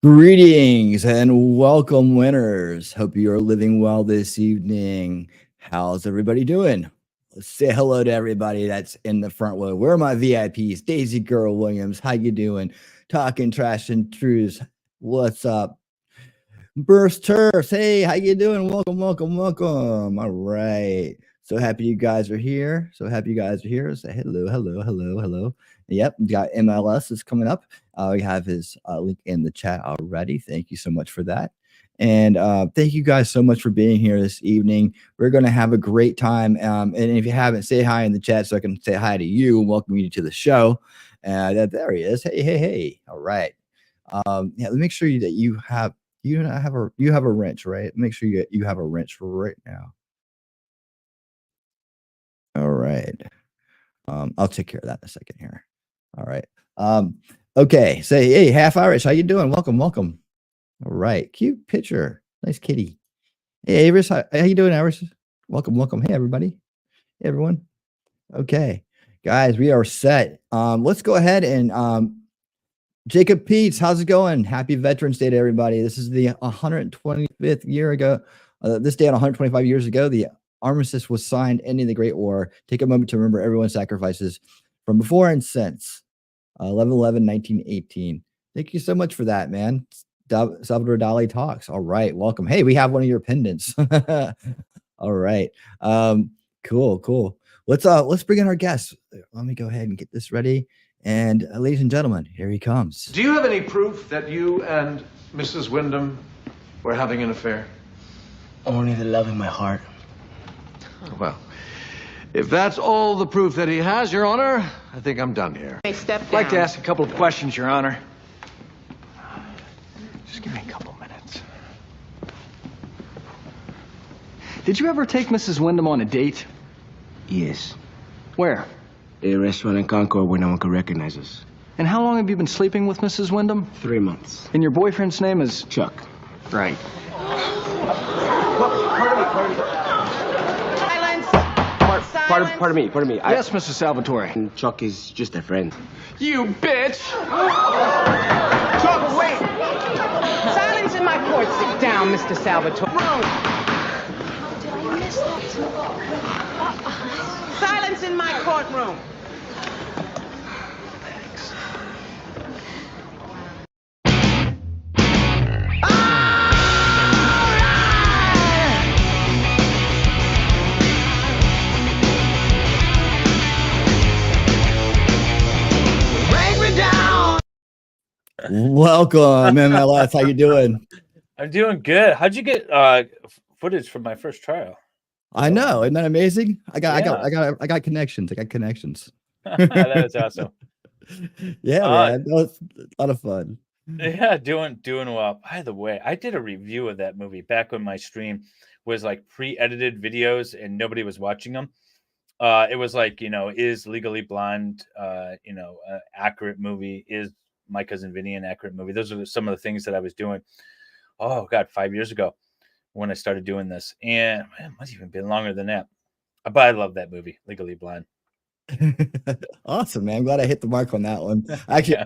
Greetings and welcome, winners. Hope you are living well this evening. How's everybody doing? Let's say hello to everybody that's in the front row. Where are my VIPs? Daisy Girl Williams, how you doing? Talking Trash and Truths, what's up? Burst Turfs, hey, how you doing? Welcome, welcome, welcome. All right. So happy you guys are here. Say hello, hello, hello, hello. Yep, we got MLS is coming up. We have his link in the chat already. Thank you so much for that. And thank you guys so much for being here this evening. We're going to have a great time. And if you haven't, say hi in the chat so I can say hi to you and welcome you to the show. There he is. Hey, hey, hey. All right. Yeah, make sure that you have a wrench, right? Make sure you have a wrench for right now. All right. I'll take care of that in a second here. All right. Okay. Say, hey, Half Irish, how you doing? Welcome, welcome. All right. Cute picture. Nice kitty. Hey, Iris, how you doing, Iris? Welcome, welcome. Hey, everybody. Hey, everyone. Okay. Guys, we are set. Let's go ahead and Jacob Peets, how's it going? Happy Veterans Day to everybody. This is the 125th year ago. This day on 125 years ago, the armistice was signed, ending the Great War. Take a moment to remember everyone's sacrifices from before and since 11/11/1918. Thank you so much for that, man. Salvador Dali talks. All right, welcome. Hey, we have one of your pendants. All right, cool. Let's bring in our guests. Let me go ahead and get this ready. And ladies and gentlemen, here he comes. Do you have any proof that you and Mrs. Wyndham were having an affair? Only the love in my heart. Well, if that's all the proof that he has, Your Honor, I think I'm done here. Hey, step down. I'd like to ask a couple of questions, Your Honor. Just give me a couple minutes. Did you ever take Mrs. Wyndham on a date? Yes. Where? A restaurant in Concord where no one could recognize us. And how long have you been sleeping with Mrs. Wyndham? 3 months. And your boyfriend's name is? Chuck. Right. Silence. Pardon me. Yes, Mr. Salvatore. Chuck is just a friend. You bitch! Chuck, wait. Silence in my court. Sit down, Mr. Salvatore. Did I miss that? Silence in my courtroom. Welcome, MLS. How you doing? I'm doing good. How'd you get footage from my first trial? I know, isn't that amazing? I got connections. That is awesome. Yeah, man, that was a lot of fun. Yeah, doing well. By the way, I did a review of that movie back when my stream was like pre-edited videos and nobody was watching them. It was like, is Legally Blonde, accurate movie? Is My Cousin Vinny an accurate movie? Those are some of the things that I was doing. Oh God, 5 years ago when I started doing this, and it must have even been longer than that. But I love that movie, Legally Blonde. Awesome, man. I'm glad I hit the mark on that one. Actually, yeah.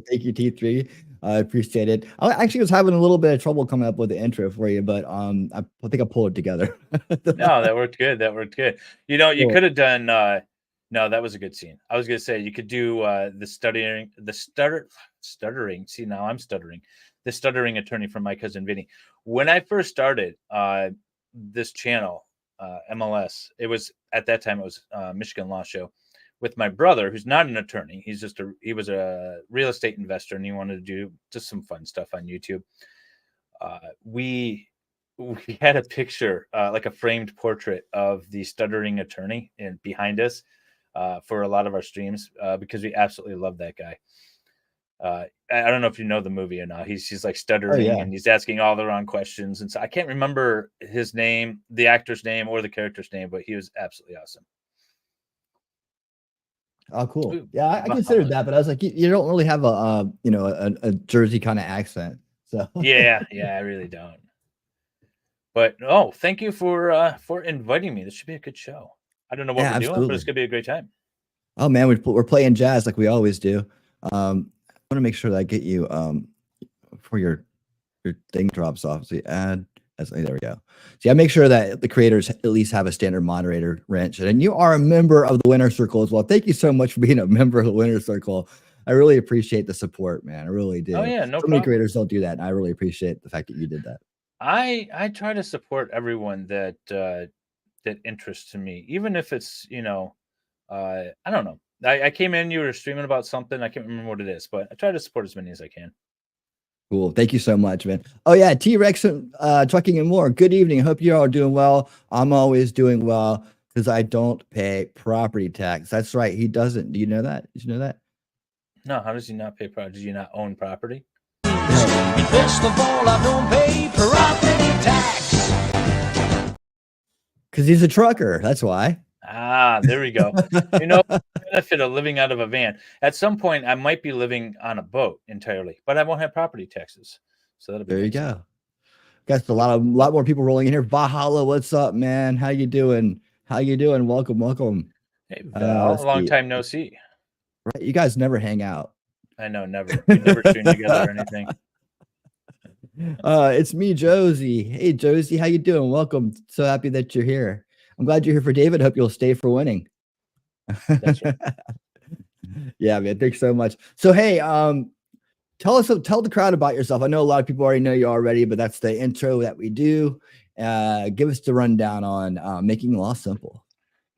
Thank you, T3. I appreciate it. I actually was having a little bit of trouble coming up with the intro for you, but I think I pulled it together. No, that worked good. You could have done. No, that was a good scene. I was gonna say you could do the stuttering. See, now I'm stuttering. The stuttering attorney from My Cousin Vinny. When I first started this channel, MLS, it was at that time it was Michigan Law Show with my brother, who's not an attorney. He was a real estate investor, and he wanted to do just some fun stuff on YouTube. We had a picture, like a framed portrait of the stuttering attorney behind us for a lot of our streams because we absolutely love that guy. I don't know if you know the movie or not. He's like stuttering and he's asking all the wrong questions. And so I can't remember his name, the actor's name or the character's name, but he was absolutely awesome. Oh, cool. Yeah, I considered that, but I was like, you don't really have a Jersey kind of accent. So yeah, I really don't. But thank you for inviting me. This should be a good show. I don't know what we're doing, but it's gonna be a great time. Oh man, we're playing jazz like we always do. I want to make sure that I get you before your thing drops off. So you add. There we go. See, I make sure that the creators at least have a standard moderator, Wrench, and you are a member of the Winner Circle as well. Thank you so much for being a member of the Winner Circle. I really appreciate the support, man. I really do. Oh yeah, no So many problem. creators don't do that, and I really appreciate the fact that you did that. I try to support everyone that that interests me, even if it's I don't know. I came in, you were streaming about something. I can't remember what it is, but I try to support as many as I can. Cool. Thank you so much, man. Oh yeah, T-Rex Trucking and More. Good evening. Hope you're all doing well. I'm always doing well because I don't pay property tax. That's right. He doesn't. Do you know that? Did you know that? No, how does he not pay property? Does he not own property? Best of all, I don't pay property tax. Because he's a trucker. That's why. Ah, there we go. The benefit of living out of a van. At some point, I might be living on a boat entirely, but I won't have property taxes. So that'll be there. You go. Got a lot more people rolling in here. Valhalla, what's up, man? How you doing? Welcome. Hey, Val, a long time no see. Right, you guys never hang out. I know, never. We've never streamed together or anything. It's me, Josie. Hey, Josie, how you doing? Welcome. So happy that you're here. I'm glad you're here for David. Hope you'll stay for winning. That's right. Yeah, man. Thanks so much. So, hey, tell the crowd about yourself. I know a lot of people already know you already, but that's the intro that we do. Give us the rundown on making law simple.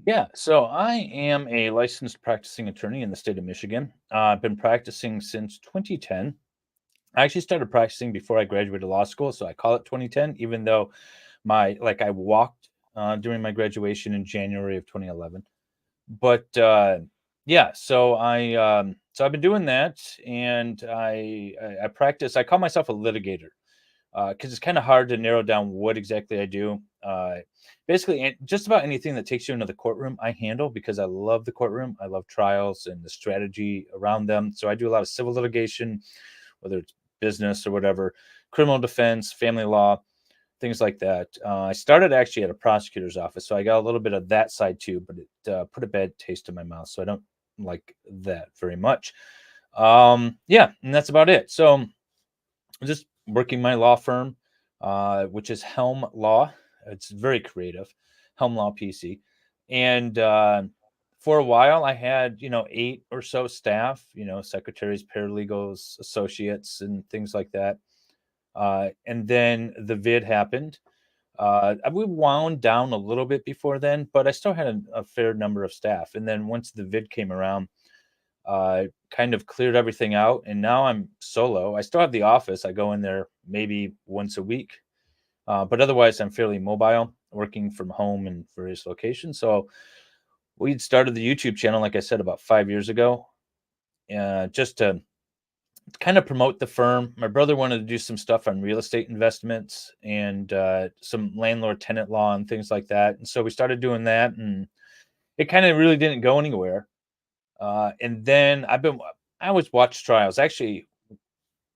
Yeah, so I am a licensed practicing attorney in the state of Michigan. I've been practicing since 2010. I actually started practicing before I graduated law school, so I call it 2010, even though I walked during my graduation in January of 2011. But yeah, so I've been doing that, and I practice. I call myself a litigator because it's kind of hard to narrow down what exactly I do. Basically, just about anything that takes you into the courtroom, I handle because I love the courtroom. I love trials and the strategy around them. So I do a lot of civil litigation, whether it's business or whatever, criminal defense, family law, things like that. I started actually at a prosecutor's office, so I got a little bit of that side too, but it put a bad taste in my mouth, so I don't like that very much. Yeah, and that's about it. So I'm just working my law firm, which is Helm Law. It's very creative, Helm Law PC. And for a while, I had 8 or so staff, secretaries, paralegals, associates, and things like that. And then the vid happened. We wound down a little bit before then, but I still had a fair number of staff. And then once the vid came around, kind of cleared everything out. And now I'm solo. I still have the office. I go in there maybe once a week. But otherwise, I'm fairly mobile, working from home in various locations. So we'd started the YouTube channel, like I said, about 5 years ago, just to kind of promote the firm. My brother wanted to do some stuff on real estate investments and some landlord tenant law and things like that. And so we started doing that, and it kind of really didn't go anywhere. And then I always watched trials. Actually,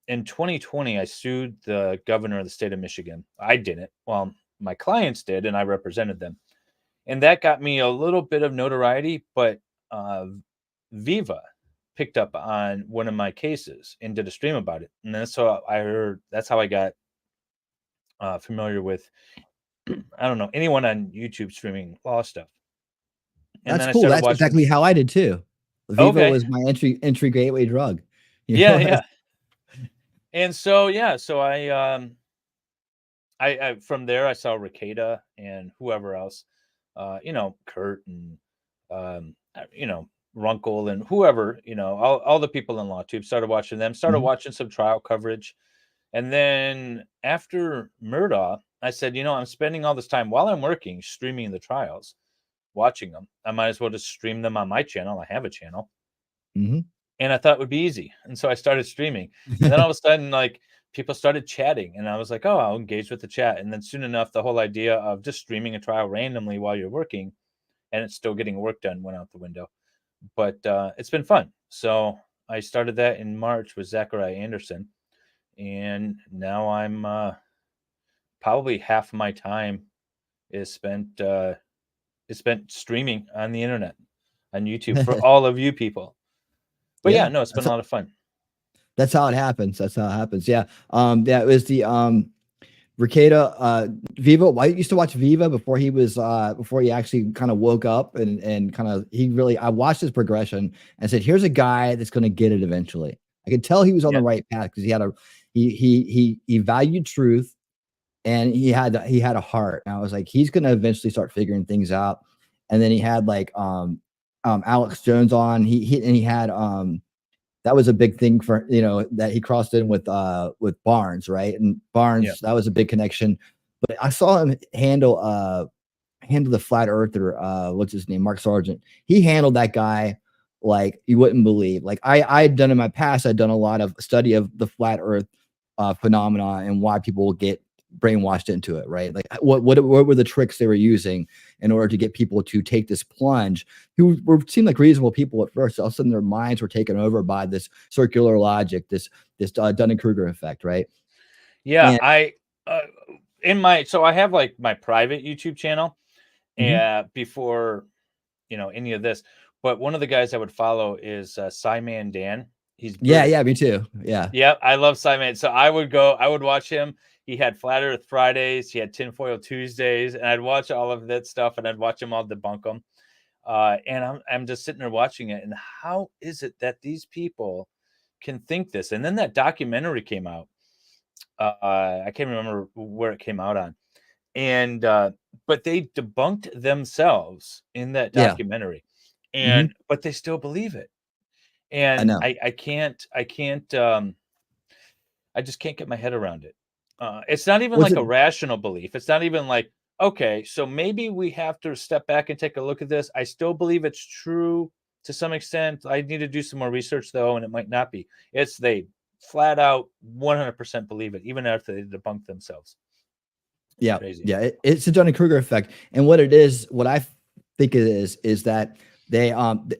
in 2020, I sued the governor of the state of Michigan. I didn't. Well, my clients did, and I represented them. And that got me a little bit of notoriety, but Viva picked up on one of my cases and did a stream about it. And that's how I got familiar with, I don't know, anyone on YouTube streaming law stuff. And that's cool. That's exactly how I did too. Viva was my entry gateway drug. Yeah. And so, so I from there, I saw Ricada and whoever else, Kurt and, Runkle and whoever, all the people in LawTube, started watching them, started watching some trial coverage. And then after Murdaugh, I said, I'm spending all this time while I'm working, streaming the trials, watching them. I might as well just stream them on my channel. I have a channel. And I thought it would be easy. And so I started streaming. And then all of a sudden, people started chatting. And I was like, oh, I'll engage with the chat. And then soon enough, the whole idea of just streaming a trial randomly while you're working and it's still getting work done went out the window. But it's been fun. So I started that in March with Zachariah Anderson. And now I'm probably half my time is spent streaming on the internet, on YouTube for all of you people. But yeah, no, it's been a lot of fun. That's how it happens. That's how it happens. Yeah. Yeah, it was the Ricada Viva. I used to watch Viva before he was before he actually kind of woke up and kind of he really I watched his progression and said, here's a guy that's gonna get it eventually. I could tell he was on the Yeah. right path because he had a he valued truth and he had a heart. And I was like, he's gonna eventually start figuring things out. And then he had like Alex Jones on. He had that was a big thing for that he crossed in with Barnes, right? And Barnes, Yeah. that was a big connection. But I saw him handle the flat earther, what's his name? Mark Sargent. He handled that guy like you wouldn't believe. Like I'd done in my past, I'd done a lot of study of the flat earth phenomena and why people get brainwashed into it, right? Like what were the tricks they were using in order to get people to take this plunge who seemed like reasonable people at first. All of a sudden their minds were taken over by this circular logic, this Dunning-Kruger effect, right? Yeah, And I so I have like my private YouTube channel before any of this. But one of the guys I would follow is Cyman Dan. He's British. yeah, me too. Yeah. Yeah, I love Cyman. So I would watch him. He had Flat Earth Fridays, he had Tinfoil Tuesdays, and I'd watch all of that stuff and I'd watch them all debunk them. And I'm just sitting there watching it. And how is it that these people can think this? And then that documentary came out. I can't remember where it came out on. And but they debunked themselves in that Yeah. documentary. And but they still believe it. And know. I just can't get my head around it. It's not even Was like it a rational belief. It's not even like, okay, so maybe we have to step back and take a look at this. I still believe it's true to some extent. I need to do some more research though, and it might not be. It's they flat out 100% believe it, even after they debunk themselves. Yeah, Crazy. yeah, it's a Dunning-Kruger effect, and what it is, what I think it is that they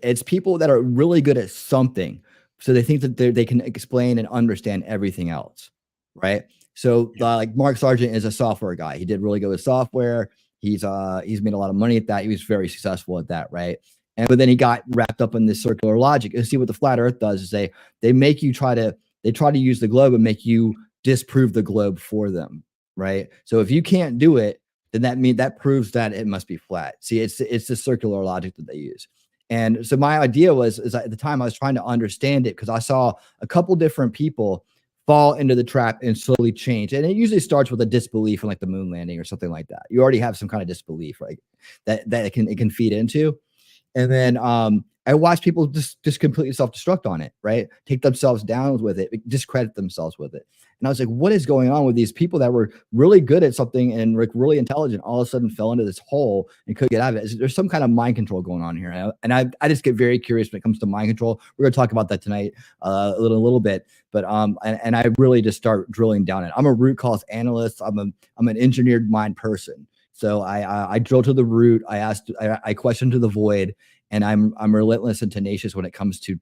it's people that are really good at something, so they think that they can explain and understand everything else, right? So like Mark Sargent is a software guy. He did really good with software. He's made a lot of money at that. He was very successful at that, right? And but then he got wrapped up in this circular logic. And see what the flat Earth does is they make you try to use the globe and make you disprove the globe for them. Right. So if you can't do it, then that proves that it must be flat. See, it's the circular logic that they use. And so my idea is at the time I was trying to understand it because I saw a couple different people fall into the trap and slowly change. And it usually starts with a disbelief in like the moon landing or something like that. You already have some kind of disbelief, right? That it can feed into. And then I watch people just completely self-destruct on it, right? Take themselves down with it, discredit themselves with it. And I was like, what is going on with these people that were really good at something and like really intelligent, all of a sudden fell into this hole and couldn't get out of it? There's some kind of mind control going on here. And I just get very curious when it comes to mind control. We're going to talk about that tonight a little bit. But and I really just start drilling down it. I'm a root cause analyst. I'm an engineered mind person. So I drill to the root. I question to the void, and I'm relentless and tenacious when it comes to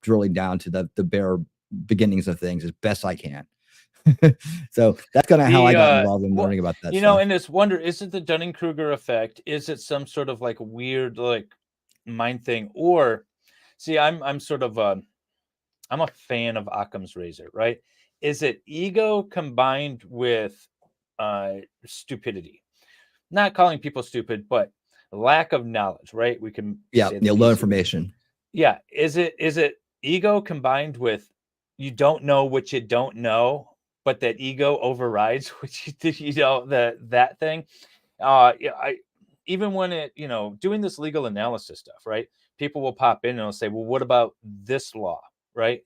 drilling down to the bare beginnings of things as best I can. So that's kind of how I got involved in learning about that. And it's wonder, is it the Dunning-Kruger effect? Is it some sort of like weird like mind thing? Or see, I'm sort of I'm a fan of Occam's razor, right? Is it ego combined with stupidity? Not calling people stupid, but lack of knowledge, right? We can low information. Yeah. Is it ego combined with you don't know what you don't know, but that ego overrides what that thing? Even when it, doing this legal analysis stuff, right? People will pop in and they'll say, well, what about this law, right?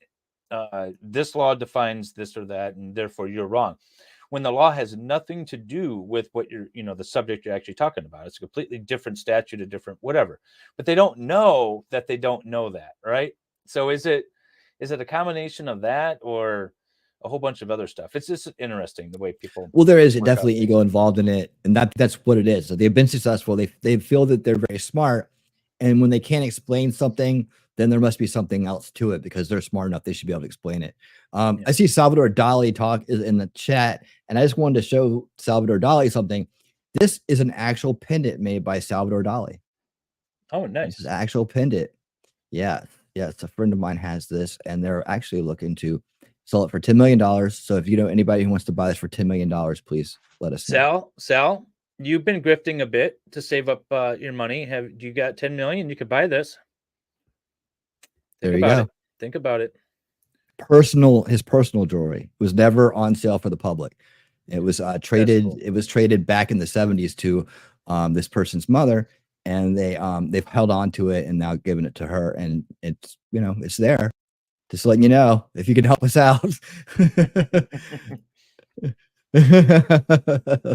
This law defines this or that, and therefore you're wrong. When the law has nothing to do with what you're, the subject you're actually talking about. It's a completely different statute, a different whatever. But they don't know that they don't know that, right? So is it a combination of that or a whole bunch of other stuff? It's just interesting the way people. Well, there is definitely ego involved in it, and that's what it is. So they've been successful. They feel that they're very smart, and when they can't explain something, then there must be something else to it because they're smart enough. They should be able to explain it. I see Salvador Dali talk is in the chat, and I just wanted to show Salvador Dali something. This is an actual pendant made by Salvador Dali. Oh, nice. This is actual pendant. Yeah. It's a friend of mine has this, and they're actually looking to sell it for $10 million. So if you know anybody who wants to buy this for $10 million, please let us know. Sal, you've been grifting a bit to save up your money. Have you got 10 million? You could buy this. There you go. Think about it. His personal jewelry was never on sale for the public. It was traded. Cool. It was traded back in the 70s to this person's mother, and they've held on to it and now given it to her. And it's, you know, it's there. Just letting you know, if you can help us out.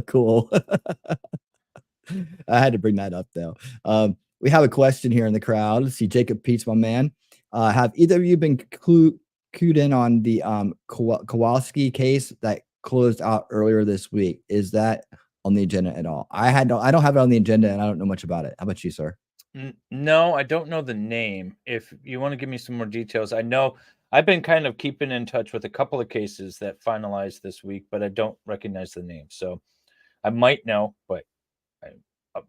Cool. I had to bring that up though. We have a question here in the crowd. Let's see, Jacob Peets, my man. Have either of you been clued in on the Kowalski case that closed out earlier this week? Is that on the agenda at all? I don't have it on the agenda, and I don't know much about it. How about you, sir? No, I don't know the name. If you want to give me some more details, I know I've been kind of keeping in touch with a couple of cases that finalized this week, but I don't recognize the name. So I might know, but I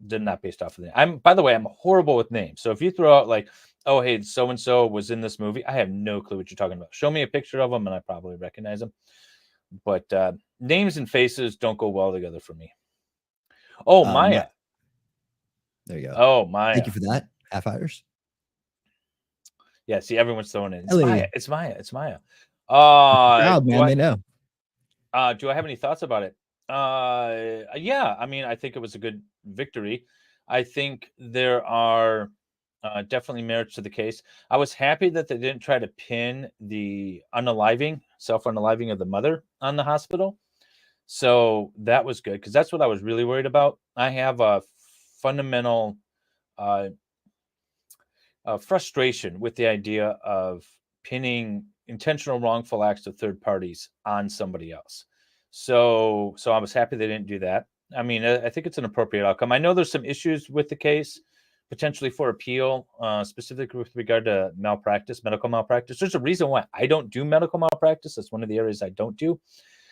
did not based off of the name. By the way, I'm horrible with names. So if you throw out like, oh, hey, so-and-so was in this movie, I have no clue what you're talking about. Show me a picture of them and I probably recognize them. But names and faces don't go well together for me. Oh, Maya. There you go. Oh, Maya. Thank you for that. Half hours. Yeah, see, everyone's throwing it. It's Maya. It's Maya. Proud, man, they know. Do I have any thoughts about it? Yeah, I mean, I think it was a good victory. I think there are definitely merits to the case. I was happy that they didn't try to pin the self-unaliving of the mother on the hospital. So that was good, because that's what I was really worried about. I have a fundamental frustration with the idea of pinning intentional wrongful acts of third parties on somebody else. So I was happy they didn't do that. I mean, I think it's an appropriate outcome. I know there's some issues with the case, potentially for appeal, specifically with regard to medical malpractice. There's a reason why I don't do medical malpractice. That's one of the areas I don't do.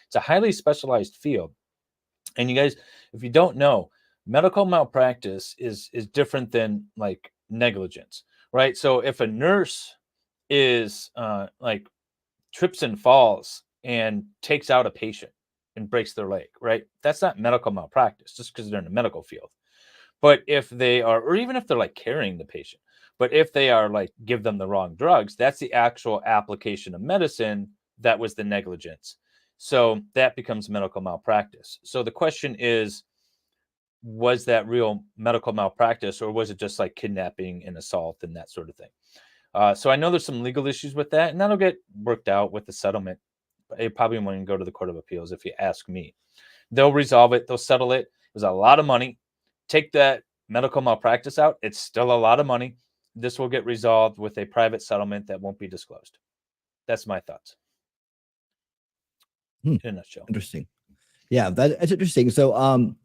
It's a highly specialized field. And you guys, if you don't know, medical malpractice is different than like negligence, right? So if a nurse is like trips and falls and takes out a patient and breaks their leg, right? That's not medical malpractice just because they're in the medical field. But if they are, or even if they're like carrying the patient, but if they are like give them the wrong drugs, that's the actual application of medicine. That was the negligence. So that becomes medical malpractice. So the question is, was that real medical malpractice, or was it just like kidnapping and assault and that sort of thing? So I know there's some legal issues with that, and that'll get worked out with the settlement. It probably won't go to the Court of Appeals if you ask me. They'll resolve it. They'll settle it. It was a lot of money. Take that medical malpractice out. It's still a lot of money. This will get resolved with a private settlement that won't be disclosed. That's my thoughts. In a nutshell. Interesting. Yeah, that's interesting. So, I'm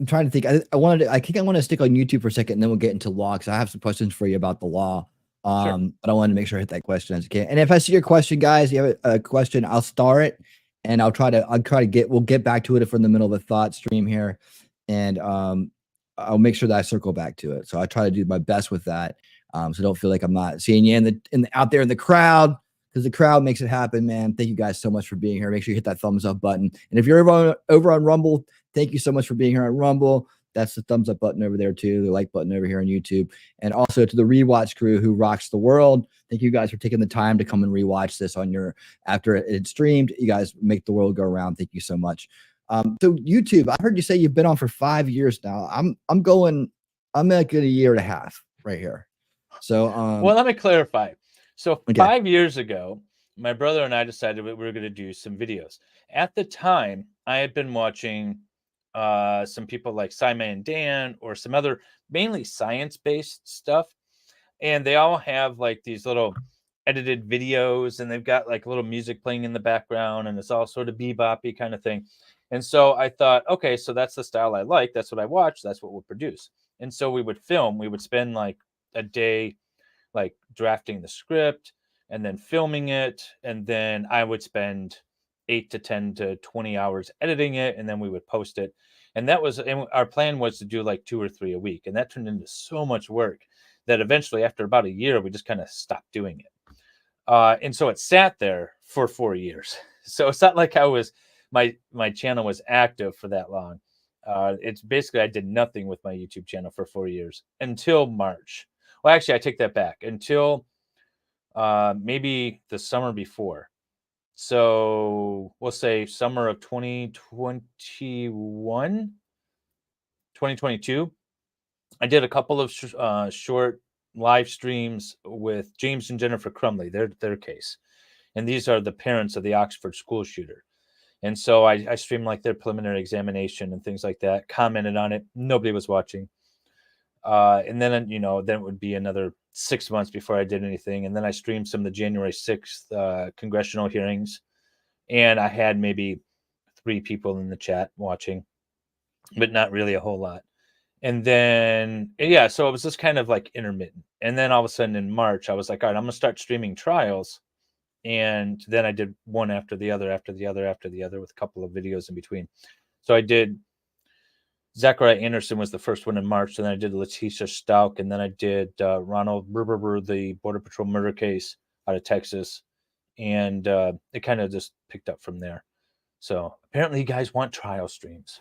trying to think. I think I want to stick on YouTube for a second, and then we'll get into law, because I have some questions for you about the law. Sure. But I wanted to make sure I hit that question as I can. And if I see your question, guys, you have a question, I'll star it, and we'll get back to it if we're in the middle of a thought stream here, and I'll make sure that I circle back to it. So I try to do my best with that. So don't feel like I'm not seeing you out there in the crowd, because the crowd makes it happen, man. Thank you guys so much for being here. Make sure you hit that thumbs up button. And if you're over on Rumble, thank you so much for being here on Rumble. That's the thumbs up button over there too, the like button over here on YouTube. And also to the rewatch crew who rocks the world. Thank you guys for taking the time to come and rewatch this after it's streamed. You guys make the world go around. Thank you so much. So YouTube, I heard you say you've been on for 5 years now. I'm like a year and a half right here. So well, let me clarify. So 5 years ago, my brother and I decided we were going to do some videos. At the time, I had been watching some people like Simon and Dan, or some other mainly science-based stuff. And they all have like these little edited videos, and they've got like little music playing in the background, and it's all sort of beboppy kind of thing. And so I thought, okay, so that's the style I like. That's what I watch. That's what we'll produce. And so we would film. We would spend like a day like drafting the script and then filming it. And then I would spend 8 to 10 to 20 hours editing it, and then we would post it. And our plan was to do like 2 or 3 a week. And that turned into so much work that eventually, after about a year, we just kind of stopped doing it. And so it sat there for 4 years. So it's not like my channel was active for that long. It's basically I did nothing with my YouTube channel for 4 years until March. Well, actually, I take that back until maybe the summer before. So we'll say summer of 2022. I did a couple of short live streams with James and Jennifer Crumley, their case. And these are the parents of the Oxford school shooter. And so I streamed like their preliminary examination and things like that, commented on it. Nobody was watching. And then, then it would be another 6 months before I did anything. And then I streamed some of the January 6th congressional hearings. And I had maybe 3 people in the chat watching, but not really a whole lot. And then, yeah, so it was just kind of like intermittent. And then all of a sudden in March, I was like, all right, I'm going to start streaming trials. And then I did one after the other, after the other, after the other, with a couple of videos in between. So I did Zachariah Anderson was the first one in March. And then I did Letitia Stalk. And then I did Ronald Berber, the Border Patrol murder case out of Texas. And it kind of just picked up from there. So apparently you guys want trial streams.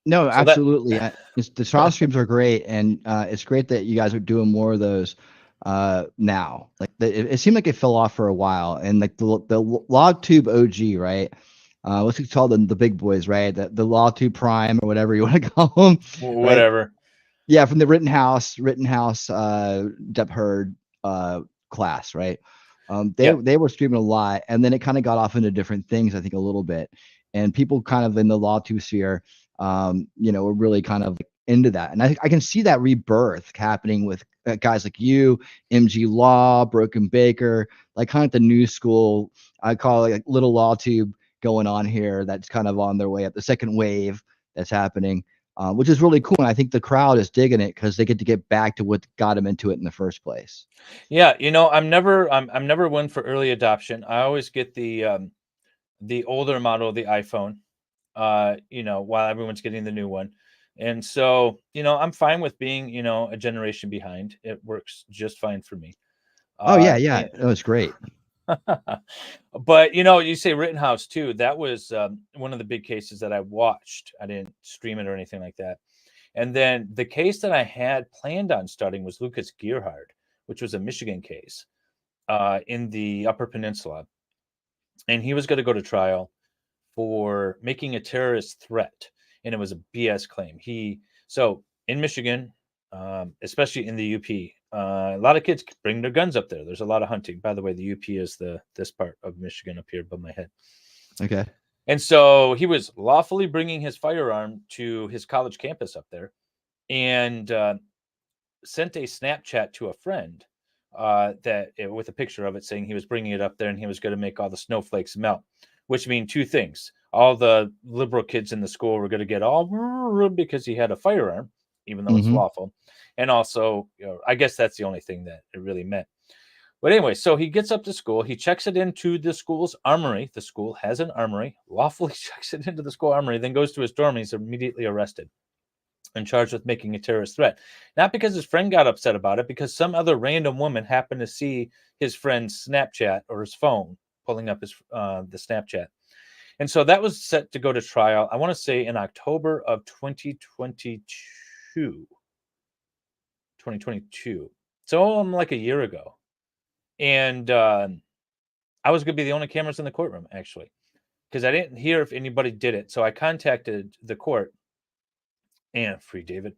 No, So absolutely. The trial streams are great, and it's great that you guys are doing more of those now. Like it seemed like it fell off for a while, and like the LogTube OG, right? What's it called? The big boys, right? The LogTube Prime or whatever you want to call them. Whatever. Right? Yeah, from the Rittenhouse Depp Heard class, right? They were streaming a lot, and then it kind of got off into different things, I think, a little bit, and people kind of in the LogTube sphere, we're really kind of into that. And I can see that rebirth happening with guys like you, MG Law, Broken Baker, like kind of the new school, I call it like little LawTube going on here. That's kind of on their way up, the second wave that's happening, which is really cool. And I think the crowd is digging it because they get to get back to what got them into it in the first place. Yeah. I'm never one for early adoption. I always get the older model of the iPhone, while everyone's getting the new one. And so, I'm fine with being, a generation behind. It works just fine for me. Oh yeah. That was great. But, you say Rittenhouse too. That was one of the big cases that I watched. I didn't stream it or anything like that. And then the case that I had planned on starting was Lucas Gearhart, which was a Michigan case in the Upper Peninsula. And he was going to go to trial for making a terrorist threat, and it was a BS claim. So in Michigan, especially in the UP, a lot of kids bring their guns up there. There's a lot of hunting. By the way, the UP is this part of Michigan up here above my head. Okay. And so he was lawfully bringing his firearm to his college campus up there, and sent a Snapchat to a friend with a picture of it saying he was bringing it up there and he was going to make all the snowflakes melt. Which mean 2 things. All the liberal kids in the school were going to get all because he had a firearm, even though it's lawful. And also, I guess that's the only thing that it really meant. But anyway, so he gets up to school. He checks it into the school's armory. The school has an armory. Lawfully checks it into the school armory, then goes to his dorm and he's immediately arrested and charged with making a terrorist threat. Not because his friend got upset about it, because some other random woman happened to see his friend's Snapchat or his phone pulling up his the Snapchat. And so that was set to go to trial, I want to say in October of 2022. So like a year ago. And I was going to be the only cameras in the courtroom, actually, because I didn't hear if anybody did it. So I contacted the court and free David.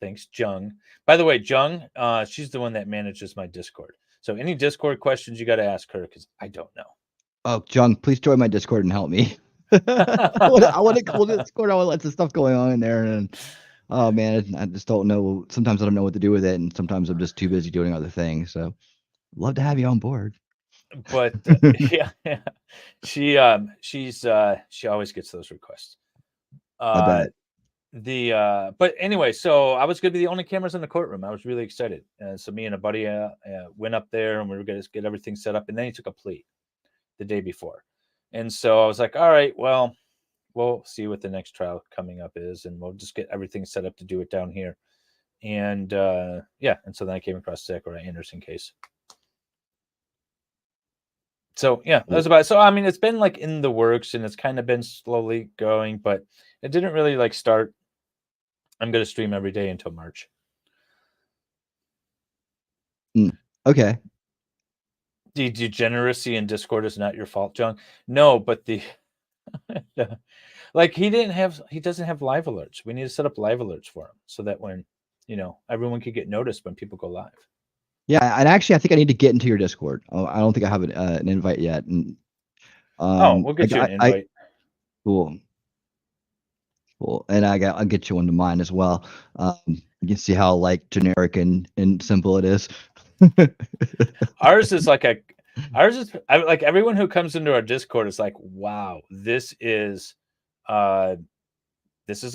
Thanks, Jung. By the way, Jung, she's the one that manages my Discord. So any Discord questions, you got to ask her because I don't know. Oh, Jung, please join my Discord and help me. I want to call Discord. I want lots of stuff going on in there. And oh man, I just don't know. Sometimes I don't know what to do with it. And sometimes I'm just too busy doing other things. So love to have you on board. But yeah, she always gets those requests. I bet. But anyway, so I was going to be the only cameras in the courtroom. I was really excited. So me and a buddy went up there and we were going to get everything set up. And then he took a plea the day before. And so I was like, all right, well, we'll see what the next trial coming up is. And we'll just get everything set up to do it down here. And and so then I came across the Zachariah Anderson case. So yeah, that was about it. So I mean, it's been like in the works, and it's kind of been slowly going, but it didn't really like start. I'm going to stream every day until March. Okay. The degeneracy in Discord is not your fault, John. No, but the like he doesn't have live alerts. We need to set up live alerts for him so that when everyone could get noticed when people go live. Yeah, and actually, I think I need to get into your Discord. Oh, I don't think I have an invite yet. And we'll get you an invite. Cool. And I'll get you into mine as well. You can see how like generic and simple it is. Ours is like everyone who comes into our Discord is like, wow, this is a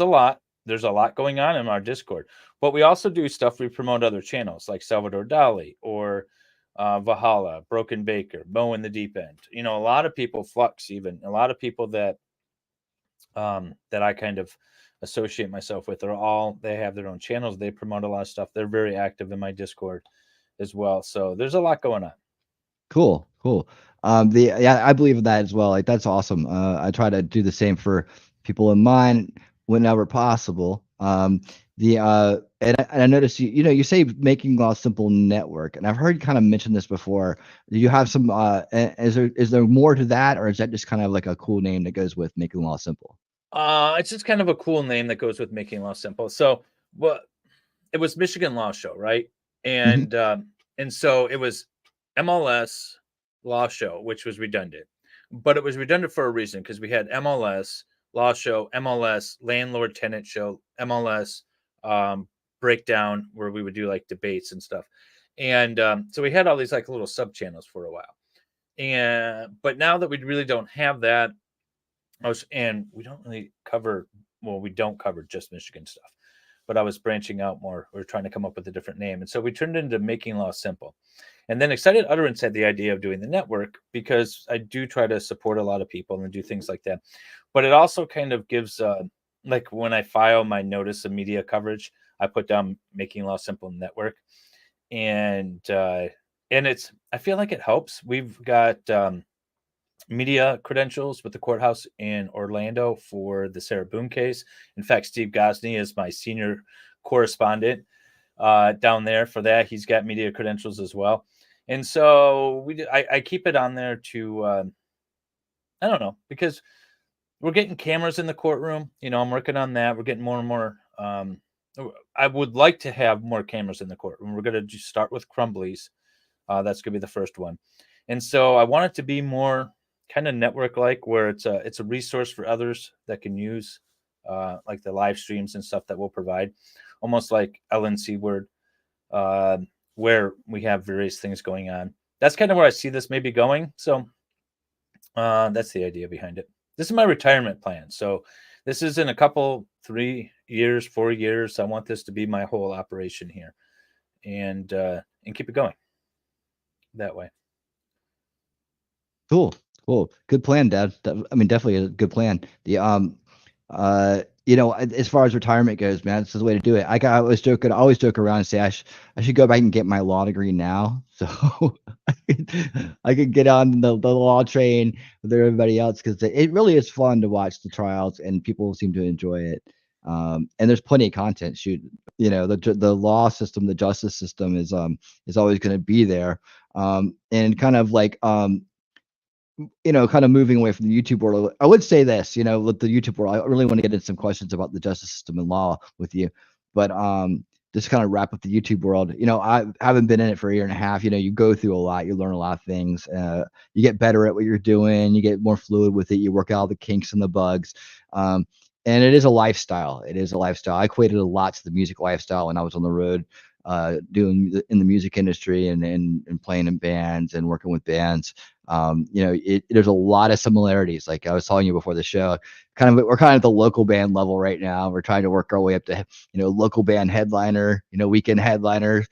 lot. There's a lot going on in our Discord. But we also do stuff. We promote other channels like Salvador Dali or Valhalla, Broken Baker, Mo in the Deep End. A lot of people, Flux, even a lot of people that I kind of associate myself with they have their own channels. They promote a lot of stuff. They're very active in my Discord as well. So there's a lot going on. Cool. I believe in that as well. Like that's awesome. I try to do the same for people in mine whenever possible. And I noticed you say Making Law Simple Network, and I've heard you kind of mention this before. Do you have some is there more to that, or is that just kind of like a cool name that goes with Making Law Simple? It's just kind of a cool name that goes with Making Law Simple. So it was Michigan Law Show, right? And and so it was MLS Law Show, which was redundant. But it was redundant for a reason, because we had MLS Law Show, MLS Landlord Tenant Show, MLS Breakdown, where we would do like debates and stuff. And so we had all these like little sub channels for a while. But now that we really don't have that, and we don't really cover, we don't cover just Michigan stuff, but I was branching out more. We were trying to come up with a different name. And so we turned into Making Law Simple. And then Excited Utterance had the idea of doing the network, because I do try to support a lot of people and do things like that. But it also kind of gives, like when I file my notice of media coverage, I put down Making Law Simple Network. And I feel like it helps. We've got media credentials with the courthouse in Orlando for the Sarah Boone case. In fact, Steve Gosney is my senior correspondent down there for that. He's got media credentials as well. And so I keep it on there to, I don't know, because we're getting cameras in the courtroom. I'm working on that. We're getting more and more. I would like to have more cameras in the courtroom. We're going to start with Crumbley's. That's going to be the first one. And so I want it to be more kind of network-like, where it's a resource for others that can use, like the live streams and stuff that we'll provide, almost like LNC Word, where we have various things going on. That's kind of where I see this maybe going. So that's the idea behind it. This is my retirement plan. So this is in a couple, 3 years, 4 years. I want this to be my whole operation here, and keep it going that way. Cool. Good plan, Dad. I mean, definitely a good plan. The as far as retirement goes, man, this is the way to do it. I always joke around and say I should go back and get my law degree now, so I could get on the law train with everybody else, because it really is fun to watch the trials, and people seem to enjoy it. And there's plenty of content. The law system, the justice system is always going to be there, and kind of like kind of moving away from the YouTube world. I would say this, with the YouTube world, I really want to get into some questions about the justice system and law with you, but just kind of wrap up the YouTube world. I haven't been in it for a year and a half. You go through a lot, you learn a lot of things, you get better at what you're doing, you get more fluid with it, you work out the kinks and the bugs. And it is a lifestyle. I equated a lot to the music lifestyle when I was on the road, doing in the music industry and playing in bands and working with bands. There's a lot of similarities. Like I was telling you before the show, we're kind of at the local band level right now. We're trying to work our way up to, local band headliner, weekend headliner,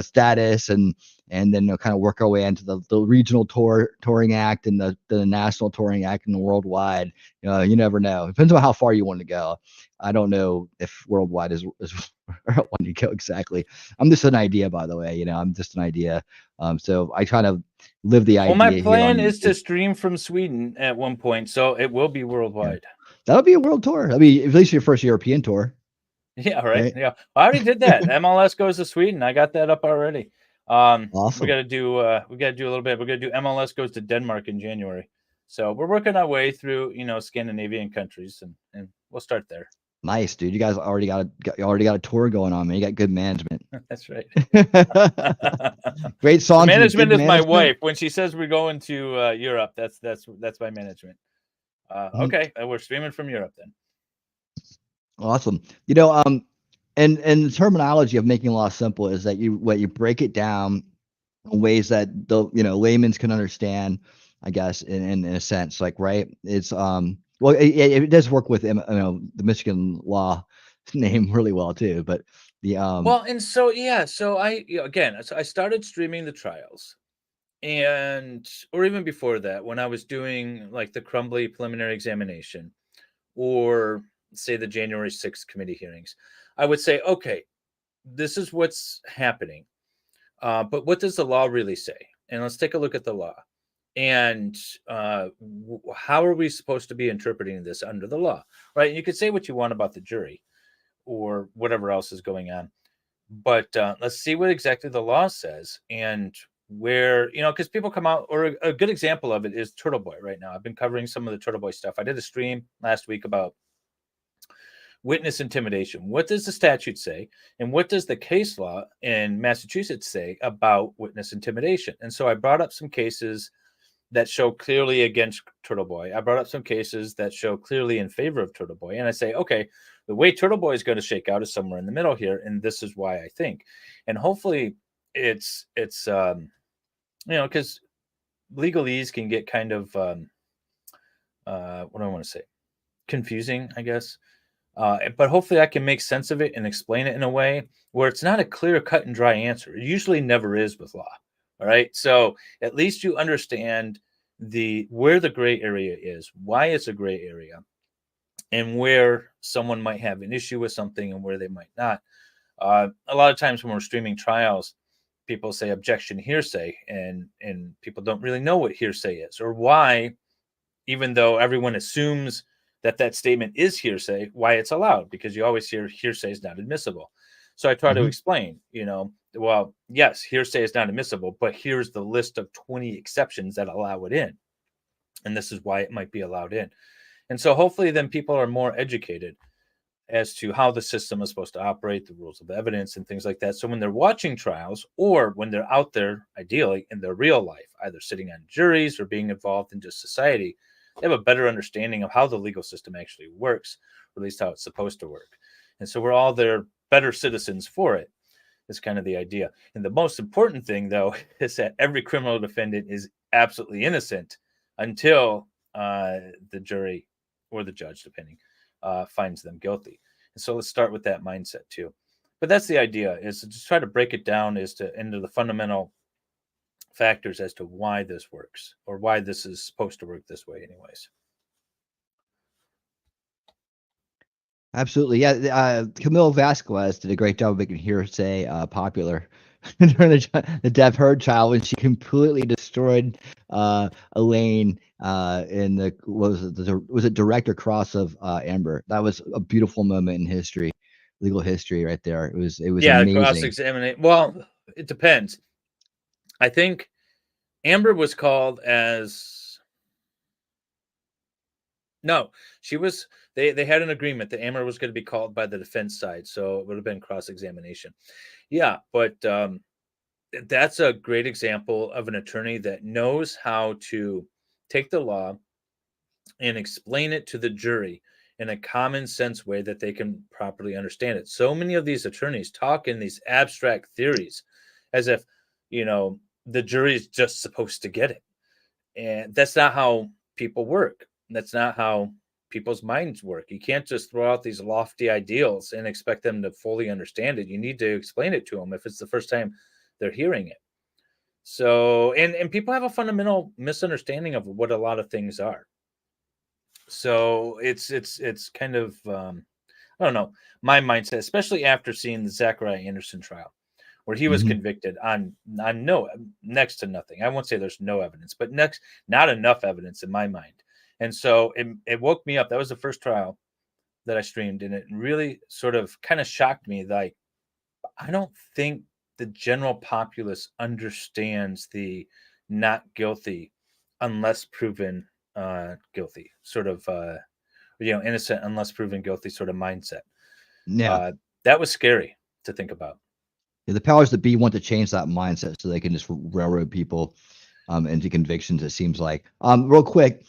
status, and then kind of work our way into the regional touring act and the national touring act and the worldwide. You never know. Depends on how far you want to go. I don't know if worldwide is where I want to go exactly. I'm just an idea, by the way. I'm just an idea. So I kind of live the idea. Well, my here plan on is to stream from Sweden at one point, so it will be worldwide. That'll be a world tour. That'll be at least your first European tour. Yeah, right. Right. Yeah, I already did that. MLS goes to Sweden. I got that up already. Awesome. We got to do a little bit. We're gonna do MLS goes to Denmark in January. So we're working our way through Scandinavian countries, and we'll start there. Nice, dude. You guys already got a tour going on, man. You got good management. That's right. Great songs. Management is my wife. When she says we're going to Europe, that's my management. Okay, we're streaming from Europe then. Awesome. And the terminology of making law simple is that you break it down in ways that the laymen can understand, I guess, in a sense, like, right. It's well, it does work with the Michigan law name really well too, but the well, and so I started streaming the trials, or even before that, when I was doing like the Crumbly preliminary examination, or say the January 6th committee hearings, I would say, okay, this is what's happening, but what does the law really say? And let's take a look at the law. And how are we supposed to be interpreting this under the law, right? You could say what you want about the jury or whatever else is going on, but let's see what exactly the law says, and where, because people come out, or a good example of it is Turtle Boy right now. I've been covering some of the Turtle Boy stuff. I did a stream last week about witness intimidation. What does the statute say? And what does the case law in Massachusetts say about witness intimidation? And so I brought up some cases that show clearly against Turtle Boy. I brought up some cases that show clearly in favor of Turtle Boy. And I say, okay, the way Turtle Boy is going to shake out is somewhere in the middle here. And this is why I think. And hopefully it's because legalese can get kind of, what do I want to say? Confusing, I guess. But hopefully I can make sense of it and explain it in a way where it's not a clear cut and dry answer. It usually never is with law. All right. So at least you understand where the gray area is, why it's a gray area, and where someone might have an issue with something and where they might not. A lot of times when we're streaming trials, people say objection hearsay, and people don't really know what hearsay is, or why, even though everyone assumes that statement is hearsay, why it's allowed, because you always hear hearsay is not admissible. So I try to explain, well, yes, hearsay is not admissible, but here's the list of 20 exceptions that allow it in. And this is why it might be allowed in. And so hopefully then people are more educated as to how the system is supposed to operate, the rules of evidence and things like that. So when they're watching trials, or when they're out there, ideally in their real life, either sitting on juries or being involved in just society, they have a better understanding of how the legal system actually works, or at least how it's supposed to work. And so we're all there better citizens for it, is kind of the idea. And the most important thing, though, is that every criminal defendant is absolutely innocent until the jury or the judge, depending, finds them guilty. And so let's start with that mindset too. But that's the idea, is to just try to break it down into the fundamental factors as to why this works, or why this is supposed to work this way anyways. Absolutely. Yeah. Camille Vasquez did a great job of making hearsay popular during the Deaf Heard trial, when she completely destroyed Elaine in the, was it direct cross of Amber. That was a beautiful moment in history, legal history right there. It was amazing. Cross-examination. Well, it depends. I think Amber was called as, no, she was, they had an agreement that Amber was going to be called by the defense side, so it would have been cross-examination. Yeah, but that's a great example of an attorney that knows how to take the law and explain it to the jury in a common sense way that they can properly understand it. So many of these attorneys talk in these abstract theories as if, the jury is just supposed to get it. And that's not how people work. That's not how people's minds work. You can't just throw out these lofty ideals and expect them to fully understand it. You need to explain it to them. If it's the first time they're hearing it. So, and people have a fundamental misunderstanding of what a lot of things are. So it's kind of I don't know, my mindset, especially after seeing the Zachariah Anderson trial, where he was convicted on no, next to nothing. I won't say there's no evidence, but not enough evidence in my mind. And so it woke me up. That was the first trial that I streamed, and it really sort of kind of shocked me. Like, I don't think the general populace understands the not guilty unless proven guilty sort of innocent unless proven guilty sort of mindset. Yeah. That was scary to think about. Yeah, the powers that be want to change that mindset so they can just railroad people into convictions, it seems like. Real quick,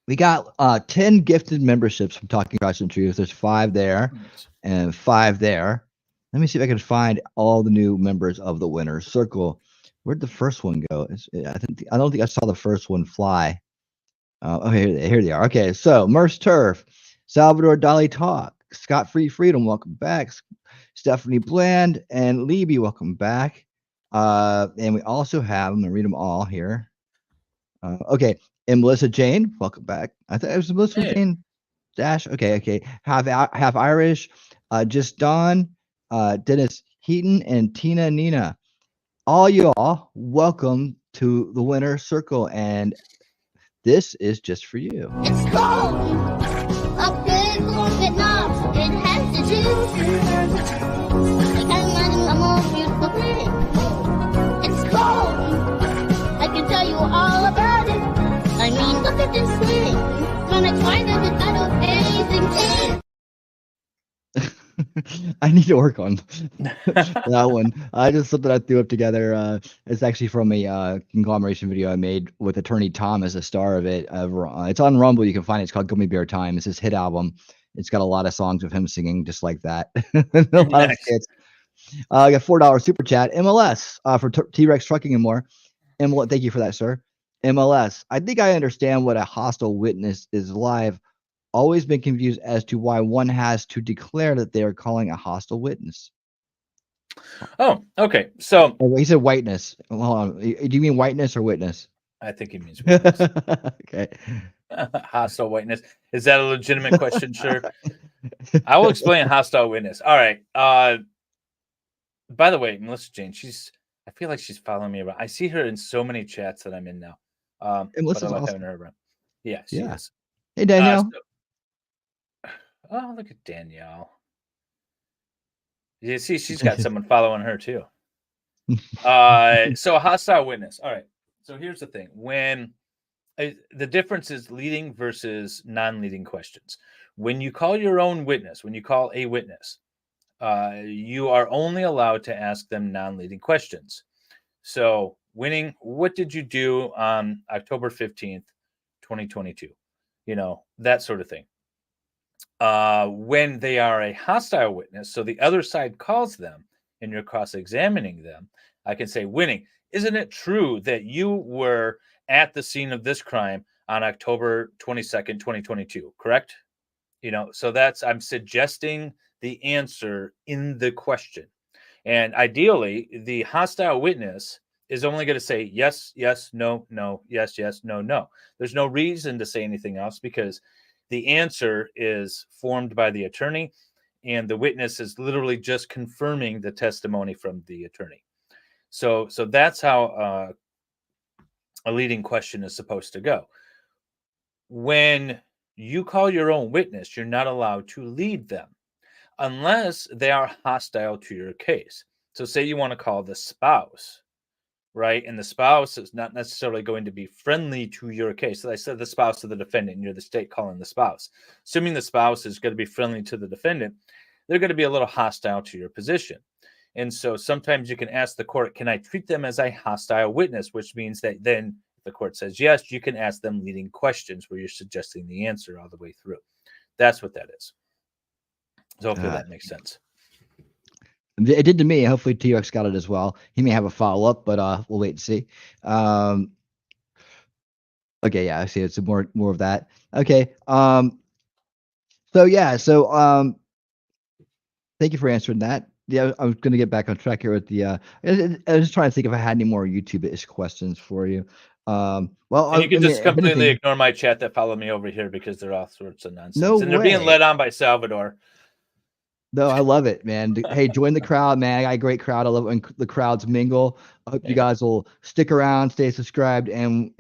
we got 10 gifted memberships from Talking Christ and Truth. There's 5 there and 5 there. Let me see if I can find all the new members of the Winner's Circle. Where'd the first one go? I don't think I saw the first one fly. Oh, here they are. Okay, so Merce Turf, Salvador Dali Talk, Scott Free Freedom, welcome back. Stephanie Bland and Libby, welcome back. And we also have, I'm gonna read them all here. Okay, and Melissa Jane, welcome back. I thought it was Melissa Jane Dash. Okay. Half Irish, Just Dawn, Dennis Heaton, and Tina Nina. All y'all, welcome to the Winner's Circle, and this is just for you. It's cold up there in Vietnam. It has to do. I can't imagine a more beautiful thing. It's cold. I can tell you all about it. I mean, look at this thing. Gonna try to get that amazing thing. I need to work on that one. Just something I threw up together. It's actually from a conglomeration video I made with attorney Tom as a star of it. It's on Rumble. You can find it. It's called Gummy Bear Time. It's his hit album. It's got a lot of songs of him singing just like that. A lot of skits. I got $4 super chat. MLS for T-Rex Trucking and more. MLS, thank you for that, sir. MLS. I think I understand what a hostile witness is live. Always been confused as to why one has to declare that they are calling a hostile witness. Oh, okay. So he said whiteness. Hold on. Do you mean whiteness or witness? I think he means witness. Okay. Hostile witness. Is that a legitimate question? Sure. I will explain hostile witness. All right. By the way, Melissa Jane, I feel like she's following me around. I see her in so many chats that I'm in now. But I like having her around. Yeah, she is. Hey, Danielle. Oh, look at Danielle. You see, she's got someone following her too. So a hostile witness. All right. So here's the thing. When the difference is leading versus non-leading questions. When you call your own witness, when you call a witness, you are only allowed to ask them non-leading questions. So winning, what did you do on October 15th, 2022? That sort of thing. When they are a hostile witness, so the other side calls them and you're cross-examining them, I can say, winning, isn't it true that you were at the scene of this crime on October 22nd, 2022, correct? So I'm suggesting the answer in the question. And ideally, the hostile witness is only going to say yes, yes, no, no, yes, yes, no, no. There's no reason to say anything else because the answer is formed by the attorney and the witness is literally just confirming the testimony from the attorney. So that's how a leading question is supposed to go. When you call your own witness, you're not allowed to lead them unless they are hostile to your case. So say you want to call the spouse, right? And the spouse is not necessarily going to be friendly to your case. So I said the spouse of the defendant, and you're the state calling the spouse. Assuming the spouse is going to be friendly to the defendant, they're going to be a little hostile to your position. And so sometimes you can ask the court, can I treat them as a hostile witness? Which means that then if the court says yes, you can ask them leading questions where you're suggesting the answer all the way through. That's what that is. So hopefully that makes sense. It did to me. Hopefully T-Rex got it as well. He may have a follow-up, but we'll wait and see. Okay, yeah, I see. It's more of that. Okay. So thank you for answering that. yeah, I was going to get back on track here with the. I was just trying to think if I had any more YouTube-ish questions for you. Well, And you I can mean, just if completely anything, ignore my chat that followed me over here because they're all sorts of no nonsense. And they're being way. led on by Salvador. No, I love it, man. Hey, join the crowd, man. I got a great crowd. I love it when the crowds mingle. I hope you guys will stick around, stay subscribed, and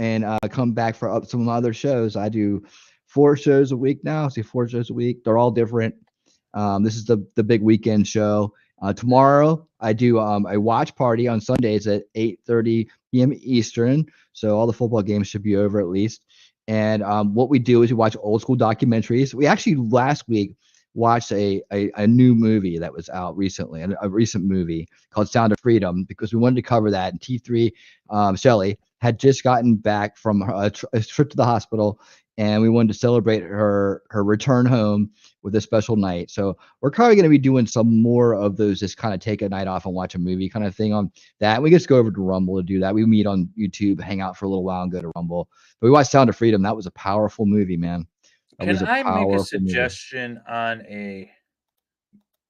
come back for some of my other shows. I do 4 shows a week now. See, 4 shows a week. They're all different. This is the big weekend show. Tomorrow I do a watch party on Sundays at 8:30 p.m. Eastern. So all the football games should be over at least. And what we do is we watch old school documentaries. We actually last week watched a new movie that was out recently, a recent movie called Sound of Freedom, because we wanted to cover that. And T3 Shelley had just gotten back from a trip to the hospital, and we wanted to celebrate her return home with a special night. So we're probably going to be doing some more of those, just kind of take a night off and watch a movie kind of thing on that. And we just go over to Rumble to do that. We meet on YouTube, hang out for a little while, and go to Rumble. But we watched Sound of Freedom. That was a powerful movie, man. Can I make a suggestion on a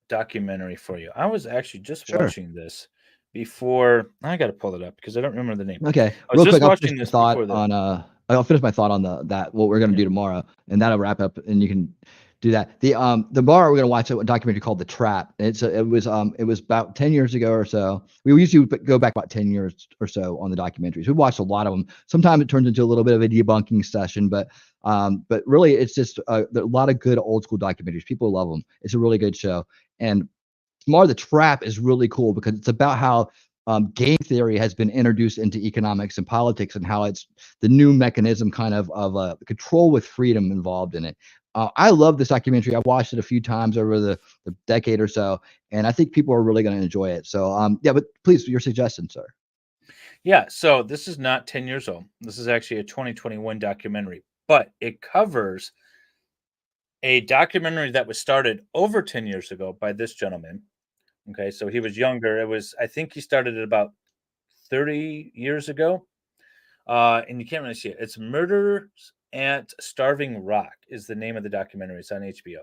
documentary for you? I was actually just watching this before. I got to pull it up because I don't remember the name. Okay, I was real just quick, watching this before I'll finish my thought on that what we're gonna do tomorrow, and that'll wrap up, and you can do that. The bar we're gonna watch a documentary called The Trap. It was about 10 years ago or so. We usually go back about 10 years or so on the documentaries. We watched a lot of them. Sometimes it turns into a little bit of a debunking session, but really it's just a lot of good old school documentaries. People love them. It's a really good show. And tomorrow, The Trap is really cool because it's about how game theory has been introduced into economics and politics, and how it's the new mechanism kind of control with freedom involved in it. I love this documentary. I've watched it a few times over the decade or so, and I think people are really going to enjoy it. So yeah, but please, your suggestion, sir. Yeah, so this is not 10 years old. This is actually a 2021 documentary, but it covers a documentary that was started over 10 years ago by this gentleman. Okay, so he was younger. I think he started it about 30 years ago. And you can't really see it. It's Murders at Starving Rock is the name of the documentary. It's on HBO.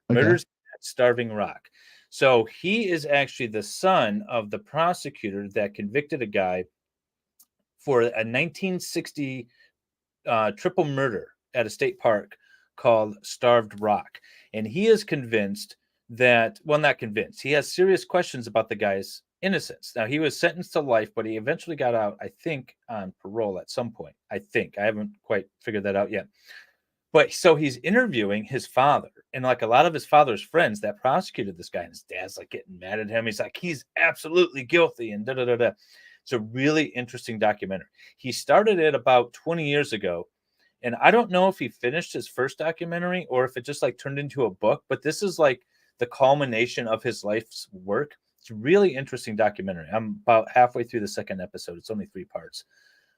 Murders at Starving Rock. So he is actually the son of the prosecutor that convicted a guy for a 1960 triple murder at a state park called Starved Rock. And he is convinced that, well, not convinced, he has serious questions about the guy's innocence. Now, he was sentenced to life, but he eventually got out, I think, on parole at some point. I haven't quite figured that out yet. But so he's interviewing his father, and like a lot of his father's friends that prosecuted this guy, and his dad's like getting mad at him. He's like, he's absolutely guilty, and da da da da. It's a really interesting documentary. He started it about 20 years ago, and I don't know if he finished his first documentary or if it just like turned into a book, but this is like the culmination of his life's work. It's a really interesting documentary. I'm about halfway through the second episode. It's only 3 parts,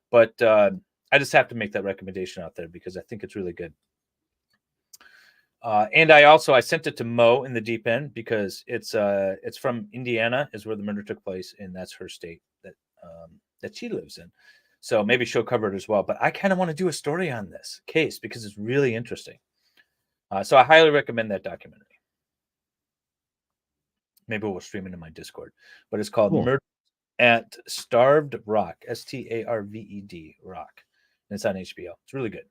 but I just have to make that recommendation out there because I think it's really good. And I sent it to Mo in the deep end because it's from Indiana is where the murder took place, and that's her state that she lives in. So maybe she'll cover it as well. But I kind of want to do a story on this case because it's really interesting. So I highly recommend that documentary. Maybe we'll stream it in my Discord. But it's called Murder at Starved Rock, Starved Rock. And it's on HBO. It's really good.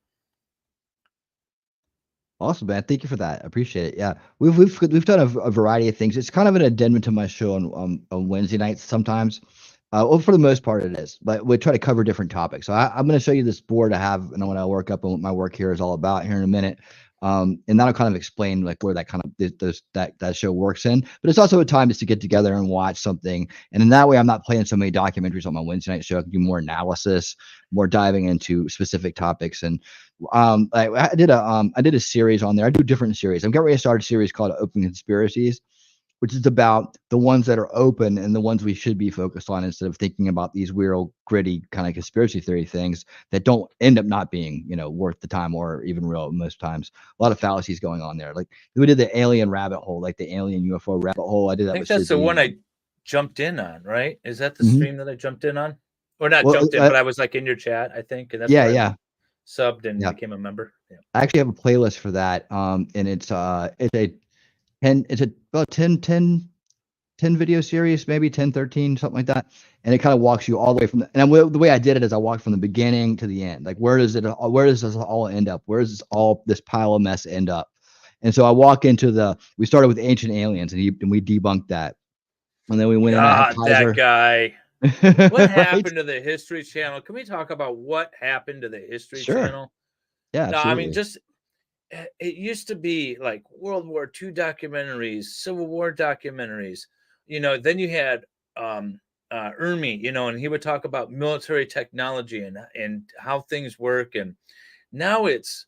Awesome, man. Thank you for that. I appreciate it. Yeah, we've done a variety of things. It's kind of an addendum to my show on Wednesday nights sometimes. Well, for the most part, it is. But we try to cover different topics. So I'm going to show you this board I have, and when I work up on what my work here is all about here in a minute. And that'll kind of explain like where that kind of that show works in. But it's also a time just to get together and watch something. And in that way, I'm not playing so many documentaries on my Wednesday night show. I can do more analysis, more diving into specific topics. And I did a series on there. I do different series. I'm getting ready to start a series called Open Conspiracies, which is about the ones that are open and the ones we should be focused on instead of thinking about these weird, gritty kind of conspiracy theory things that don't end up not being, worth the time or even real most times. A lot of fallacies going on there. Like we did the alien rabbit hole, like the alien UFO rabbit hole. I did that. I think that's the one I jumped in on, right? Is that the stream that I jumped in on? Or not jumped in, but I was like in your chat, I think. And that's yeah. Subbed and became a member. Yeah. I actually have a playlist for that. And it's about 10 10 video series, maybe 10, 13, something like that. And it kind of walks you all the way from the way I did it is I walked from the beginning to the end. Like, where does this all end up? Where does this pile of mess end up? And so I walk into we started with Ancient Aliens, and we debunked that. And then we went in, I had God, Kaiser. that guy. What Right? happened to the History Channel? Can we talk about what happened to the History Sure. Channel? Yeah, No, I mean, absolutely. just it used to be like World War II documentaries, Civil War documentaries. Then you had Ermi, and he would talk about military technology and how things work. And now it's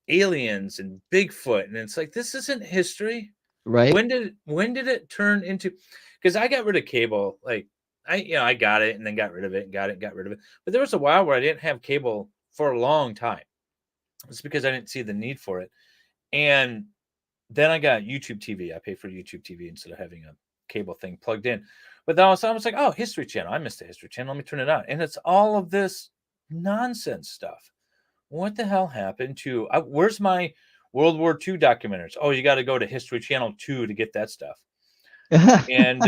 aliens and Bigfoot, and it's like, this isn't history. Right? When did it turn into? Because I got rid of cable. Like I got it and then got rid of it and got rid of it. But there was a while where I didn't have cable for a long time. It's because I didn't see the need for it. And then I got YouTube TV. I pay for YouTube TV instead of having a cable thing plugged in. But then all of a sudden I was like, oh, History Channel. I missed the History Channel. Let me turn it on. And it's all of this nonsense stuff. What the hell happened to where's my World War II documentaries? Oh, you got to go to History Channel 2 to get that stuff. And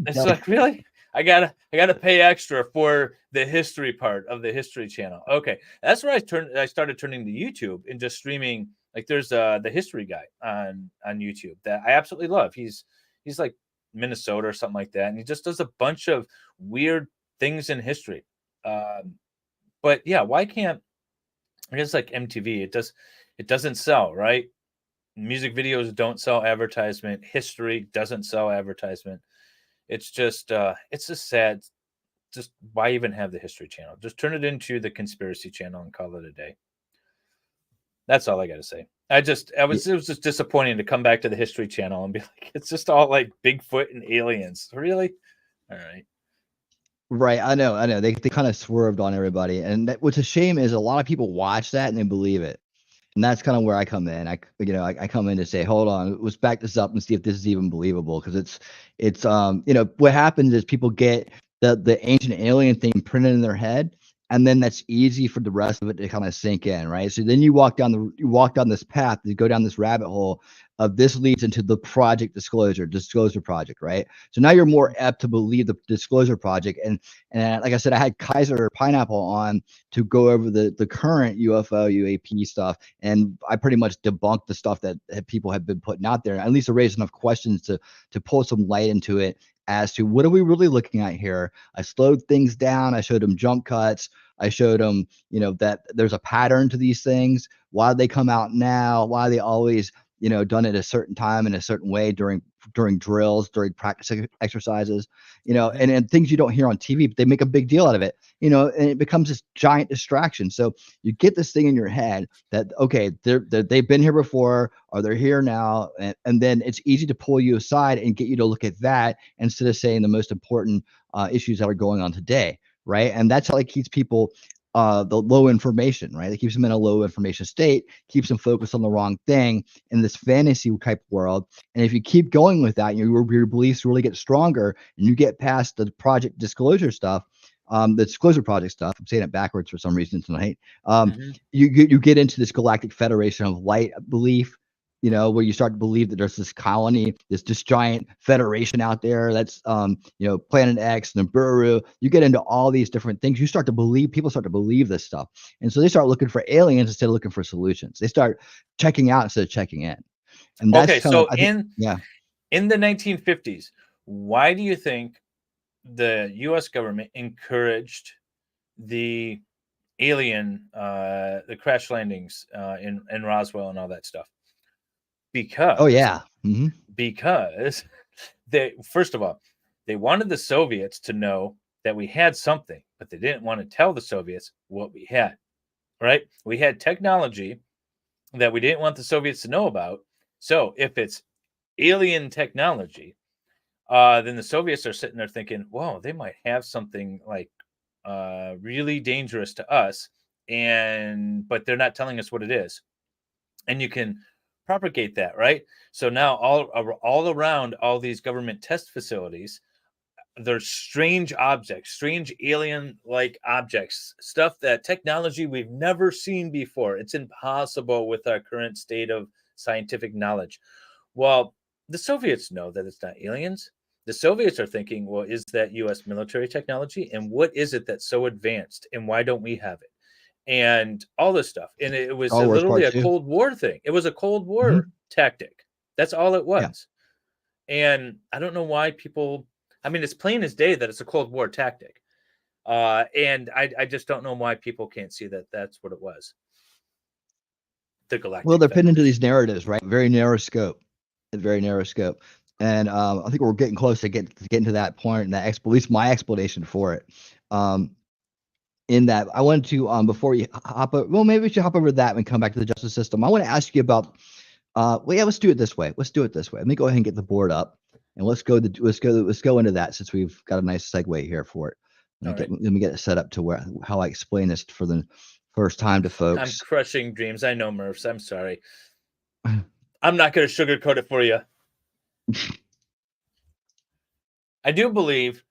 it's like, really? I gotta pay extra for the history part of the History Channel. Okay, that's where I started turning to YouTube and just streaming. Like, there's the history guy on YouTube that I absolutely love. He's like Minnesota or something like that, and he just does a bunch of weird things in history. But yeah, why can't, I guess, like MTV? It doesn't sell, right? Music videos don't sell advertisement. History doesn't sell advertisement. It's just sad. Just why even have the History Channel? Just turn it into the Conspiracy Channel and call it a day. That's all I got to say. It was just disappointing to come back to the History Channel and be like, it's just all like Bigfoot and aliens. Really? All right. Right. I know. They kind of swerved on everybody. And what's a shame is a lot of people watch that and they believe it. And that's kind of where I come in. I come in to say, hold on, let's back this up and see if this is even believable. Because it's what happens is people get the Ancient Alien thing printed in their head, and then that's easy for the rest of it to kind of sink in, right? So then you walk down this path, you go down this rabbit hole of this leads into the disclosure project, right? So now you're more apt to believe the disclosure project. And like I said, I had Kaiser Pineapple on to go over the current UFO UAP stuff, and I pretty much debunked the stuff that people have been putting out there, at least to raise enough questions to pull some light into it as to what are we really looking at here. I slowed things down. I showed them jump cuts. I showed them, that there's a pattern to these things. Why do they come out now? Why are they always done at a certain time in a certain way during drills, during practice exercises, and things you don't hear on TV, but they make a big deal out of it, and it becomes this giant distraction. So you get this thing in your head that, okay, they've been here before, or they're here now. And then it's easy to pull you aside and get you to look at that instead of saying the most important issues that are going on today. Right. And that's how it keeps people the low information, right? It keeps them in a low information state, keeps them focused on the wrong thing in this fantasy type world. And if you keep going with that, your beliefs really get stronger, and you get past the project disclosure stuff, the disclosure project stuff. I'm saying it backwards for some reason tonight. You get into this galactic federation of light belief, where you start to believe that there's this colony, this giant federation out there that's, Planet X, Nibiru. You get into all these different things. People start to believe this stuff. And so they start looking for aliens instead of looking for solutions. They start checking out instead of checking in. And that's okay. So in the 1950s, why do you think the U.S. government encouraged the alien, the crash landings in Roswell and all that stuff? Because because first of all, they wanted the Soviets to know that we had something, but they didn't want to tell the Soviets what we had, right? We had technology that we didn't want the Soviets to know about. So if it's alien technology, then the Soviets are sitting there thinking, whoa, they might have something like really dangerous to us, but they're not telling us what it is. And you can propagate that, right? So now all around all these government test facilities, there's strange objects, strange alien-like objects, stuff that technology we've never seen before. It's impossible with our current state of scientific knowledge. Well, the Soviets know that it's not aliens. The Soviets are thinking, well, is that U.S. military technology? And what is it that's so advanced? And why don't we have it? And all this stuff. And it was Star Wars literally a Part 2. Cold War thing. It was a Cold War Mhm. tactic. That's all it Yeah. was. And I don't know why people, I mean, it's plain as day that it's a Cold War tactic. And I just don't know why people can't see that that's what it was. The Galactic Well, they're pinned into Federation. these narratives, right? Very narrow scope. A very narrow scope. And I think we're getting close to getting to that point, and at least my explanation for it. In that, I wanted to before you hop over, well, maybe we should hop over that and come back to the justice system. I want to ask you about. Well, yeah, let's do it this way. Let's do it this way. Let me go ahead and get the board up, and let's go into that since we've got a nice segue here for it. Let me get it set up to how I explain this for the first time to folks. I'm crushing dreams. I know, Murphs. I'm sorry. I'm not going to sugarcoat it for you. I do believe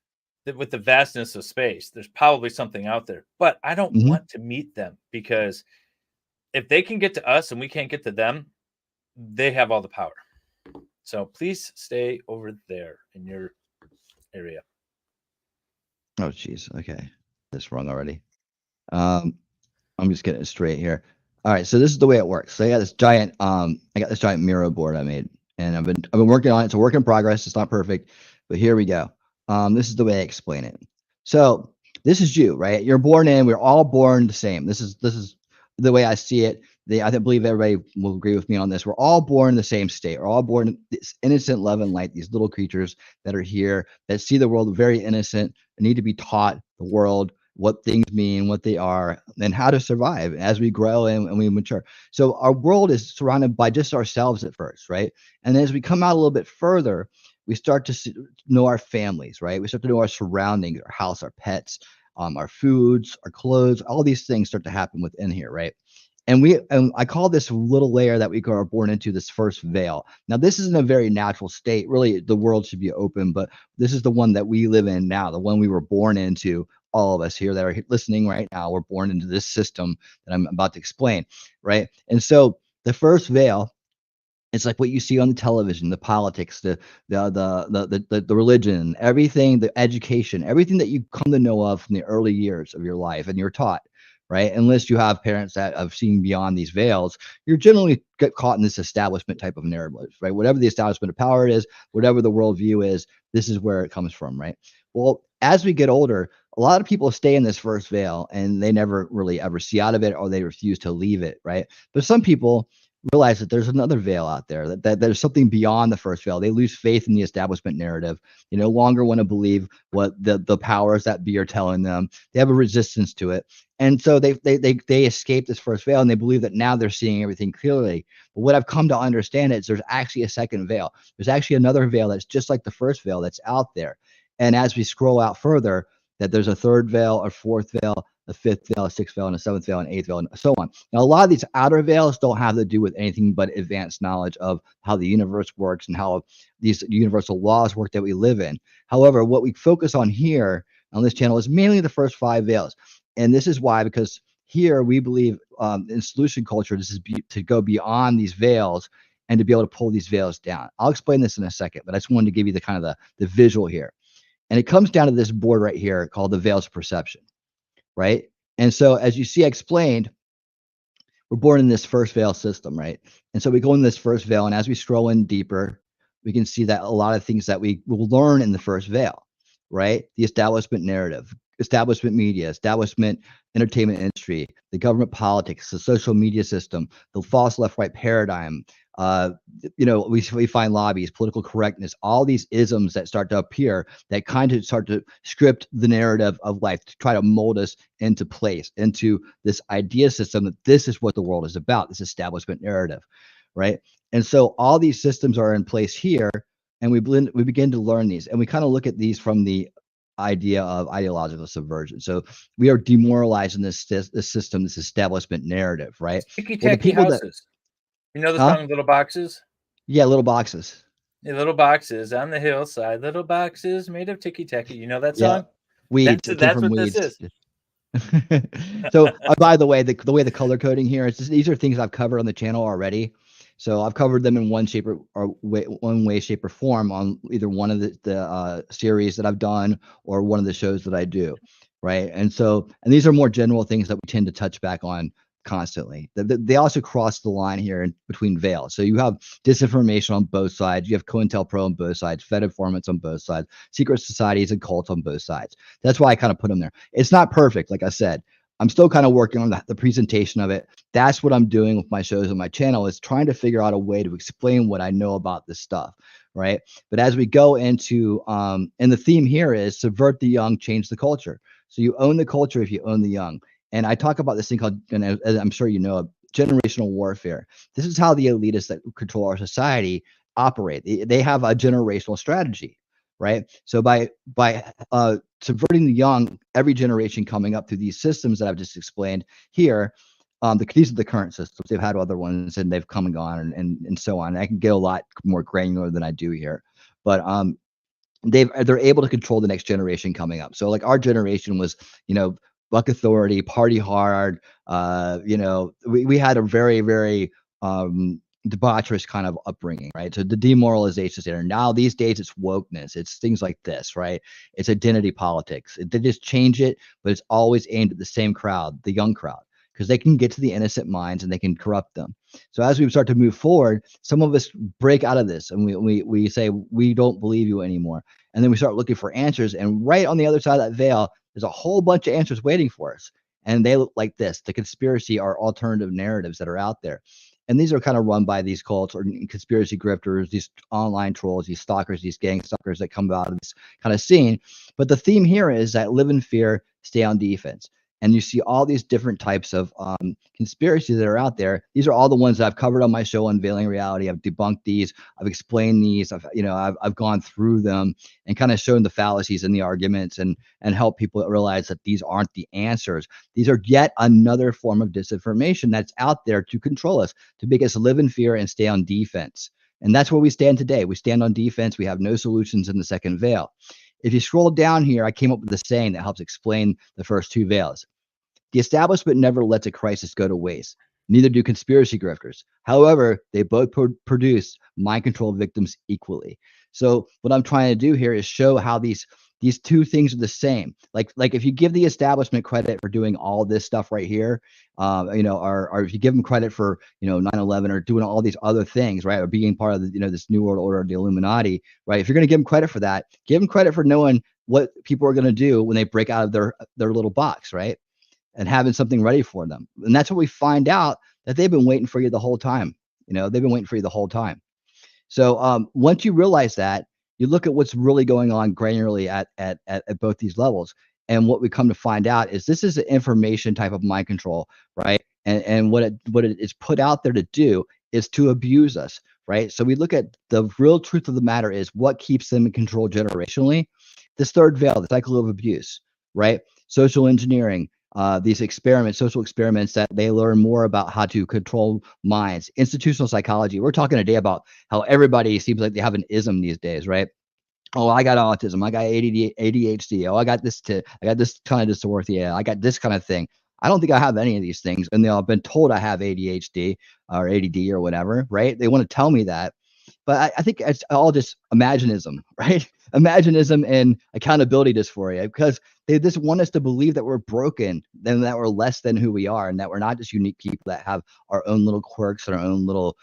that with the vastness of space, there's probably something out there, but I don't want to meet them, because if they can get to us and we can't get to them, they have all the power. So please stay over there in your area. Oh, geez. Okay. That's wrong already. I'm just getting it straight here. All right. So this is the way it works. So I got this giant, Miro board I made, and I've been working on it. It's a work in progress. It's not perfect, but here we go. This is the way I explain it. So this is you, right? You're born in, we're all born the same. This is the way I see it. I believe everybody will agree with me on this. We're all born in the same state. We're all born this innocent love and light, these little creatures that are here, that see the world very innocent, and need to be taught the world, what things mean, what they are, and how to survive as we grow and we mature. So our world is surrounded by just ourselves at first, right? And then as we come out a little bit further, we start to know our families, right? We start to know our surroundings, our house, our pets, our foods, our clothes. All these things start to happen within here, right? And I call this little layer that we are born into, this first veil. Now, this isn't a very natural state. Really, the world should be open, but this is the one that we live in now, the one we were born into. All of us here that are listening right now, we're born into this system that I'm about to explain, right? And so the first veil, it's like what you see on the television, the politics, the religion, everything, the education, everything that you come to know of from the early years of your life, and you're taught, right? Unless you have parents that have seen beyond these veils, you're generally get caught in this establishment type of narrative, right? Whatever the establishment of power is, whatever the worldview is, this is where it comes from, right? Well, as we get older, a lot of people stay in this first veil and they never really ever see out of it, or they refuse to leave it, right? But some people realize that there's another veil out there, that there's something beyond the first veil. They lose faith in the establishment narrative. They no longer want to believe what the powers that be are telling them. They have a resistance to it. And so they escape this first veil, and they believe that now they're seeing everything clearly. But what I've come to understand is there's actually a second veil. There's actually another veil that's just like the first veil that's out there. And as we scroll out further, that there's a third veil, a fourth veil, a fifth veil, a sixth veil, and a seventh veil, and eighth veil, and so on. Now, a lot of these outer veils don't have to do with anything but advanced knowledge of how the universe works and how these universal laws work that we live in. However, what we focus on here on this channel is mainly the first 5 veils. And this is why, because here we believe in solution culture, this is to go beyond these veils and to be able to pull these veils down. I'll explain this in a second, but I just wanted to give you the kind of the visual here. And it comes down to this board right here called the veils of perception, right? And so as you see, I explained, we're born in this first veil system, right? And so we go in this first veil, and as we scroll in deeper, we can see that a lot of things that we will learn in the first veil, right? The establishment narrative, establishment media, establishment entertainment industry, the government politics, the social media system, the false left-right paradigm, we find lobbies, political correctness, all these isms that start to appear that kind of start to script the narrative of life to try to mold us into place, into this idea system that this is what the world is about, this establishment narrative, right? And so all these systems are in place here, and we begin to learn these, and we kind of look at these from the idea of ideological subversion. So we are demoralizing this system, this establishment narrative, right? Ticky-tacky houses. You know the song Little Boxes? Yeah, Little Boxes. Yeah, little boxes on the hillside, little boxes made of ticky-tacky. You know that song? Yeah. Weeds. That's what this is. So by the way, the way the color coding here is these are things I've covered on the channel already. So I've covered them in one way, shape, or form on either one of the series that I've done or one of the shows that I do, right? And these are more general things that we tend to touch back on constantly. They also cross the line here between veils. So you have disinformation on both sides. You have COINTELPRO on both sides, Fed informants on both sides, secret societies and cults on both sides. That's why I kind of put them there. It's not perfect, like I said. I'm still kind of working on the presentation of it. That's what I'm doing with my shows on my channel, is trying to figure out a way to explain what I know about this stuff, right? But as we go into, and the theme here is subvert the young, change the culture. So you own the culture if you own the young. And I talk about this thing called, and as I'm sure you know, generational warfare. This is how the elitists that control our society operate. They have a generational strategy, right? So by subverting the young, every generation coming up through these systems that I've just explained here, these are the current systems. They've had other ones and they've come and gone and so on. I can get a lot more granular than I do here, but they're able to control the next generation coming up. So like our generation was, buck authority, party hard. We had a very, very debaucherous kind of upbringing, right? So the demoralization is there. Now these days it's wokeness. It's things like this, right? It's identity politics. They just change it, but it's always aimed at the same crowd, the young crowd, because they can get to the innocent minds and they can corrupt them. So as we start to move forward, some of us break out of this and we say, we don't believe you anymore. And then we start looking for answers. And right on the other side of that veil, there's a whole bunch of answers waiting for us. And they look like this. The conspiracy are alternative narratives that are out there. And these are kind of run by these cults or conspiracy grifters, these online trolls, these stalkers, these gang stalkers that come out of this kind of scene. But the theme here is that live in fear, stay on defense. And you see all these different types of conspiracies that are out there. These are all the ones that I've covered on my show, Unveiling Reality. I've debunked these. I've explained these. I've gone through them and kind of shown the fallacies and the arguments and help people realize that these aren't the answers. These are yet another form of disinformation that's out there to control us, to make us live in fear and stay on defense. And that's where we stand today. We stand on defense. We have no solutions in the second veil. If you scroll down here, I came up with a saying that helps explain the first two veils. The establishment never lets a crisis go to waste. Neither do conspiracy grifters. However, they both produce mind control victims equally. So what I'm trying to do here is show how these two things are the same. Like if you give the establishment credit for doing all this stuff right here, or if you give them credit for 9/11 or doing all these other things, right, or being part of the this New World Order, the Illuminati, right? If you're going to give them credit for that, give them credit for knowing what people are going to do when they break out of their little box, right? And having something ready for them. And that's what we find out, that they've been waiting for you the whole time. They've been waiting for you the whole time. So once you realize that, you look at what's really going on granularly at both these levels. And what we come to find out is this is an information type of mind control, right? And what it is put out there to do is to abuse us, right? So we look at the real truth of the matter is what keeps them in control generationally. This third veil, the cycle of abuse, right? Social engineering, these social experiments that they learn more about how to control minds, institutional psychology. We're talking today about how everybody seems like they have an ism these days, right? Oh, I got autism. I got ADHD. Oh, I got this kind of dysorthia. I got this kind of thing. I don't think I have any of these things. And I've been told I have ADHD or ADD or whatever, right? They want to tell me that. But I think it's all just imaginism, right? Imaginism and accountability dysphoria, because they just want us to believe that we're broken, and that we're less than who we are, and that we're not just unique people that have our own little quirks and our own little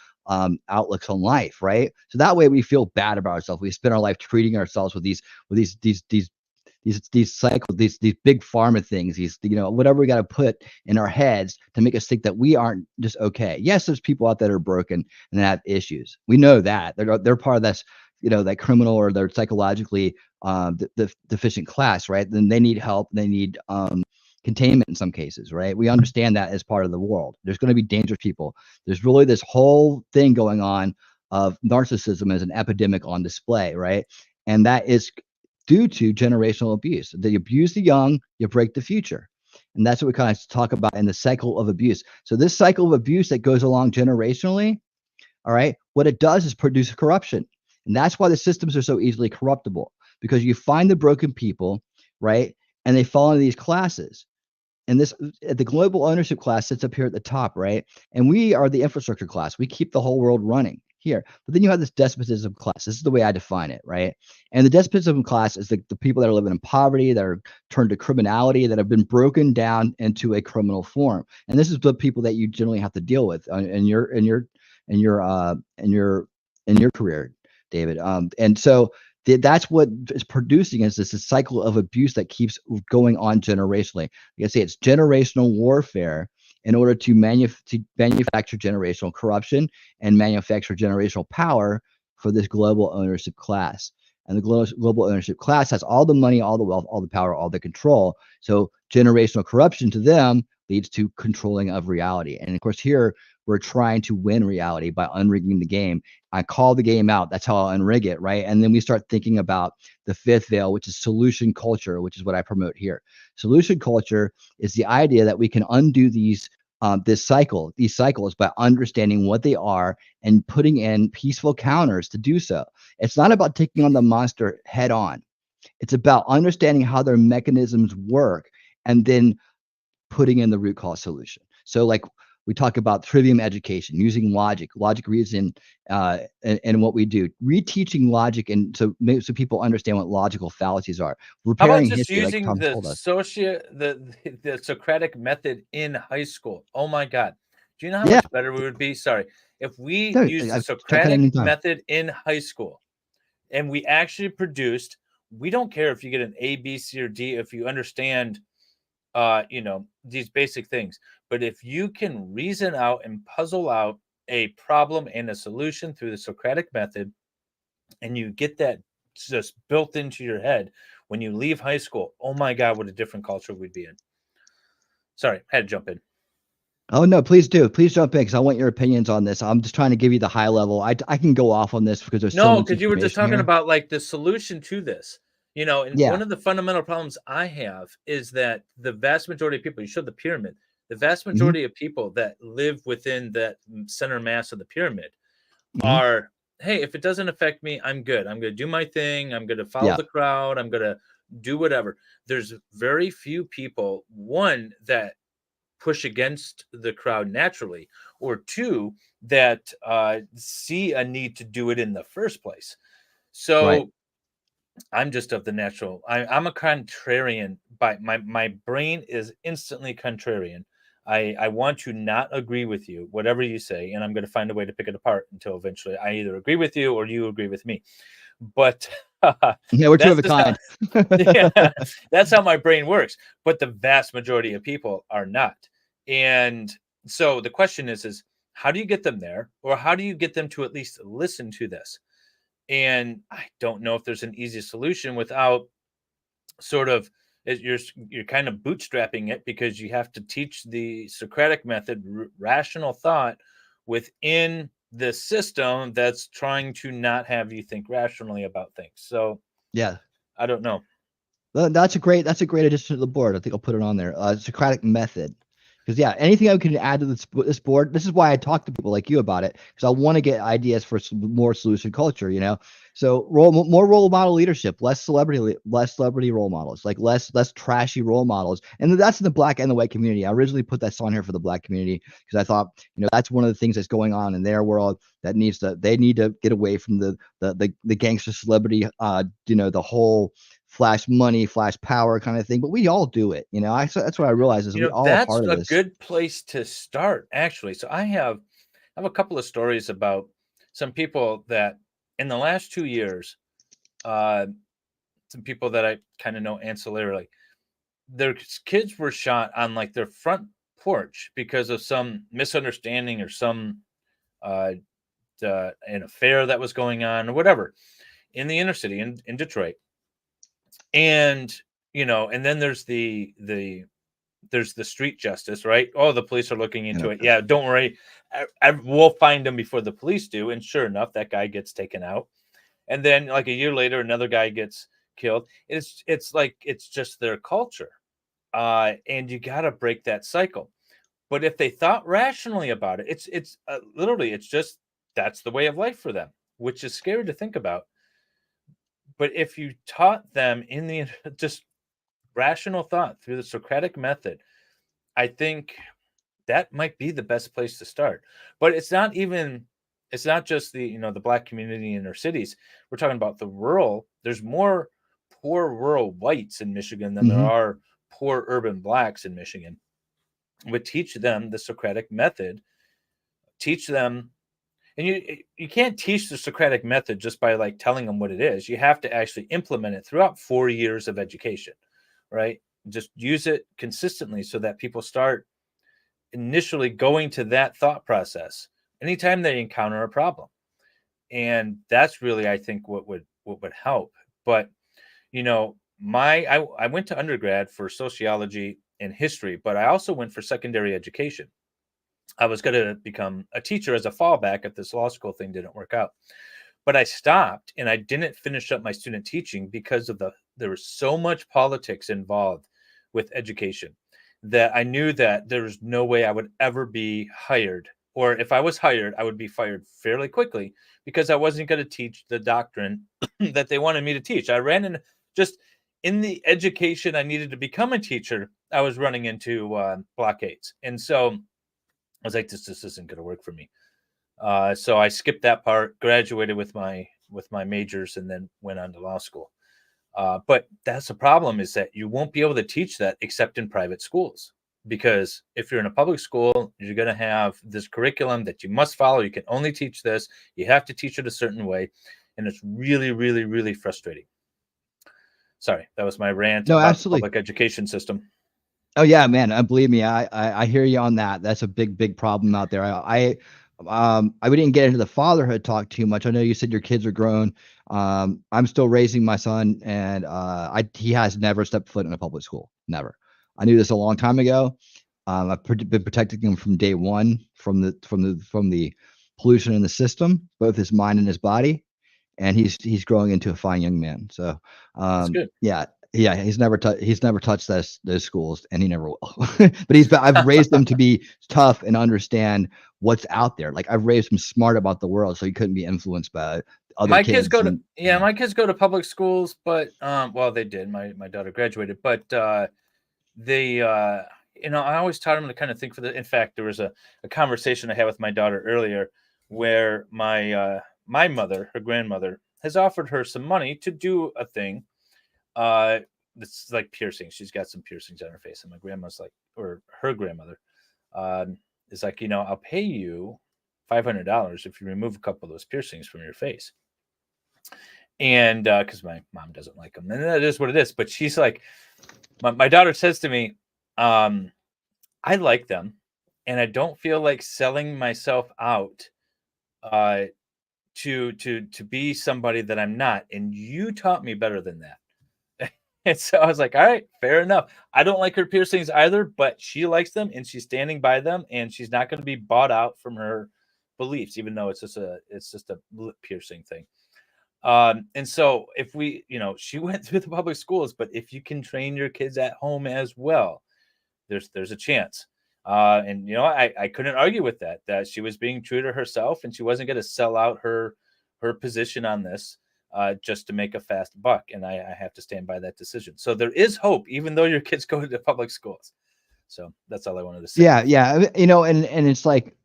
outlooks on life, right? So that way we feel bad about ourselves. We spend our life treating ourselves with these cycles, these big pharma things, whatever we got to put in our heads to make us think that we aren't just okay. Yes, there's people out there that are broken and have issues. We know that they're part of this, that criminal or they're psychologically deficient class, right? Then they need help. They need containment in some cases, right? We understand that as part of the world. There's going to be dangerous people. There's really this whole thing going on of narcissism as an epidemic on display, right? And that is due to generational abuse. That you abuse the young, you break the future. And that's what we kind of talk about in the cycle of abuse. So this cycle of abuse that goes along generationally, all right, what it does is produce corruption. And that's why the systems are so easily corruptible, because you find the broken people, right, and they fall into these classes. and this the global ownership class sits up here at the top, right? And we are the infrastructure class. We keep the whole world running here. But then you have this despotism class. This is the way I define it, right? And the despotism class is the people that are living in poverty, that are turned to criminality, that have been broken down into a criminal form. And this is the people that you generally have to deal with in your career, David. And so that's what is producing is this cycle of abuse that keeps going on generationally. Like I say, it's generational warfare in order to manufacture generational corruption and manufacture generational power for this global ownership class. And the global ownership class has all the money, all the wealth, all the power, all the control. So generational corruption to them leads to controlling of reality. And of course, here we're trying to win reality by unrigging the game. I call the game out. That's how I'll unrig it, right? And then we start thinking about the fifth veil, which is solution culture, which is what I promote here. Solution culture is the idea that we can undo these cycles by understanding what they are and putting in peaceful counters to do so. It's not about taking on the monster head on. It's about understanding how their mechanisms work and then putting in the root cause solution. So like we talk about trivium education, using logic, reason, and what we do, reteaching logic, and so people understand what logical fallacies are. How about Repairing just history, like using Tom the told us. the Socratic method in high school? Oh my God. Do you know how Yeah. much better we would be? Sorry. If we No, used the check that Socratic anytime. method in high school and we actually produced, we don't care if you get an A, B, C, or D, if you understand these basic things. But if you can reason out and puzzle out a problem and a solution through the Socratic method, and you get that just built into your head when you leave high school, oh my God, what a different culture we'd be in. Sorry, had to jump in. Oh no, please do. Please jump in because I want your opinions on this. I'm just trying to give you the high level. I can go off on this because there's so No, much because you were just information talking here. about like the solution to this. And Yeah. one of the fundamental problems I have is that the vast majority of people, you showed the pyramid, the vast majority of people that live within that center mass of the pyramid are, hey, if it doesn't affect me, I'm good. I'm going to do my thing. I'm going to follow Yeah. the crowd. I'm going to do whatever. There's very few people, one, that push against the crowd naturally, or two, that see a need to do it in the first place. So Right. I'm just of the natural. I'm a contrarian. By my brain is instantly contrarian. I want to not agree with you, whatever you say, and I'm going to find a way to pick it apart until eventually I either agree with you or you agree with me. But Yeah, we're two that's of a just how, kind. yeah, that's how my brain works. But the vast majority of people are not. And so the question is how do you get them there, or how do you get them to at least listen to this? And I don't know if there's an easy solution without sort of you're kind of bootstrapping it, because you have to teach the Socratic method, rational thought within the system that's trying to not have you think rationally about things. So Yeah. I don't know. Well, that's a great addition to the board. I think I'll put it on there. Socratic method. Because yeah, anything I can add to this board. This is why I talk to people like you about it, because I want to get ideas for more solution culture. So more role model leadership, less celebrity role models, like less trashy role models, and that's in the black and the white community. I originally put that on here for the black community because I thought that's one of the things that's going on in their world that they need to get away from the gangster celebrity, the whole flash money, flash power kind of thing. But we all do it, that's what I realize is we all are That's part of a this. good place to start, actually. So I have a couple of stories about some people that in the last 2 years, some people that I kind of know ancillarily, their kids were shot on like their front porch because of some misunderstanding or some an affair that was going on or whatever in the inner city in Detroit. And and then there's the street justice, right? Oh, the police are looking into it. Yeah, don't worry, we'll find him before the police do. And sure enough, that guy gets taken out. And then like a year later, another guy gets killed. It's like it's just their culture, and you got to break that cycle. But if they thought rationally about it, it's literally it's just that's the way of life for them, which is scary to think about. But if you taught them in the just rational thought through the Socratic method, I think that might be the best place to start. But it's not just the, the Black community in our cities. We're talking about the rural. There's more poor rural whites in Michigan than there are poor urban Blacks in Michigan. Would teach them the Socratic method, teach them. And you can't teach the Socratic method just by like telling them what it is. You have to actually implement it throughout 4 years of education, right? Just use it consistently so that people start initially going to that thought process anytime they encounter a problem. And that's really, I think, what would help. But I went to undergrad for sociology and history, but I also went for secondary education. I was going to become a teacher as a fallback if this law school thing didn't work out. But I stopped and I didn't finish up my student teaching because of there was so much politics involved with education that I knew that there was no way I would ever be hired. Or if I was hired, I would be fired fairly quickly because I wasn't going to teach the doctrine that they wanted me to teach. I ran in the education I needed to become a teacher, I was running into blockades. And so I was like, this isn't going to work for me. So I skipped that part, graduated with my majors, and then went on to law school. But that's the problem, is that you won't be able to teach that except in private schools. Because if you're in a public school, you're going to have this curriculum that you must follow. You can only teach this. You have to teach it a certain way. And it's really, really, really frustrating. Sorry, that was my rant about absolutely. the public education system. Oh yeah, man. Believe me, I hear you on that. That's a big problem out there. I didn't get into the fatherhood talk too much. I know you said your kids are grown. I'm still raising my son, and he has never stepped foot in a public school. Never. I knew this a long time ago. I've been protecting him from day one from the pollution in the system, both his mind and his body, and he's growing into a fine young man. So That's good. yeah. He's never touched those schools, and he never will. But I've raised him to be tough and understand what's out there. Like, I've raised him smart about the world, so he couldn't be influenced by other My kids. My kids go to public schools, but well, they did. My daughter graduated, but they I always taught them to kind of think in fact, there was a conversation I had with my daughter earlier where my mother, her grandmother, has offered her some money to do a thing. It's like piercing. She's got some piercings on her face, and my grandma's like, or her grandmother, is like, I'll pay you $500 if you remove a couple of those piercings from your face. And because my mom doesn't like them, and that is what it is. But she's like, my daughter says to me, I like them, and I don't feel like selling myself out to be somebody that I'm not. And you taught me better than that. And so I was like, all right, fair enough. I don't like her piercings either, but she likes them and she's standing by them, and she's not going to be bought out from her beliefs, even though it's just a lip piercing thing. And so if we, she went through the public schools, but if you can train your kids at home as well, there's a chance. And I couldn't argue with that she was being true to herself, and she wasn't going to sell out her position on this just to make a fast buck. And I have to stand by that decision. So there is hope, even though your kids go to public schools. So that's all I wanted to say. Yeah. And it's like,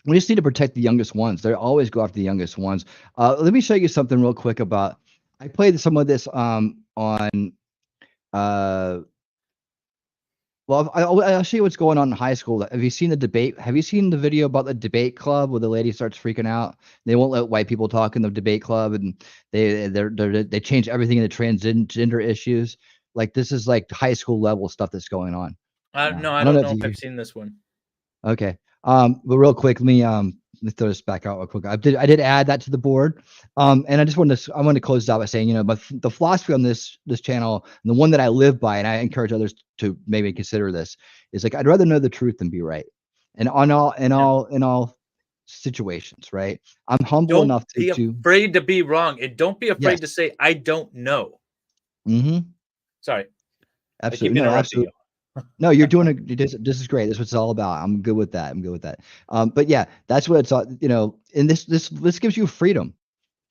we just need to protect the youngest ones. They always go after the youngest ones. Let me show you something real quick about, I played some of this on well, I'll show you what's going on in high school. Have you seen the debate? Have you seen the video about the debate club where the lady starts freaking out? They won't let white people talk in the debate club, and they change everything into transgender issues. Like, this is like high school level stuff that's going on. No, I don't know if I've seen this one. Okay. But real quick, let me throw this back out real quick. I did add that to the board. And I want to close this out by saying, but the philosophy on this channel, and the one that I live by, and I encourage others to maybe consider this, is like, I'd rather know the truth than be right. And in all situations, right? I'm humble enough to be afraid to be wrong, and don't be afraid to say, I don't know. Mm-hmm. Sorry. Absolutely. No, absolutely. No, you're doing this is great. This is what it's all about. I'm good with that. But yeah, that's what it's and this gives you freedom.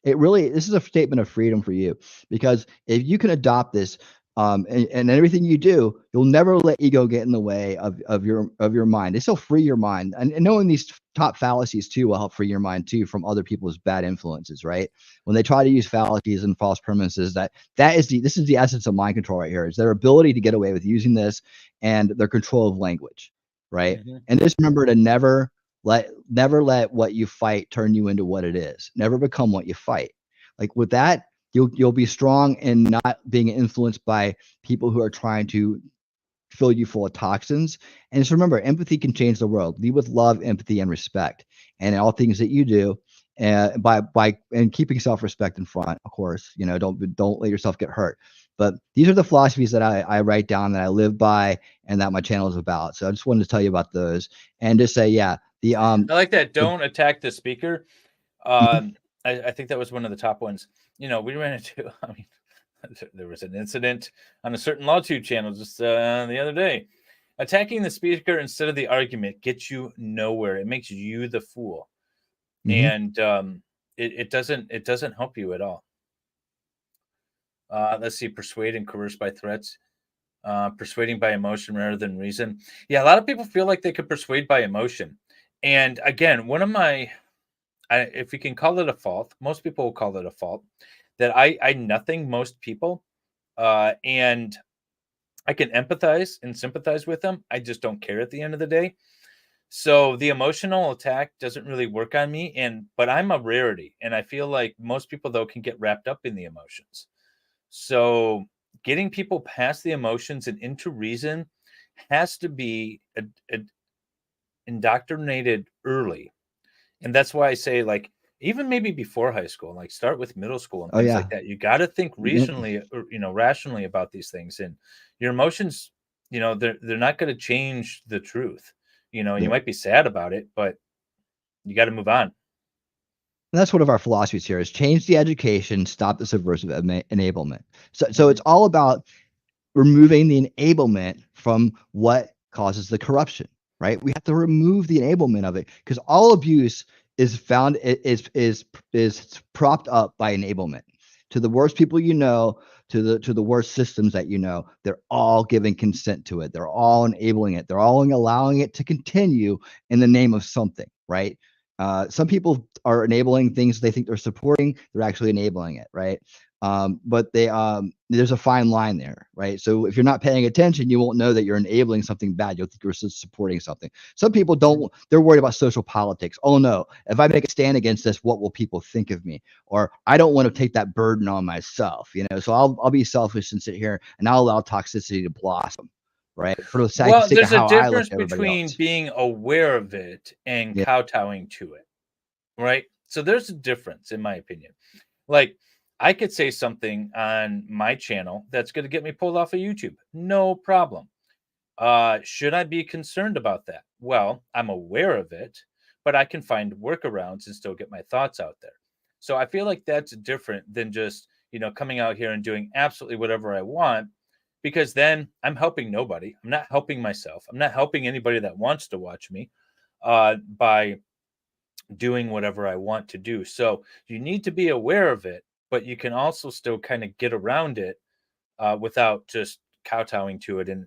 This is a statement of freedom for you, because if you can adopt this, and everything you do, you'll never let ego get in the way of your mind. It still free your mind, and knowing these top fallacies too will help free your mind too from other people's bad influences. Right? When they try to use fallacies and false premises, this is the essence of mind control right here. Is their ability to get away with using this and their control of language. Right? And just remember to never let what you fight turn you into what it is. Never become what you fight. Like with that, you'll be strong in not being influenced by people who are trying to fill you full of toxins. And just remember, empathy can change the world. Lead with love, empathy, and respect, and in all things that you do. By keeping self-respect in front, of course. Don't let yourself get hurt. But these are the philosophies that I write down, that I live by, and that my channel is about. So I just wanted to tell you about those, and just say, yeah, I like that. Don't attack the speaker. I think that was one of the top ones. We ran into, there was an incident on a certain LawTube channel just the other day. Attacking the speaker instead of the argument gets you nowhere. It makes you the fool. And it doesn't help you at all. Let's see. Persuade and coerce by threats. Persuading by emotion rather than reason. Yeah, a lot of people feel like they could persuade by emotion. And again, one of my, if you can call it a fault, most people will call it a fault, that I nothing most people, and I can empathize and sympathize with them. I just don't care at the end of the day. So the emotional attack doesn't really work on me, but I'm a rarity, and I feel like most people though can get wrapped up in the emotions. So getting people past the emotions and into reason has to be indoctrinated early. And that's why I say, like, even maybe before high school, like start with middle school and things like that. You got to think reasonably, or, rationally about these things. And your emotions, they're not going to change the truth. You might be sad about it, but you got to move on. And that's one of our philosophies here: is change the education, stop the subversive enablement. So it's all about removing the enablement from what causes the corruption, right? We have to remove the enablement of it, because all abuse is propped up by enablement. To the worst people to the worst systems that they're all giving consent to it. They're all enabling it. They're all allowing it to continue in the name of something, right? Some people are enabling things they think they're supporting. They're actually enabling it, right? But there's a fine line there, right? So if you're not paying attention, you won't know that you're enabling something bad. You'll think you're supporting something. Some people don't. They're worried about social politics. Oh no, if I make a stand against this, what will people think of me? Or I don't want to take that burden on myself, So I'll be selfish and sit here and I'll allow toxicity to blossom, right? For the sake of there's how a difference I look at between being aware of it and kowtowing to it, right? So there's a difference, in my opinion. Like, I could say something on my channel that's going to get me pulled off of YouTube. No problem. Should I be concerned about that? Well, I'm aware of it, but I can find workarounds and still get my thoughts out there. So I feel like that's different than just, coming out here and doing absolutely whatever I want, because then I'm helping nobody. I'm not helping myself. I'm not helping anybody that wants to watch me by doing whatever I want to do. So you need to be aware of it, but you can also still kind of get around it without just kowtowing to it and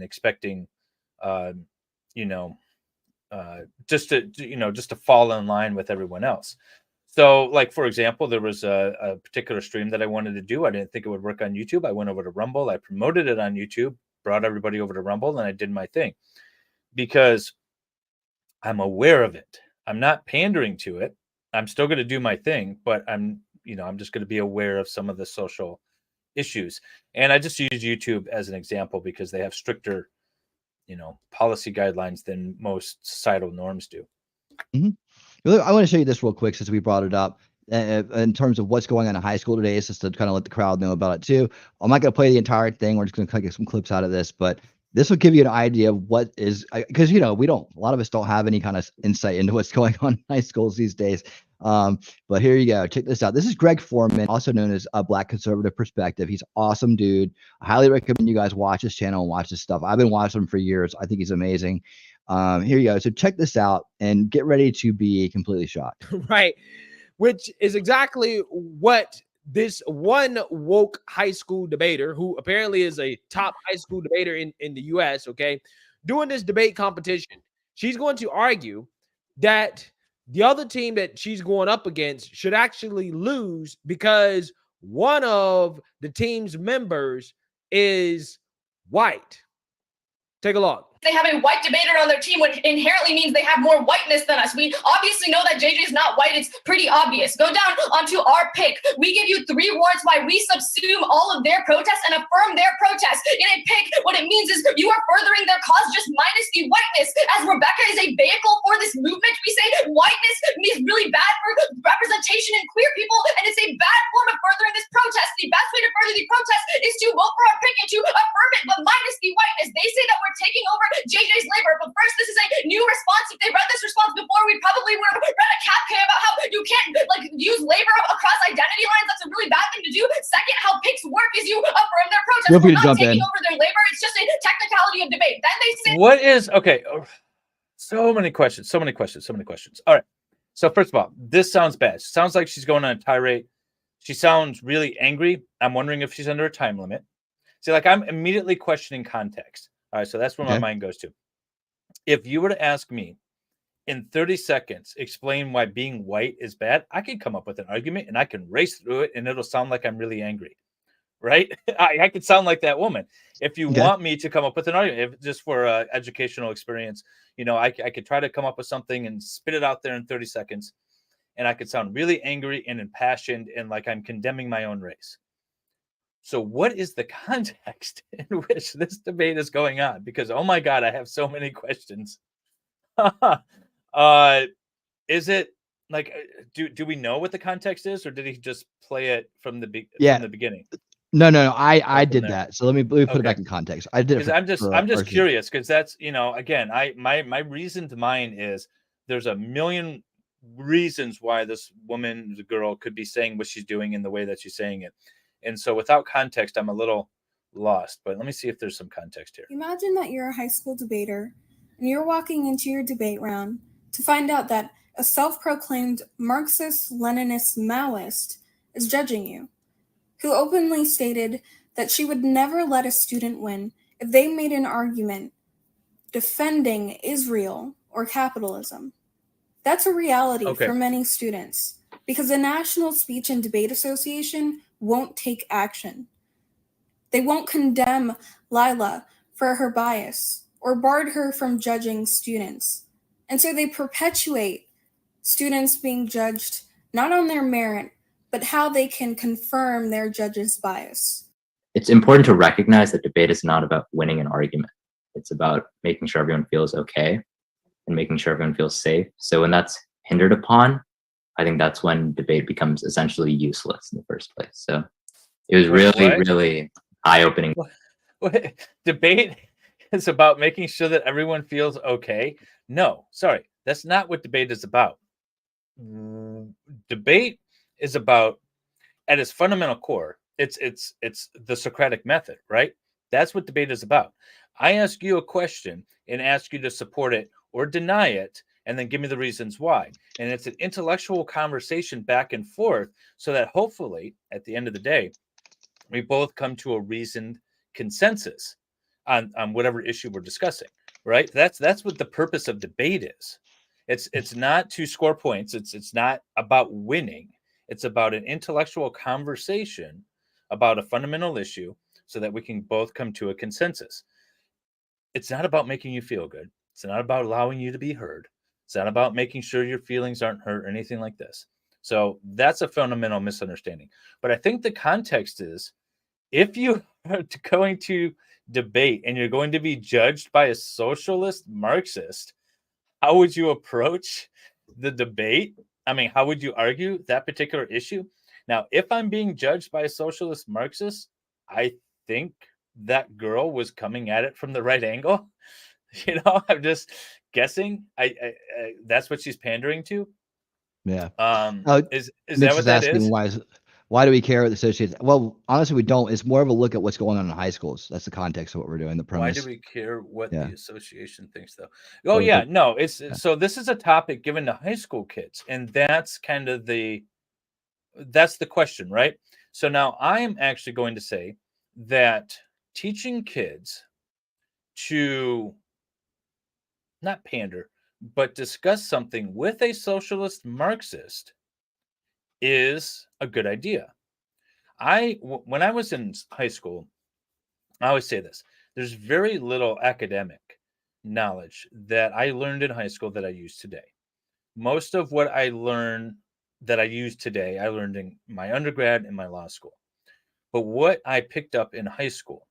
expecting, just to fall in line with everyone else. So, like, for example, there was a particular stream that I wanted to do. I didn't think it would work on YouTube. I went over to Rumble. I promoted it on YouTube, brought everybody over to Rumble, and I did my thing because I'm aware of it. I'm not pandering to it. I'm still going to do my thing, but I'm just going to be aware of some of the social issues. And I just use YouTube as an example because they have stricter, policy guidelines than most societal norms do. I want to show you this real quick since we brought it up. In terms of what's going on in high school today, it's just to kind of let the crowd know about it too. I'm not going to play the entire thing. We're just going to get some clips out of this, but this will give you an idea of what is, because a lot of us don't have any kind of insight into what's going on in high schools these days. But here you go. Check this out. This is Greg Foreman, also known as a Black Conservative Perspective. He's awesome, dude. I highly recommend you guys watch his channel and watch his stuff. I've been watching him for years. I think he's amazing. Here you go. So check this out and get ready to be completely shocked. Right. Which is exactly what this one woke high school debater who apparently is a top high school debater in the US, okay, doing this debate competition. She's going to argue that the other team that she's going up against should actually lose because one of the team's members is white. Take a look. They have a white debater on their team, which inherently means they have more whiteness than us. We obviously know that JJ is not white. It's pretty obvious. Go down onto our pick. We give you 3 words why we subsume all of their protests and affirm their protests. In a pick, what it means is you are furthering their cause just minus the whiteness. As Rebecca is a vehicle for this movement, we say whiteness is really bad for representation in queer people, and it's a bad form of furthering this protest. The best way to further the protest is to vote for our pick and to affirm it, but minus the whiteness. They say that we're taking over JJ's labor, but first, this is a new response. If they read this response before, we probably would have read a CAPK about how you can't use labor across identity lines. That's a really bad thing to do. Second, how picks work is you affirm their protest. We're not taking over their labor. It's just a technicality of debate. Then they say, what is okay? So many questions. All right. So first of all, this sounds bad. Sounds like she's going on a tirade. She sounds really angry. I'm wondering if she's under a time limit. See, I'm immediately questioning context. All right, so that's where my mind goes to. If you were to ask me in 30 seconds, explain why being white is bad, I can come up with an argument and I can race through it and it'll sound like I'm really angry, right? I could sound like that woman. If you want me to come up with an argument, just for educational experience, I could try to come up with something and spit it out there in 30 seconds. And I could sound really angry and impassioned and like I'm condemning my own race. So what is the context in which this debate is going on? Because, oh my God, I have so many questions. Is it do we know what the context is, or did he just play it from the beginning? No. I did that. So let me put it back in context. I did it because I'm just curious, because that's again, my reasoned mind is there's a million reasons why this woman, the girl, could be saying what she's doing in the way that she's saying it. And so without context, I'm a little lost, but let me see if there's some context here. Imagine that you're a high school debater and you're walking into your debate round to find out that a self-proclaimed Marxist-Leninist Maoist is judging you, who openly stated that she would never let a student win if they made an argument defending Israel or capitalism. That's a reality for many students because the National Speech and Debate Association won't take action. They won't condemn Lila for her bias or barred her from judging students. And so they perpetuate students being judged not on their merit, but how they can confirm their judge's bias. It's important to recognize that debate is not about winning an argument. It's about making sure everyone feels okay and making sure everyone feels safe. So when that's hindered upon, I think that's when debate becomes essentially useless in the first place. So it was really eye-opening. Debate is about making sure that everyone feels okay. No, sorry, that's not what debate is about. Debate is about, at its fundamental core, it's the Socratic method, right? That's what debate is about. I ask you a question and ask you to support it or deny it, and then give me the reasons why. And it's an intellectual conversation back and forth so that hopefully at the end of the day, we both come to a reasoned consensus on whatever issue we're discussing, right? That's what the purpose of debate is. It's not to score points. It's not about winning. It's about an intellectual conversation about a fundamental issue so that we can both come to a consensus. It's not about making you feel good. It's not about allowing you to be heard. It's not about making sure your feelings aren't hurt or anything like this. So that's a fundamental misunderstanding. But I think the context is, if you are going to debate and you're going to be judged by a socialist Marxist, how would you approach the debate? I mean, how would you argue that particular issue? Now, if I'm being judged by a socialist Marxist, I think that girl was coming at it from the right angle. I'm just guessing. I that's what she's pandering to. Yeah. Is that what that is? Why do we care what the associates? Well, honestly, we don't. It's more of a look at what's going on in high schools. That's the context of what we're doing. The premise. Why do we care what the association thinks, though? Oh, yeah. No, it's so this is a topic given to high school kids, and that's kind of the that's the question, right? So now I am actually going to say that teaching kids to not pander, but discuss something with a socialist Marxist is a good idea. When I was in high school, I always say this: there's very little academic knowledge that I learned in high school that I use today. Most of what I learned that I use today, I learned in my undergrad and my law school. But what I picked up in high school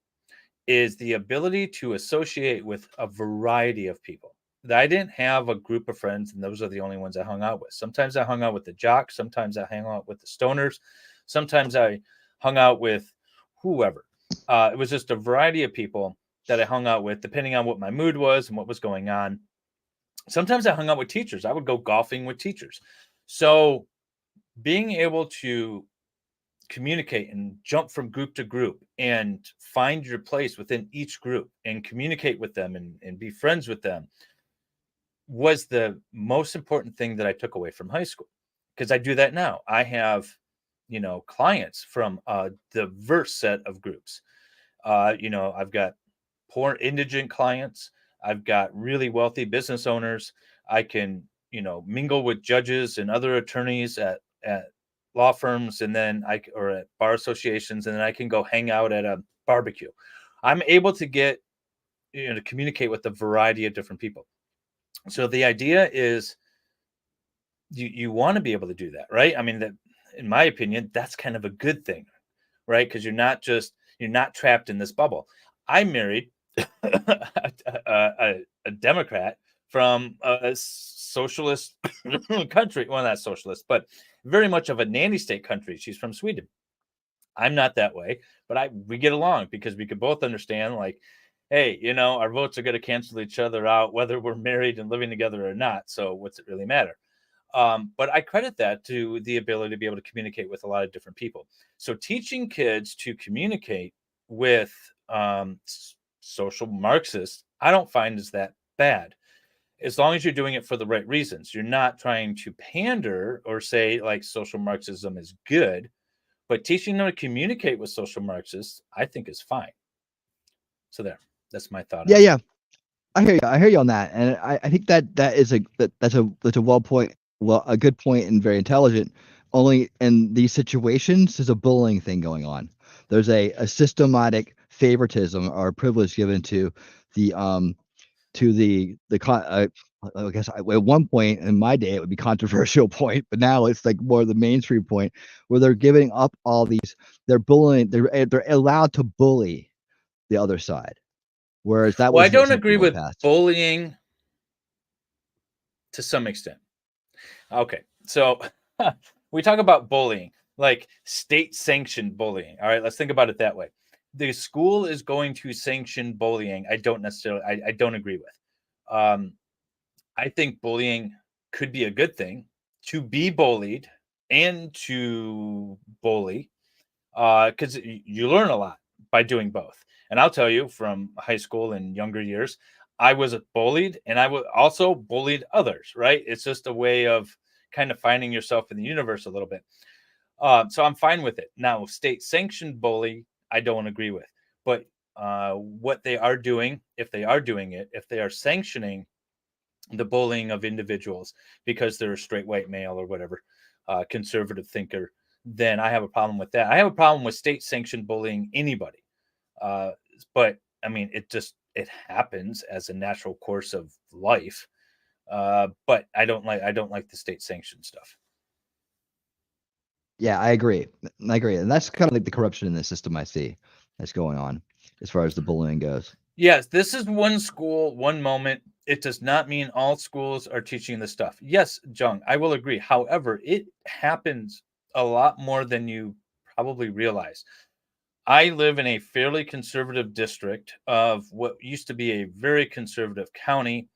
is the ability to associate with a variety of people. I didn't have a group of friends, and those are the only ones I hung out with. Sometimes I hung out with the jocks, sometimes I hung out with the stoners, sometimes I hung out with whoever. It was just a variety of people that I hung out with, depending on what my mood was and what was going on. Sometimes I hung out with teachers. I would go golfing with teachers. So being able to communicate and jump from group to group and find your place within each group and communicate with them and be friends with them was the most important thing that I took away from high school, because I do that now. I have, clients from a diverse set of groups. I've got poor indigent clients. I've got really wealthy business owners. I can, mingle with judges and other attorneys at law firms, and then or at bar associations, and then I can go hang out at a barbecue. I'm able to get, to communicate with a variety of different people. So the idea is you want to be able to do that, right? I mean, that, in my opinion, that's kind of a good thing, right? Because you're not trapped in this bubble. I married a Democrat from a socialist country. Well, not socialist, but very much of a nanny state country. She's from Sweden. I'm not that way, but we get along because we could both understand, like, hey, our votes are going to cancel each other out, whether we're married and living together or not. So what's it really matter? But I credit that to the ability to be able to communicate with a lot of different people. So teaching kids to communicate with social Marxists, I don't find is that bad, as long as you're doing it for the right reasons. You're not trying to pander or say like social Marxism is good, but teaching them to communicate with social Marxists, I think, is fine. So that's my thought. Yeah. I hear you on that, and I think that's a a good point and very intelligent. Only in these situations, there's a bullying thing going on. There's a systematic favoritism or privilege given to the I guess at one point in my day it would be controversial point, but now it's like more the mainstream point where they're giving up all these. They're bullying. They're allowed to bully the other side. Whereas that I was don't agree with bullying to some extent. Okay, so we talk about bullying, like state-sanctioned bullying. All right, let's think about it that way. The school is going to sanction bullying. I don't agree with. I think bullying could be a good thing, to be bullied and to bully, because you learn a lot by doing both. And I'll tell you, from high school and younger years, I was bullied, and I was also bullied others, right? It's just a way of kind of finding yourself in the universe a little bit. So I'm fine with it. Now, state-sanctioned bully, I don't agree with. But what they are doing, if they are sanctioning the bullying of individuals because they're a straight white male or whatever, conservative thinker, then I have a problem with that. I have a problem with state-sanctioned bullying anybody. But I mean, it happens as a natural course of life. But I don't like the state-sanctioned stuff. Yeah, I agree. And that's kind of like the corruption in the system I see that's going on as far as the bullying goes. Yes, this is one school, one moment. It does not mean all schools are teaching this stuff. Yes, Jung, I will agree. However, it happens a lot more than you probably realize. I live in a fairly conservative district of what used to be a very conservative county.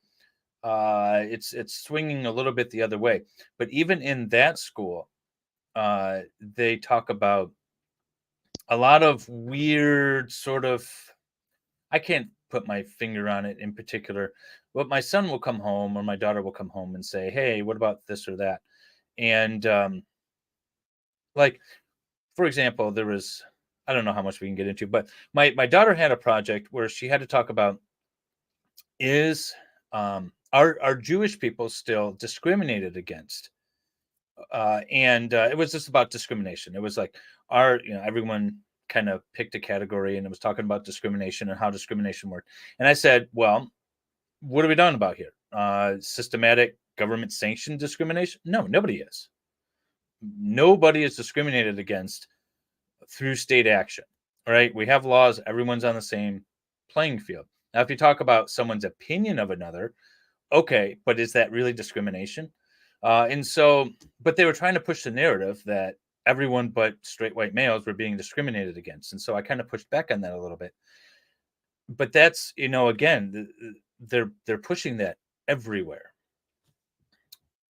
It's swinging a little bit the other way. But even in that school, they talk about a lot of weird sort of, I can't put my finger on it in particular, but my son will come home or my daughter will come home and say, hey, what about this or that? And Like, for example, there was, I don't know how much we can get into, but my daughter had a project where she had to talk about, is are Jewish people still discriminated against? And it was just about discrimination. It was like, everyone kind of picked a category, and it was talking about discrimination and how discrimination worked. And I said, well, what are we talking about here? Systematic government sanctioned discrimination? No, nobody is. Nobody is discriminated against through state action. Right? We have laws. Everyone's on the same playing field. Now, if you talk about someone's opinion of another, okay, but is that really discrimination? And so, but they were trying to push the narrative that everyone but straight white males were being discriminated against. And so I kind of pushed back on that a little bit. But that's, again, they're pushing that everywhere.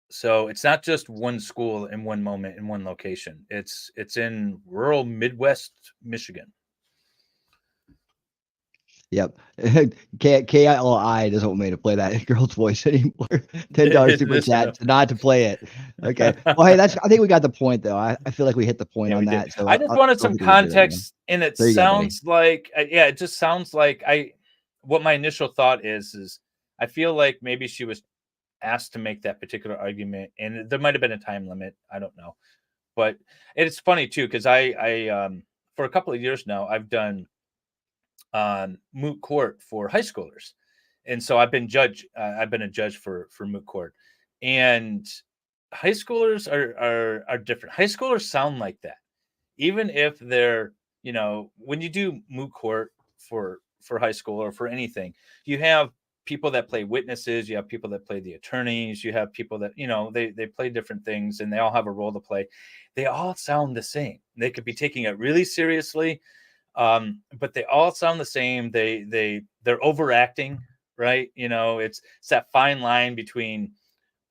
So it's not just one school in one moment in one location. It's in rural Midwest Michigan. Yep. KLI doesn't want me to play that girl's voice anymore. $10 super chat not to play it. Okay. Well, hey, I think we got the point though. I feel like we hit the point on that. So I just wanted some context, and it sounds like, it just sounds like what my initial thought is I feel like maybe she was asked to make that particular argument, and there might have been a time limit. I don't know, but it's funny too, because I for a couple of years now I've done moot court for high schoolers, and so I've been a judge for moot court, and high schoolers are different. High schoolers sound like that, even if they're, when you do moot court for high school or for anything, you have people that play witnesses, you have people that play the attorneys, you have people that, they play different things, and they all have a role to play. They all sound the same. They could be taking it really seriously, but they all sound the same. They're overacting, right? It's that fine line between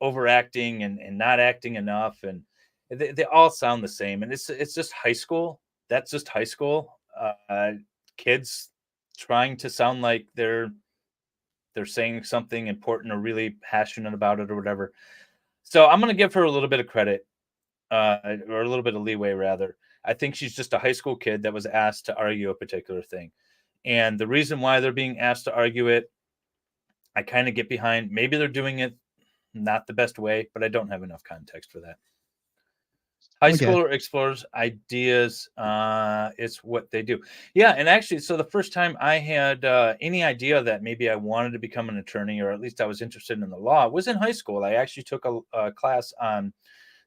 overacting and not acting enough, and they all sound the same. And it's just high school. That's just high school. Kids trying to sound like they're saying something important or really passionate about it or whatever. So I'm going to give her a little bit of credit, or a little bit of leeway rather. I think she's just a high school kid that was asked to argue a particular thing. And the reason why they're being asked to argue it, I kind of get behind. Maybe they're doing it not the best way, but I don't have enough context for that. High schooler explores ideas. It's what they do. Yeah. And actually, so the first time I had any idea that maybe I wanted to become an attorney, or at least I was interested in the law, was in high school. I actually took a class on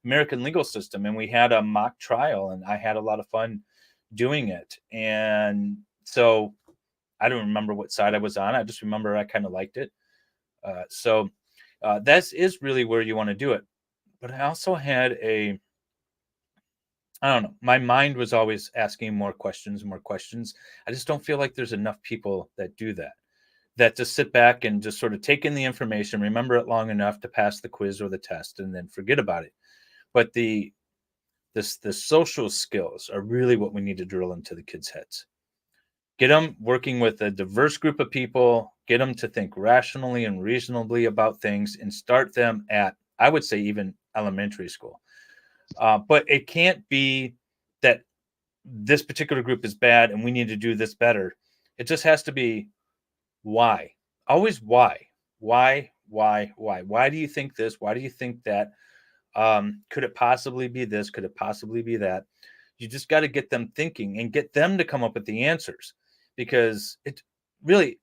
American legal system, and we had a mock trial, and I had a lot of fun doing it. And so I don't remember what side I was on. I just remember I kind of liked it. So that is really where you want to do it. But I also had I don't know. My mind was always asking more questions. I just don't feel like there's enough people that do that just sit back and just sort of take in the information, remember it long enough to pass the quiz or the test, and then forget about it. But the social skills are really what we need to drill into the kids' heads. Get them working with a diverse group of people, get them to think rationally and reasonably about things, and start them at, I would say, even elementary school. But it can't be that this particular group is bad and we need to do this better. It just has to be why. Always why. Why do you think this? Why do you think that? Could it possibly be this? Could it possibly be that? You just got to get them thinking and get them to come up with the answers, because it really,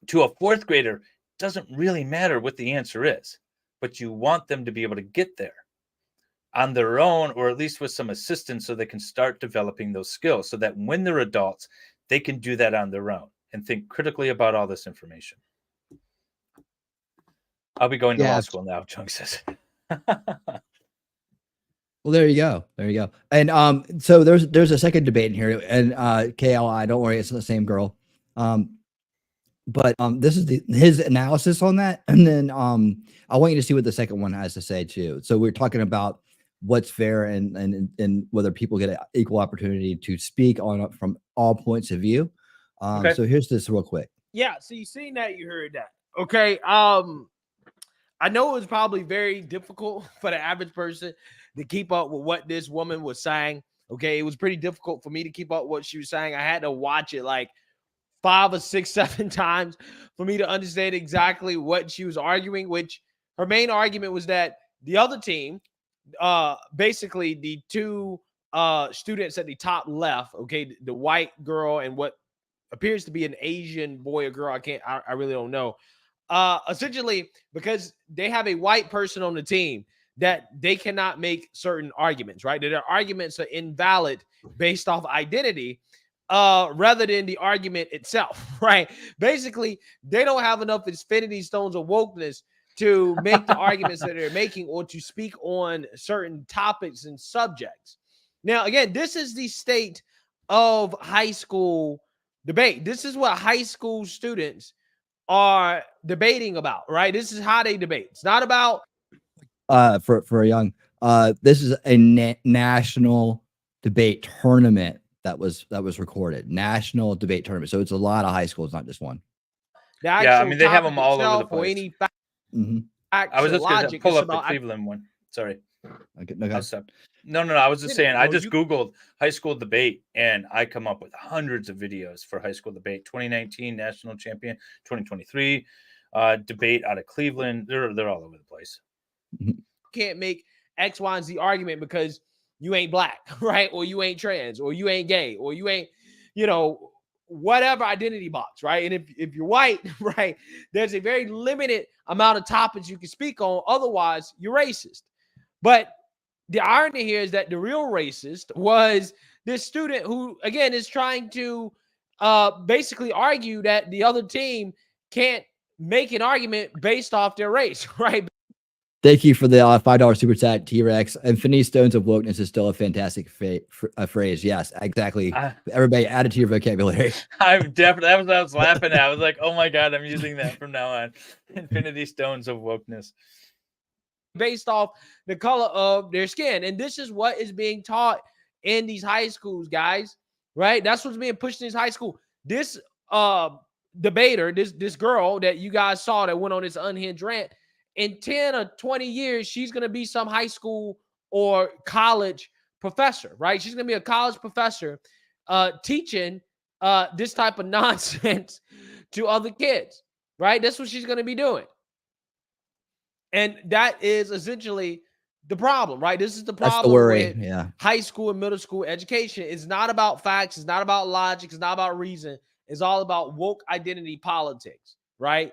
to a fourth grader, doesn't really matter what the answer is, but you want them to be able to get there on their own, or at least with some assistance, so they can start developing those skills, so that when they're adults, they can do that on their own and think critically about all this information. I'll be going to law school now, Chung says. Well, there you go. And so there's a second debate in here, and KLI, don't worry, it's the same girl. But this is his analysis on that, and then I want you to see what the second one has to say too. So we're talking about what's fair and whether people get an equal opportunity to speak on from all points of view. Okay. So here's this real quick. Yeah, so you seen that, you heard that. Okay. I know it was probably very difficult for the average person to keep up with what this woman was saying. Okay, it was pretty difficult for me to keep up what she was saying. I had to watch it like 5 or 6, 7 times for me to understand exactly what she was arguing, which her main argument was that the other team, basically the two students at the top left, okay, the white girl and what appears to be an Asian boy or girl, I really don't know. Essentially, because they have a white person on the team, that they cannot make certain arguments, right? That their arguments are invalid based off identity, rather than the argument itself, right? Basically, they don't have enough infinity stones of wokeness to make the arguments that they're making or to speak on certain topics and subjects. Now, again, this is the state of high school debate. This is what high school students are debating about, right? This is how they debate. It's not about for a young, this is a national debate tournament that was recorded. National debate tournament. So it's a lot of high schools, not just one. the Yeah, I mean, they have topic them all over the itself or place. any fact I was or just going to logic. pull It's up the about Cleveland one. Sorry. Okay, I'll stop. No, I was just saying, I just Googled high school debate and I come up with hundreds of videos for high school debate. 2019 national champion, 2023 debate out of Cleveland. They're all over the place. can't make X, Y, and Z argument because you ain't black, right? Or you ain't trans, or you ain't gay, or you ain't, whatever identity box, right? And if you're white, right, there's a very limited amount of topics you can speak on. Otherwise, you're racist. But the irony here is that the real racist was this student who, again, is trying to basically argue that the other team can't make an argument based off their race, right? Thank you for the $5 super chat, T-Rex. Infinity Stones of Wokeness is still a fantastic phrase. Yes, exactly. Everybody add it to your vocabulary. I'm definitely, that was what I was laughing at. I was like, oh my God, I'm using that from now on. Infinity Stones of Wokeness. Based off the color of their skin. And this is what is being taught in these high schools, guys, right? That's what's being pushed in this high school. This debater, this girl that you guys saw that went on this unhinged rant, in 10 or 20 years, she's going to be some high school or college professor, right? She's going to be a college professor teaching this type of nonsense to other kids, right? That's what she's going to be doing. And that is essentially the problem, right? This is the problem. That's the worry. With Yeah. high school and middle school education. It's not about facts. It's not about logic. It's not about reason. It's all about woke identity politics, right?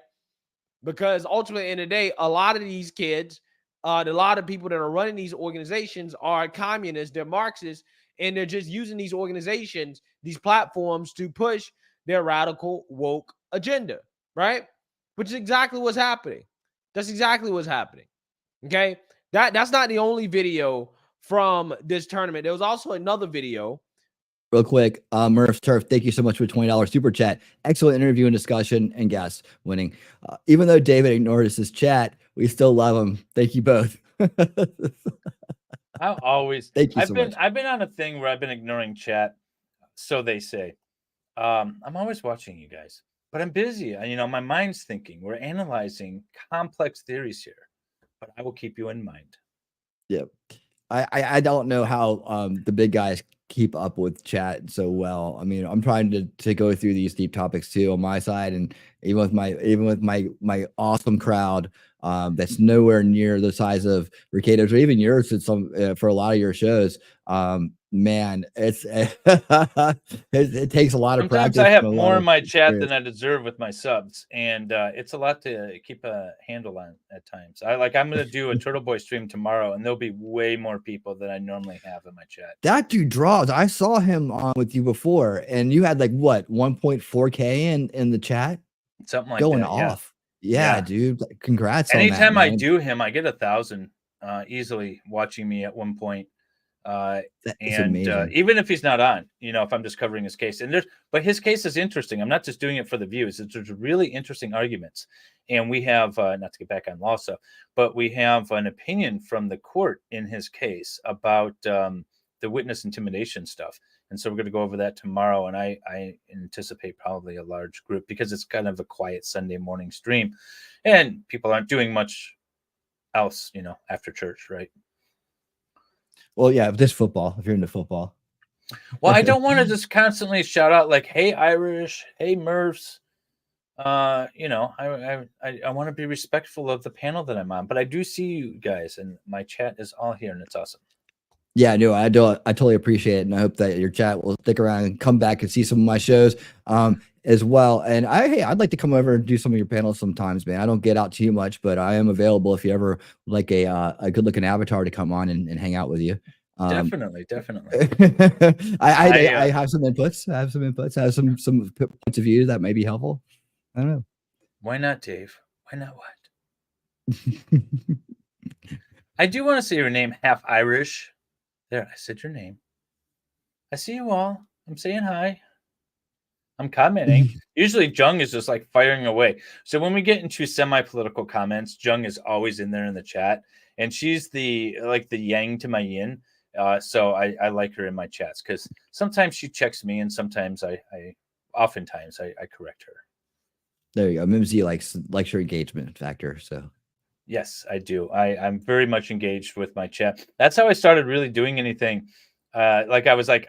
Because ultimately, in the day, a lot of these kids, a lot of people that are running these organizations are communists, they're Marxists, and they're just using these organizations, these platforms to push their radical woke agenda, right? Which is exactly what's happening. That's exactly what's happening. Okay. That's not the only video from this tournament. There was also another video. Real quick, Murph Turf, thank you so much for $20 super chat. Excellent interview and discussion and guests winning. Even though David ignored his chat, we still love him. Thank you both. I always thank you so much. I've been on a thing where I've been ignoring chat, so they say. I'm always watching you guys, but I'm busy. My mind's thinking. We're analyzing complex theories here, but I will keep you in mind. Yep. I don't know how the big guys keep up with chat so well. I mean, I'm trying to go through these deep topics too on my side, and even with my awesome crowd that's nowhere near the size of Ricardo's or even yours for a lot of your shows. Man, it takes a lot of practice. Sometimes I have more in my chat than I deserve with my subs, and it's a lot to keep a handle on at times. I'm going to do a Turtle Boy stream tomorrow, and there'll be way more people than I normally have in my chat. That dude draws. I saw him on with you before, and you had 1.4K in the chat, something like going that, off. Yeah, dude. Congrats. Anytime on that, I do him, I get 1,000 easily watching me at one point. And even if he's not on, if I'm just covering his case, but his case is interesting. I'm not just doing it for the views. There's really interesting arguments, and we have not to get back on law stuff, but we have an opinion from the court in his case about the witness intimidation stuff, and so we're going to go over that tomorrow. And I anticipate probably a large group because it's kind of a quiet Sunday morning stream, and people aren't doing much else, after church, right? Well, yeah, just football. If you're into football. Well, I don't want to just constantly shout out like, "Hey, Irish," "Hey, Murphs." I want to be respectful of the panel that I'm on, but I do see you guys, and my chat is all here, and it's awesome. Yeah, no, I totally appreciate it, and I hope that your chat will stick around and come back and see some of my shows as well. And I'd like to come over and do some of your panels sometimes, man. I don't get out too much, but I am available if you ever like a good looking avatar to come on and hang out with you. Definitely. I have some inputs. I have some points of view that may be helpful. I don't know. Why not, Dave? Why not what? I do want to say your name, half Irish. There, I said your name. I see you all. I'm saying hi. I'm commenting. Usually Jung is just like firing away. So when we get into semi-political comments, Jung is always in there in the chat. And she's the yang to my yin. So I like her in my chats because sometimes she checks me and sometimes oftentimes I correct her. There you go. Mimsy likes your engagement factor. So yes, I do. I'm very much engaged with my chat. That's how I started really doing anything. I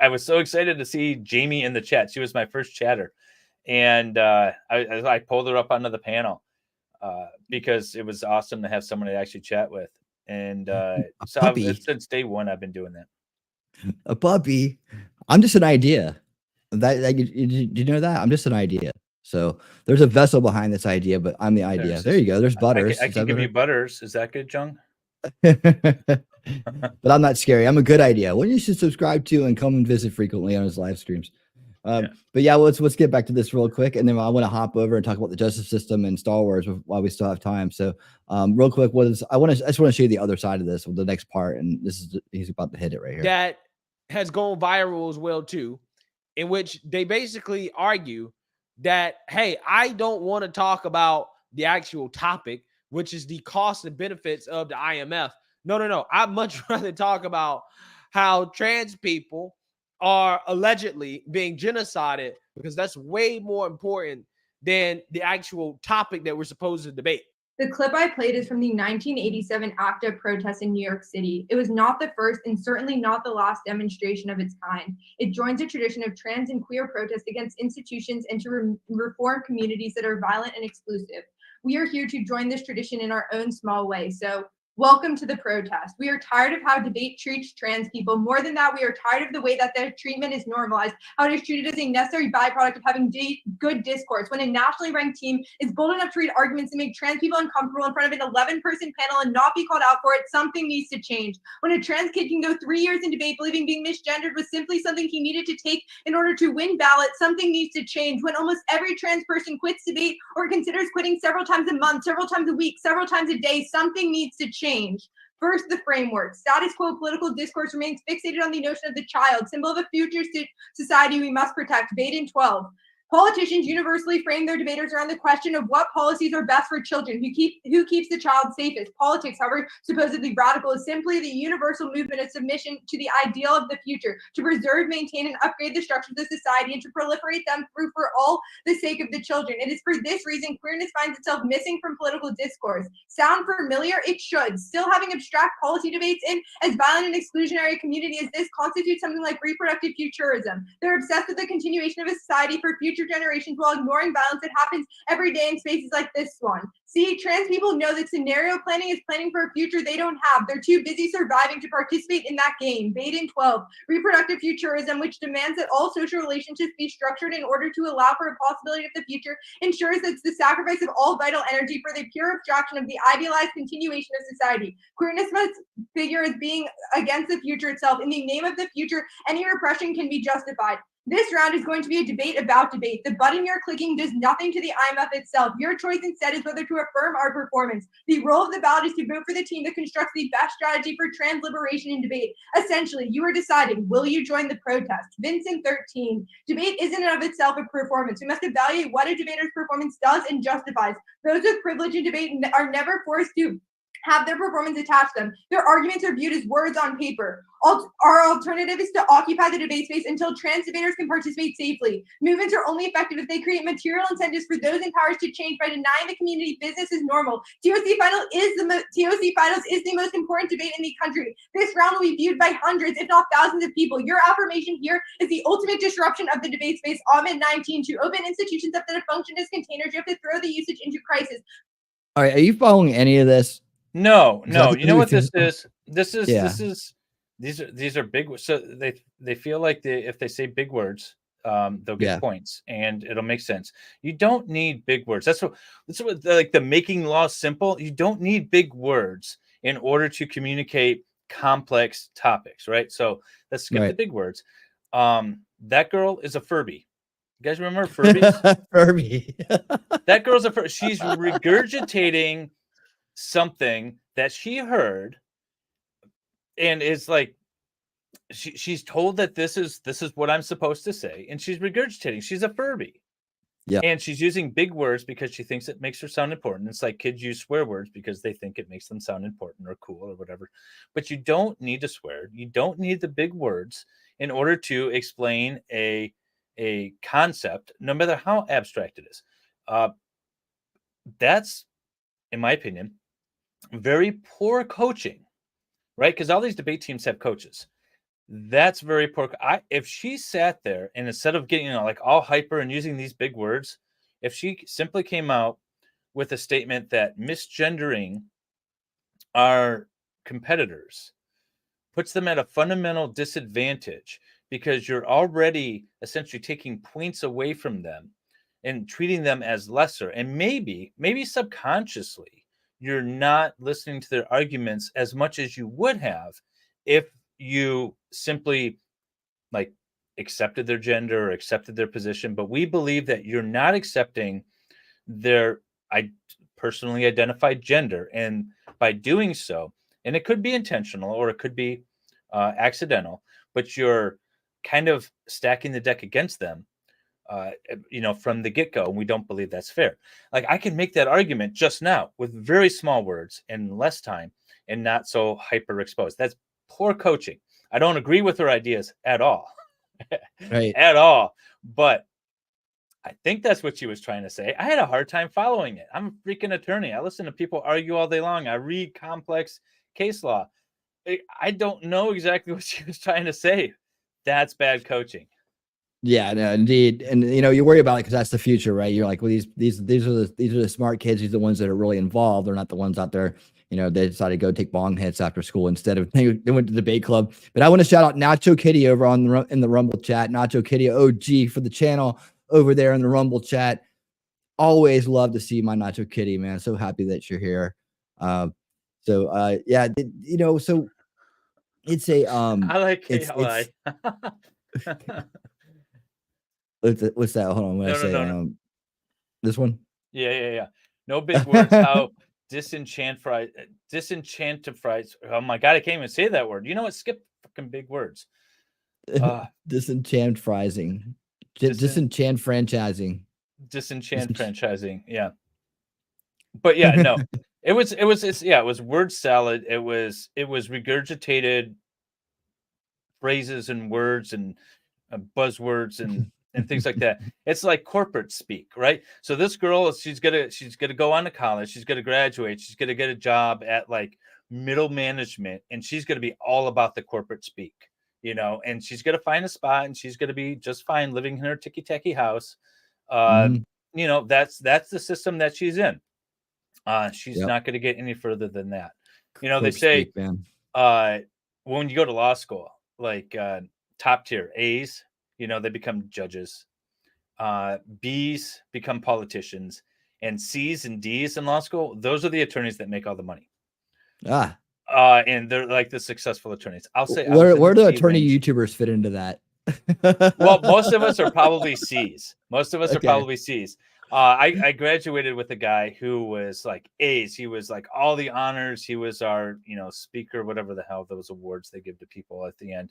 was so excited to see Jamie in the chat. She was my first chatter. And I pulled her up onto the panel because it was awesome to have someone to actually chat with. And since day one, I've been doing that. A puppy. I'm just an idea. You know that? I'm just an idea. So there's a vessel behind this idea, but I'm the idea. There you go. There's Butters. I can give you Butters. Is that good, Jung? But I'm not scary. I'm a good idea. One you should subscribe to and come and visit frequently on his live streams. But yeah, let's get back to this real quick, and then I want to hop over and talk about the justice system and Star Wars while we still have time. So, real quick, I just want to show you the other side of this, the next part, and he's about to hit it right here. That has gone viral as well too, in which they basically argue that, hey, I don't want to talk about the actual topic, which is the costs and benefits of the IMF. No. I'd much rather talk about how trans people are allegedly being genocided, because that's way more important than the actual topic that we're supposed to debate. The clip I played is from the 1987 ACTA protest in New York City. It was not the first and certainly not the last demonstration of its kind. It joins a tradition of trans and queer protest against institutions and to reform communities that are violent and exclusive. We are here to join this tradition in our own small way. So welcome to the protest. We are tired of how debate treats trans people. More than that, we are tired of the way that their treatment is normalized, how it is treated as a necessary byproduct of having good discourse. When a nationally ranked team is bold enough to read arguments and make trans people uncomfortable in front of an 11-person panel and not be called out for it, something needs to change. When a trans kid can go 3 years in debate believing being misgendered was simply something he needed to take in order to win ballots, something needs to change. When almost every trans person quits debate or considers quitting several times a month, several times a week, several times a day, something needs to change. First, the framework. Status quo political discourse remains fixated on the notion of the child, symbol of a future society we must protect. Baden 12. Politicians universally frame their debaters around the question of what policies are best for children, who keeps the child safest. Politics, however supposedly radical, is simply the universal movement of submission to the ideal of the future, to preserve, maintain, and upgrade the structures of society, and to proliferate them through for all the sake of the children. It is for this reason queerness finds itself missing from political discourse. Sound familiar? It should. Still having abstract policy debates in as violent and exclusionary a community as this constitutes something like reproductive futurism. They're obsessed with the continuation of a society for future generations while ignoring violence that happens every day in spaces like this one. See, trans people know that scenario planning is planning for a future they don't have. They're too busy surviving to participate in that game. Baden 12. Reproductive futurism, which demands that all social relationships be structured in order to allow for a possibility of the future, ensures that it's the sacrifice of all vital energy for the pure abstraction of the idealized continuation of society. Queerness must figure as being against the future itself. In the name of the future, any repression can be justified. This round is going to be a debate about debate. The button you're clicking does nothing to the IMF itself. Your choice instead is whether to affirm our performance. The role of the ballot is to vote for the team that constructs the best strategy for trans liberation in debate. Essentially, you are deciding, will you join the protest? Vincent 13. Debate isn't in of itself a performance. We must evaluate what a debater's performance does and justifies. Those with privilege in debate are never forced to have their performance attach them. Their arguments are viewed as words on paper. Our alternative is to occupy the debate space until trans debaters can participate safely. Movements are only effective if they create material incentives for those in power to change by denying the community business is normal. TOC Finals is the most important debate in the country. This round will be viewed by hundreds, if not thousands of people. Your affirmation here is the ultimate disruption of the debate space. COVID-19 to open institutions that have functioned as containers. You have to throw the usage into crisis. All right, are you following any of this? No. Because You know what this yeah. is? These are big. So they feel like if they say big words, they'll get points, and it'll make sense. You don't need big words. That's what like the making law simple. You don't need big words in order to communicate complex topics, right? So let's skip the big words. That girl is a Furby. You guys remember Furbies? Furby. That girl's a Furby. She's regurgitating something that she heard, and is like, she's told that this is what I'm supposed to say, and she's regurgitating. She's a Furby. Yeah. And she's using big words because she thinks it makes her sound important. It's like kids use swear words because they think it makes them sound important or cool or whatever. But you don't need to swear. You don't need the big words in order to explain a concept, no matter how abstract it is. That's, in my opinion, very poor coaching, right? Because all these debate teams have coaches. That's very poor. If she sat there and instead of getting like all hyper and using these big words, if she simply came out with a statement that misgendering our competitors puts them at a fundamental disadvantage because you're already essentially taking points away from them and treating them as lesser, and maybe subconsciously you're not listening to their arguments as much as you would have if you simply like accepted their gender or accepted their position. But we believe that you're not accepting their personally identified gender, and by doing so, and it could be intentional or it could be accidental, but you're kind of stacking the deck against them from the get-go, and we don't believe that's fair. Like, I can make that argument just now with very small words and less time and not so hyper exposed. That's poor coaching. I don't agree with her ideas at all. Right. At all. But I think that's what she was trying to say. I had a hard time following it. I'm a freaking attorney. I listen to people argue all day long. I read complex case law. I don't know exactly what she was trying to say. That's bad coaching. Yeah, no, indeed. And you worry about it because that's the future, right? You're like, well, these are the smart kids. These are the ones that are really involved. They're not the ones out there. They decided to go take bong hits after school instead of they went to the debate club. But I want to shout out Nacho Kitty over in the Rumble chat. Nacho Kitty OG for the channel over there in the Rumble chat. Always love to see my Nacho Kitty, man. So happy that you're here. So it's a I like KLI. What's that? Hold on. No. This one? Yeah. No big words. How disenchantifies. Oh my God, I can't even say that word. You know what? Skip fucking big words. Disenchant franchising. Disenchant franchising. Yeah. But yeah, no. It was word salad. It was regurgitated phrases and words and buzzwords and things like that. It's like corporate speak, right? So this girl, she's gonna go on to college, she's gonna graduate, she's gonna get a job at like middle management, and she's gonna be all about the corporate speak, and she's gonna find a spot, and she's gonna be just fine living in her ticky-tacky house. That's the system that she's in. She's not gonna get any further than that. They say when you go to law school, like top tier A's, they become judges. B's become politicians, and C's and D's in law school, those are the attorneys that make all the money. And they're like the successful attorneys. I'll say, where do attorney YouTubers fit into that? Well, most of us are probably C's. I graduated with a guy who was like A's. He was like all the honors. He was our, speaker, whatever the hell those awards they give to people at the end.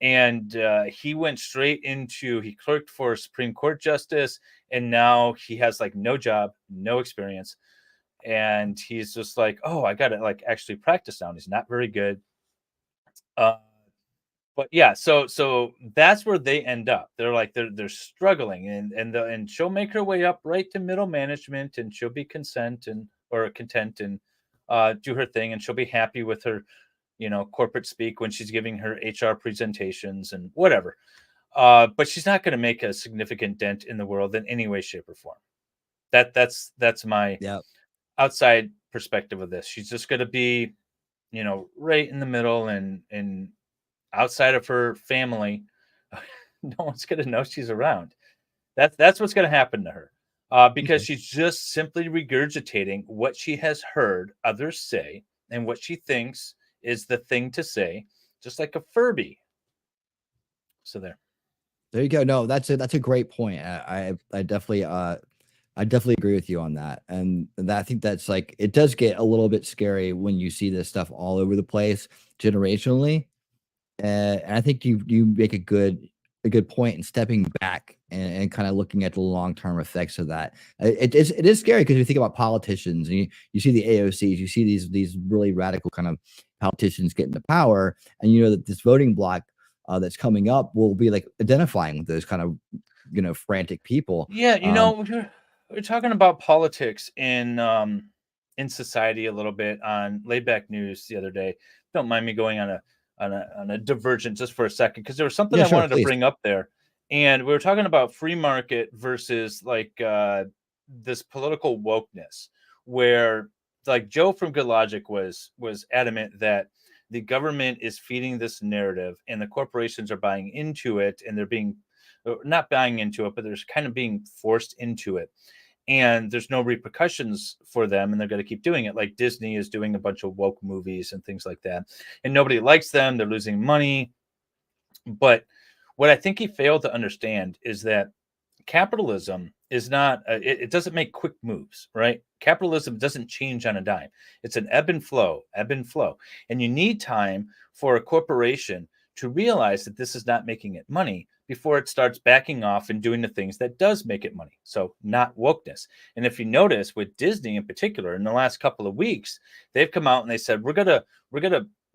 And he went straight into, he clerked for a Supreme Court justice, and now he has like no job, no experience. and he's just like, oh, I gotta like actually practice now. And he's not very good. But yeah, so that's where they end up. They're like they're struggling, and she'll make her way up right to middle management, and she'll be content and do her thing, and she'll be happy with her, corporate speak when she's giving her HR presentations and whatever. But she's not going to make a significant dent in the world in any way, shape, or form. That's my outside perspective of this. She's just going to be, right in the middle, and outside of her family, no one's going to know she's around. That's what's going to happen to her, because she's just simply regurgitating what she has heard others say and what she thinks is the thing to say, just like a Furby. So There you go. No, that's a great point. I definitely agree with you on that. And I think that's like, it does get a little bit scary when you see this stuff all over the place generationally. And I think you make a good point in stepping back and kind of looking at the long-term effects of that. It is scary because you think about politicians, and you see the AOCs, you see these really radical kind of politicians get into power, and you know that this voting block that's coming up will be like identifying with those kind of frantic people. yeah, we're talking about politics in society a little bit on Laid Back News the other day. Don't mind me going on a divergent just for a second, because there was something Yeah, I sure, wanted to please. bring up there, and we were talking about free market versus like this political wokeness, where like Joe from Good Logic was adamant that the government is feeding this narrative and the corporations are buying into it, and they're being not buying into it, but they're kind of being forced into it, and there's no repercussions for them, and they're going to keep doing it. Like Disney is doing a bunch of woke movies and things like that, and nobody likes them. They're losing money. But what I think he failed to understand is that capitalism is not it doesn't make quick moves, right? Capitalism doesn't change on a dime. It's an ebb and flow, and you need time for a corporation to realize that this is not making it money before it starts backing off and doing the things that does make it money. So not wokeness. And if you notice with Disney in particular, in the last couple of weeks, they've come out and they said we're gonna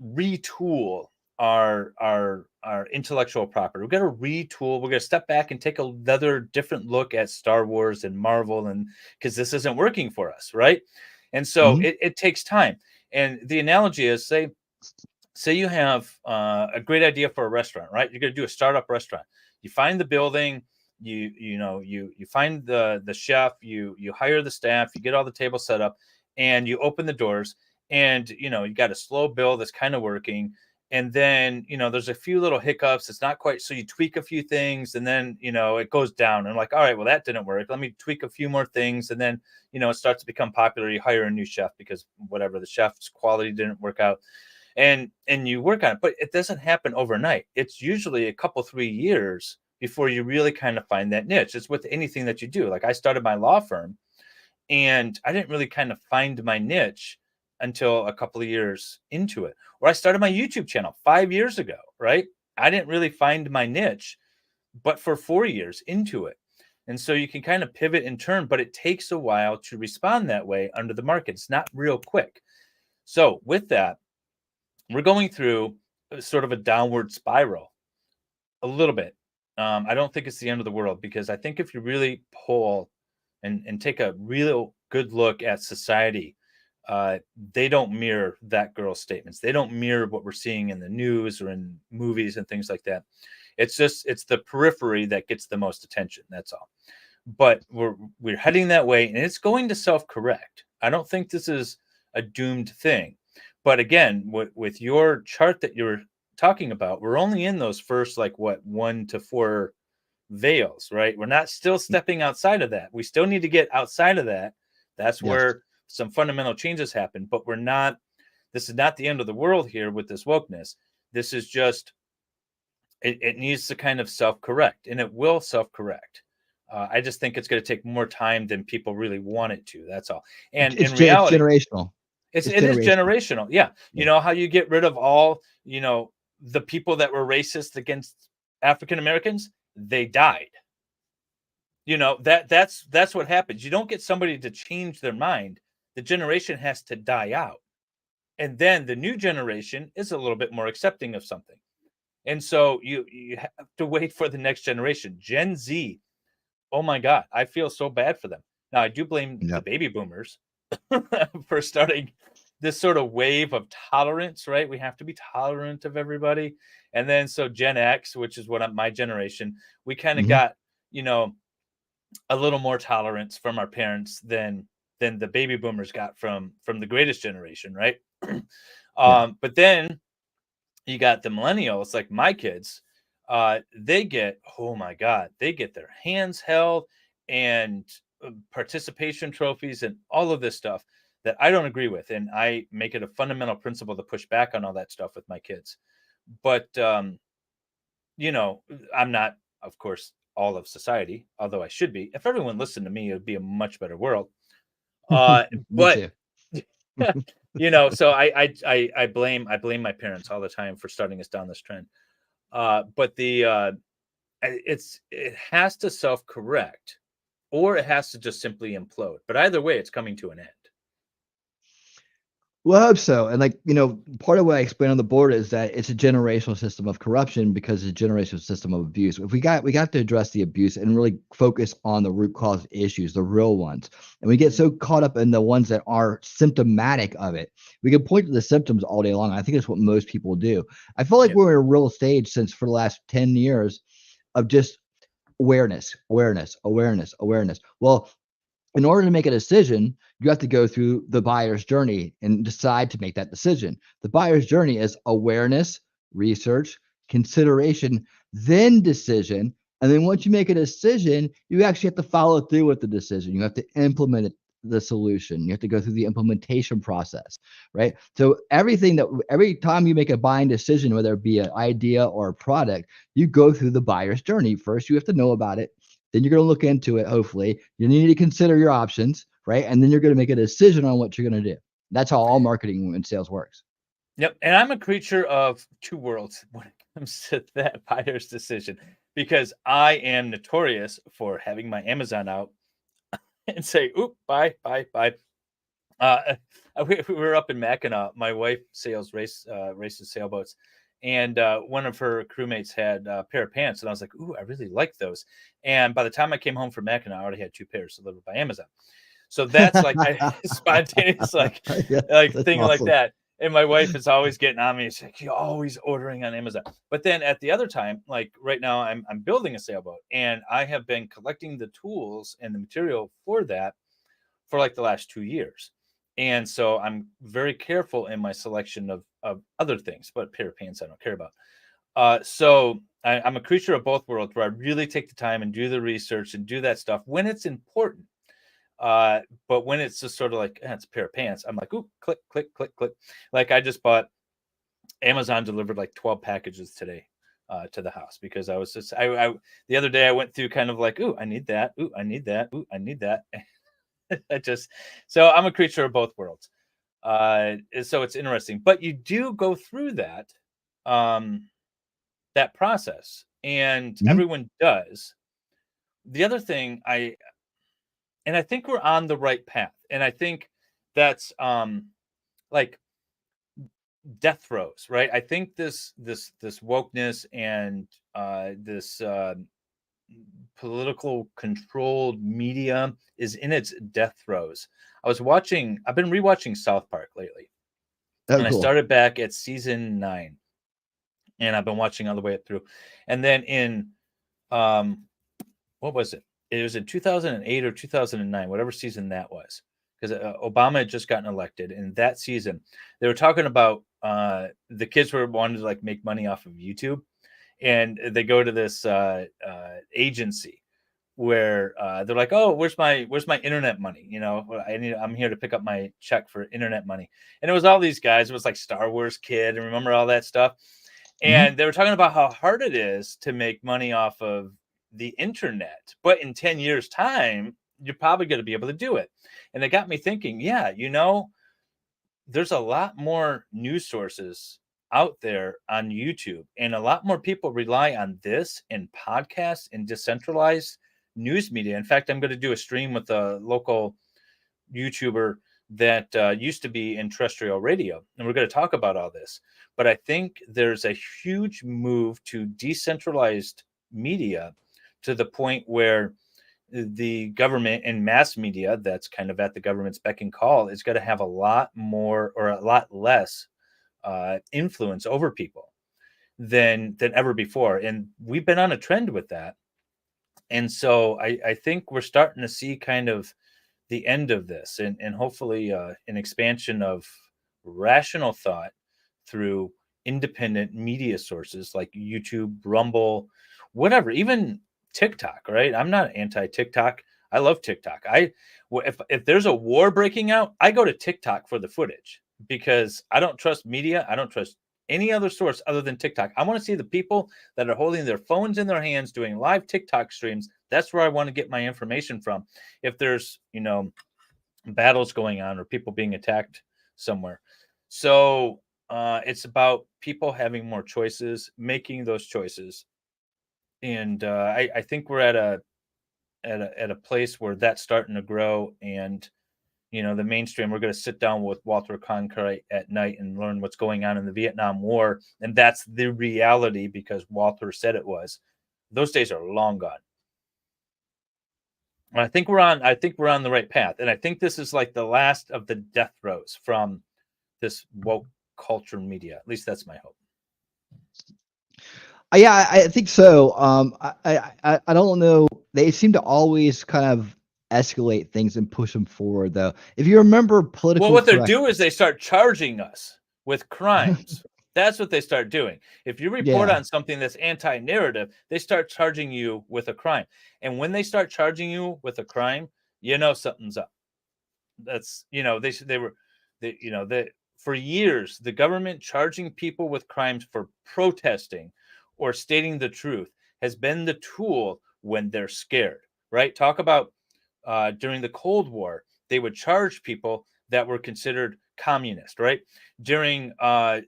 retool our intellectual property. We're going to retool. We're going to step back and take another different look at Star Wars and Marvel, and because this isn't working for us, right? And so it takes time. And the analogy is, say you have a great idea for a restaurant, right? You're going to do a startup restaurant. You find the building, you find the chef, you hire the staff, you get all the tables set up, and you open the doors, and you got a slow build that's kind of working. And then there's a few little hiccups. It's not quite, so you tweak a few things, and then it goes down, and like, all right, well, that didn't work, let me tweak a few more things, and then it starts to become popular. You hire a new chef because whatever, the chef's quality didn't work out, and you work on it. But it doesn't happen overnight. It's usually a couple 3 years before you really kind of find that niche. It's with anything that you do. Like I started my law firm, and I didn't really kind of find my niche until a couple of years into it. Or I started my YouTube channel 5 years ago, right? I didn't really find my niche, but for 4 years into it. And so you can kind of pivot and turn, but it takes a while to respond that way under the market. It's not real quick. So with that, we're going through sort of a downward spiral a little bit. I don't think it's the end of the world, because I think if you really pull and take a real good look at society, they don't mirror that girl's statements. They don't mirror what we're seeing in the news or in movies and things like that. It's the periphery that gets the most attention. That's all. But we're heading that way, and it's going to self-correct. I don't think this is a doomed thing. But again, with your chart that you're talking about, we're only in those first 1 to 4 veils, right? We're not still stepping outside of that. We still need to get outside of that. That's where some fundamental changes happen, but this is not the end of the world here with this wokeness. This is just, it needs to kind of self-correct, and it will self-correct. I just think it's going to take more time than people really want it to. That's all. And in reality, it's generational. It is generational. Yeah. You know how you get rid of all, the people that were racist against African Americans? They died. That's what happens. You don't get somebody to change their mind. the generation has to die out. And then the new generation is a little bit more accepting of something. And so you have to wait for the next generation. Gen Z, oh my God, I feel so bad for them. Now, I do blame the baby boomers for starting this sort of wave of tolerance, right? We have to be tolerant of everybody. And then so Gen X, which is my generation, we kind of got, you know, a little more tolerance from our parents than the baby boomers got from the greatest generation, right? But then you got the millennials, like my kids. They get, oh my God, they get their hands held and participation trophies and all of this stuff that I don't agree with, and I make it a fundamental principle to push back on all that stuff with my kids. But you know, I'm not, of course, all of society, although I should be. If everyone listened to me, it would be a much better world. But you know, so I blame my parents all the time for starting us down this trend. But it has to self-correct, or it has to just simply implode. But either way, it's coming to an end. Well, I hope so. And like, you know, part of what I explained on the board is that it's a generational system of corruption because it's a generational system of abuse. If we got to address the abuse and really focus on the root cause issues, the real ones. And we get so caught up in the ones that are symptomatic of it. We can point to the symptoms all day long. I think that's what most people do. I feel like we're in a real stage for the last 10 years of just awareness. Well, in order to make a decision, you have to go through the buyer's journey and decide to make that decision. The buyer's journey is awareness, research, consideration, then decision. And then once you make a decision, you actually have to follow through with the decision. You have to implement the solution. You have to go through the implementation process, right? So every time you make a buying decision, whether it be an idea or a product, you go through the buyer's journey. First, you have to know about it. Then you're going to look into it, hopefully. You need to consider your options, right? And then you're going to make a decision on what you're going to do. That's how all marketing and sales works. Yep. And I'm a creature of two worlds when it comes to that buyer's decision, because I am notorious for having my Amazon out and say, oop, buy. We were up in Mackinac. My wife races sailboats. And one of her crewmates had a pair of pants, and I was like, "Ooh, I really like those." And by the time I came home from Mackinac, I already had 2 pairs delivered by Amazon. So that's like a spontaneous, thing awesome. Like that. And my wife is always getting on me. She's like, "You're always ordering on Amazon." But then at the other time, like right now, I'm building a sailboat, and I have been collecting the tools and the material for that for like the last 2 years. And so I'm very careful in my selection of other things, but a pair of pants I don't care about. So I'm a creature of both worlds, where I really take the time and do the research and do that stuff when it's important. But when it's just sort of like, it's a pair of pants, I'm like, ooh, click. Like I just bought, Amazon delivered like 12 packages today to the house, because I was just, the other day I went through kind of like, ooh, I need that. Ooh, I need that. Ooh, I need that. So I'm a creature of both worlds. So it's interesting, but you do go through that process, and everyone does. The other thing, I think we're on the right path, and I think that's like death throes, right? I think this wokeness and this political controlled media is in its death throes. I've been rewatching South Park lately. Oh, and cool. I started back at season 9, and I've been watching all the way up through. And then in what was it? It was in 2008 or 2009, whatever season that was, because Obama had just gotten elected. And that season, they were talking about the kids wanted to like make money off of YouTube, and they go to this agency where they're like, "Oh, where's my internet money? You know, I'm here to pick up my check for internet money." And it was all these guys. It was like Star Wars Kid, and remember all that stuff. And they were talking about how hard it is to make money off of the internet, but in 10 years' time, you're probably going to be able to do it. And it got me thinking, yeah, you know, there's a lot more news sources out there on YouTube, and a lot more people rely on this and podcasts and decentralized news media. In fact, I'm going to do a stream with a local YouTuber that used to be in terrestrial radio. And we're going to talk about all this. But I think there's a huge move to decentralized media to the point where the government and mass media that's kind of at the government's beck and call is going to have a lot more or a lot less influence over people than ever before. And we've been on a trend with that. And so I think we're starting to see kind of the end of this and hopefully an expansion of rational thought through independent media sources like YouTube, Rumble, whatever, even TikTok, right? I'm not anti-TikTok. I love TikTok. If there's a war breaking out, I go to TikTok for the footage because I don't trust media. I don't trust any other source other than TikTok. I want to see the people that are holding their phones in their hands doing live TikTok streams. That's where I want to get my information from. If there's, battles going on or people being attacked somewhere. So it's about people having more choices, making those choices. And I think we're at a place where that's starting to grow. And the mainstream, we're going to sit down with Walter Cronkite at night and learn what's going on in the Vietnam War. And that's the reality because Walter said it was. Those days are long gone. I think we're on the right path. And I think this is like the last of the death throes from this woke culture media. At least that's my hope. Yeah, I think so. I don't know. They seem to always kind of escalate things and push them forward, though. If you remember political, well, what they do is they start charging us with crimes. That's what they start doing. If you report on something that's anti-narrative, they start charging you with a crime. And when they start charging you with a crime, something's up. That's for years the government charging people with crimes for protesting or stating the truth has been the tool when they're scared, right? Talk about during the Cold War, they would charge people that were considered communist, right? During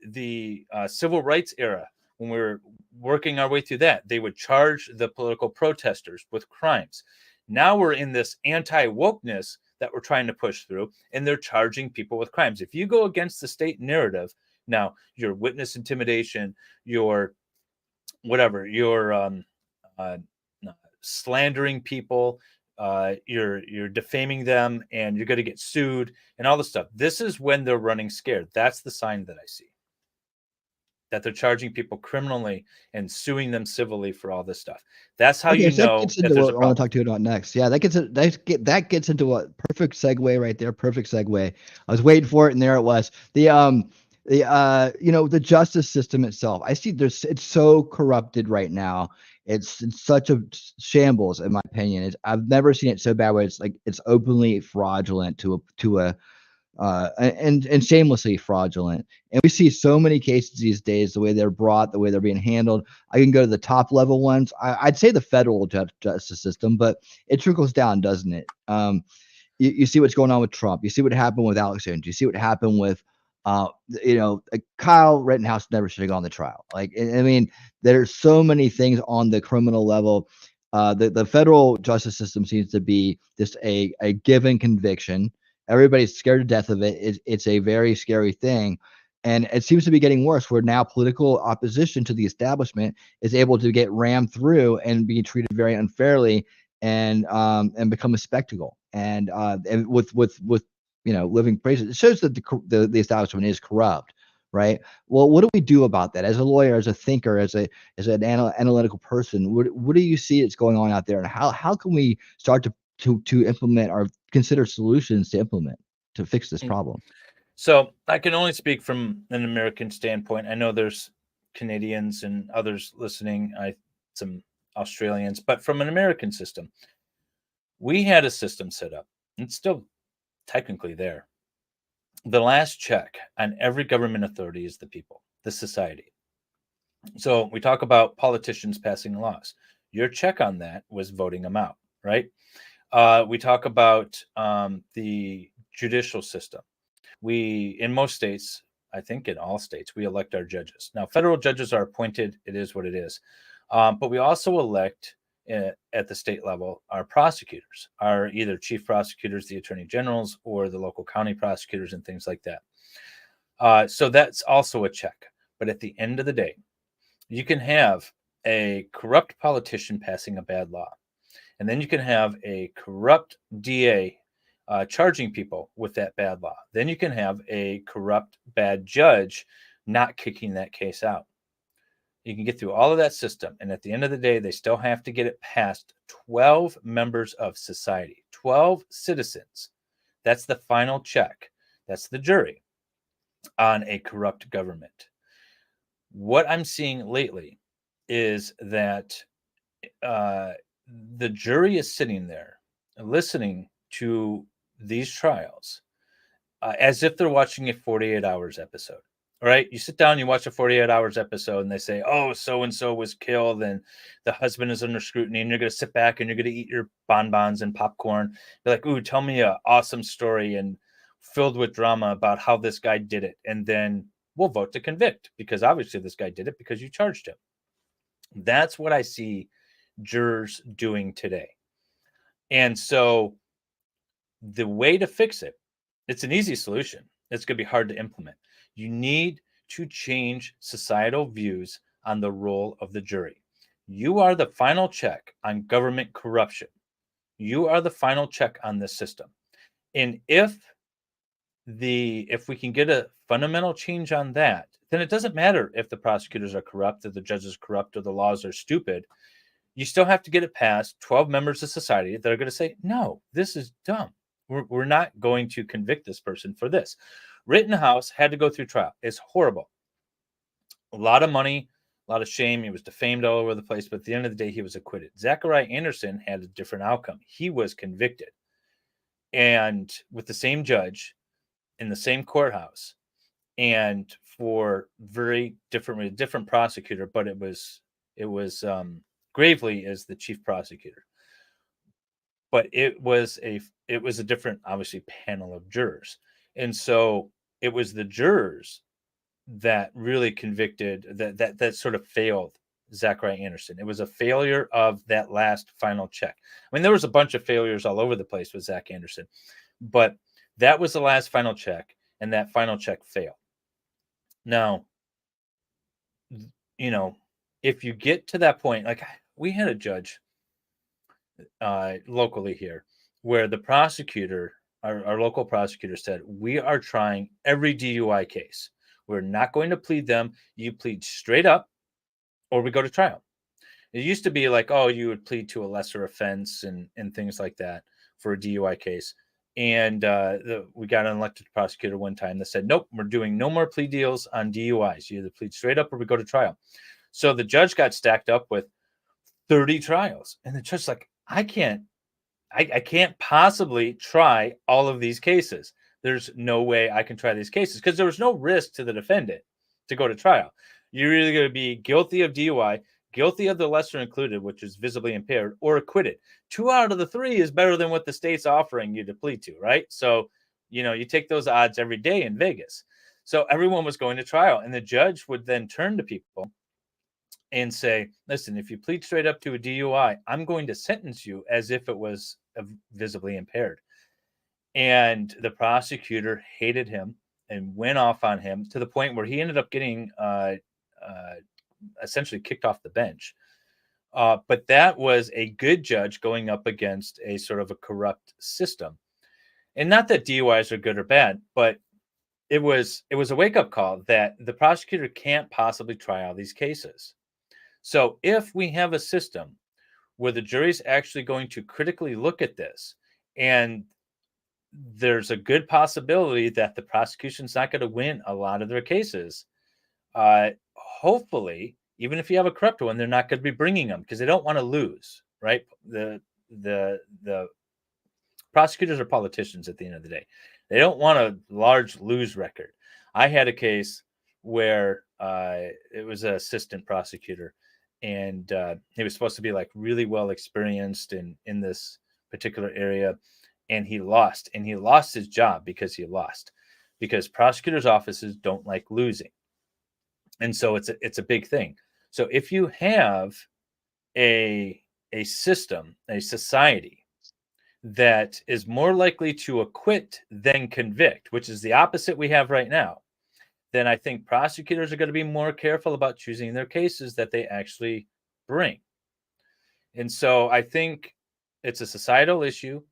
the civil rights era, when we were working our way through that, they would charge the political protesters with crimes. Now we're in this anti-wokeness that we're trying to push through, and they're charging people with crimes. If you go against the state narrative, now your witness intimidation, your whatever, you're slandering people, you're defaming them, and you're going to get sued and all this stuff. This is when they're running scared. That's the sign that I see, that they're charging people criminally and suing them civilly for all this stuff. That's how you know that gets if into there's what a I want to problem. talk to you about next. Yeah, that gets into what perfect segue right there. Perfect segue. I was waiting for it, and there it was. The justice system itself. I see it's so corrupted right now. It's such a shambles, in my opinion. I've never seen it so bad where it's openly fraudulent and shamelessly fraudulent. And we see so many cases these days, the way they're brought, the way they're being handled. I can go to the top level ones. I'd say the federal justice system, but it trickles down, doesn't it? You see what's going on with Trump. You see what happened with Alex Jones. You see what happened with, Kyle Rittenhouse never should have gone to trial. I mean, there's so many things on the criminal level. The federal justice system seems to be just a given conviction. Everybody's scared to death of it. It's a very scary thing. And it seems to be getting worse, where now political opposition to the establishment is able to get rammed through and be treated very unfairly and become a spectacle. And with living praises, it shows that the establishment is corrupt, right? Well, what do we do about that? As a lawyer, as a thinker, as an analytical person, what do you see is going on out there, and how can we start to implement or consider solutions to fix this problem? So I can only speak from an American standpoint. I know there's Canadians and others listening, some Australians, but from an American system, we had a system set up. It's still technically there. The last check on every government authority is the people, the society. So we talk about politicians passing laws. Your check on that was voting them out, right? We talk about the judicial system. In most states, I think in all states, we elect our judges. Now, federal judges are appointed. It is what it is. But we also elect at the state level are prosecutors, are either chief prosecutors, the attorney generals, or the local county prosecutors and things like that. So that's also a check. But at the end of the day, you can have a corrupt politician passing a bad law, and then you can have a corrupt DA charging people with that bad law. Then you can have a corrupt bad judge not kicking that case out. You can get through all of that system, and at the end of the day, they still have to get it past 12 members of society, 12 citizens. That's the final check. That's the jury on a corrupt government. What I'm seeing lately is that the jury is sitting there listening to these trials as if they're watching a 48 hours episode. All right, you sit down, you watch a 48 hours episode, and they say, oh, so-and-so was killed, and the husband is under scrutiny, and you're going to sit back and you're going to eat your bonbons and popcorn. You're like, ooh, tell me an awesome story and filled with drama about how this guy did it. And then we'll vote to convict, because obviously this guy did it because you charged him. That's what I see jurors doing today. And so the way to fix it, it's an easy solution. It's going to be hard to implement. You need to change societal views on the role of the jury. You are the final check on government corruption. You are the final check on this system. And if we can get a fundamental change on that, then it doesn't matter if the prosecutors are corrupt, or the judges are corrupt, or the laws are stupid. You still have to get it past 12 members of society that are going to say, no, this is dumb. We're not going to convict this person for this. Rittenhouse had to go through trial. It's horrible. A lot of money, a lot of shame. He was defamed all over the place, but at the end of the day, he was acquitted. Zachariah Anderson had a different outcome. He was convicted, and with the same judge in the same courthouse, and for very different prosecutor, but it was Gravely as the chief prosecutor. But it was a different, obviously, panel of jurors. And so it was the jurors that really convicted, that sort of failed Zachariah Anderson. It was a failure of that last final check. I mean, there was a bunch of failures all over the place with Zach Anderson, but that was the last final check, and that final check failed. Now, if you get to that point, like we had a judge locally here where the prosecutor, our local prosecutor, said, we are trying every DUI case. We're not going to plead them. You plead straight up, or we go to trial. It used to be like, oh, you would plead to a lesser offense and things like that for a DUI case. And we got an elected prosecutor one time that said, nope, we're doing no more plea deals on DUIs. You either plead straight up or we go to trial. So the judge got stacked up with 30 trials. And the judge's like, I can't possibly try all of these cases. There's no way I can try these cases, because there was no risk to the defendant to go to trial. You're either going to be guilty of DUI, guilty of the lesser included, which is visibly impaired, or acquitted. 2 out of the 3 is better than what the state's offering you to plead to, right? So, you take those odds every day in Vegas. So everyone was going to trial, and the judge would then turn to people and say, listen, if you plead straight up to a DUI, I'm going to sentence you as if it was visibly impaired. And the prosecutor hated him and went off on him to the point where he ended up getting essentially kicked off the bench. But that was a good judge going up against a sort of a corrupt system. And not that DUIs are good or bad, but it was a wake-up call that the prosecutor can't possibly try all these cases. So if we have a system where the jury's actually going to critically look at this, and there's a good possibility that the prosecution's not going to win a lot of their cases, hopefully, even if you have a corrupt one, they're not going to be bringing them because they don't want to lose, right? The prosecutors are politicians at the end of the day. They don't want a large lose record. I had a case where it was an assistant prosecutor, and he was supposed to be like really well experienced in this particular area, and he lost his job because prosecutors' offices don't like losing. And so it's a big thing. So if you have a a system, a society that is more likely to acquit than convict, which is the opposite we have right now, then I think prosecutors are going to be more careful about choosing their cases that they actually bring. And so I think it's a societal issue.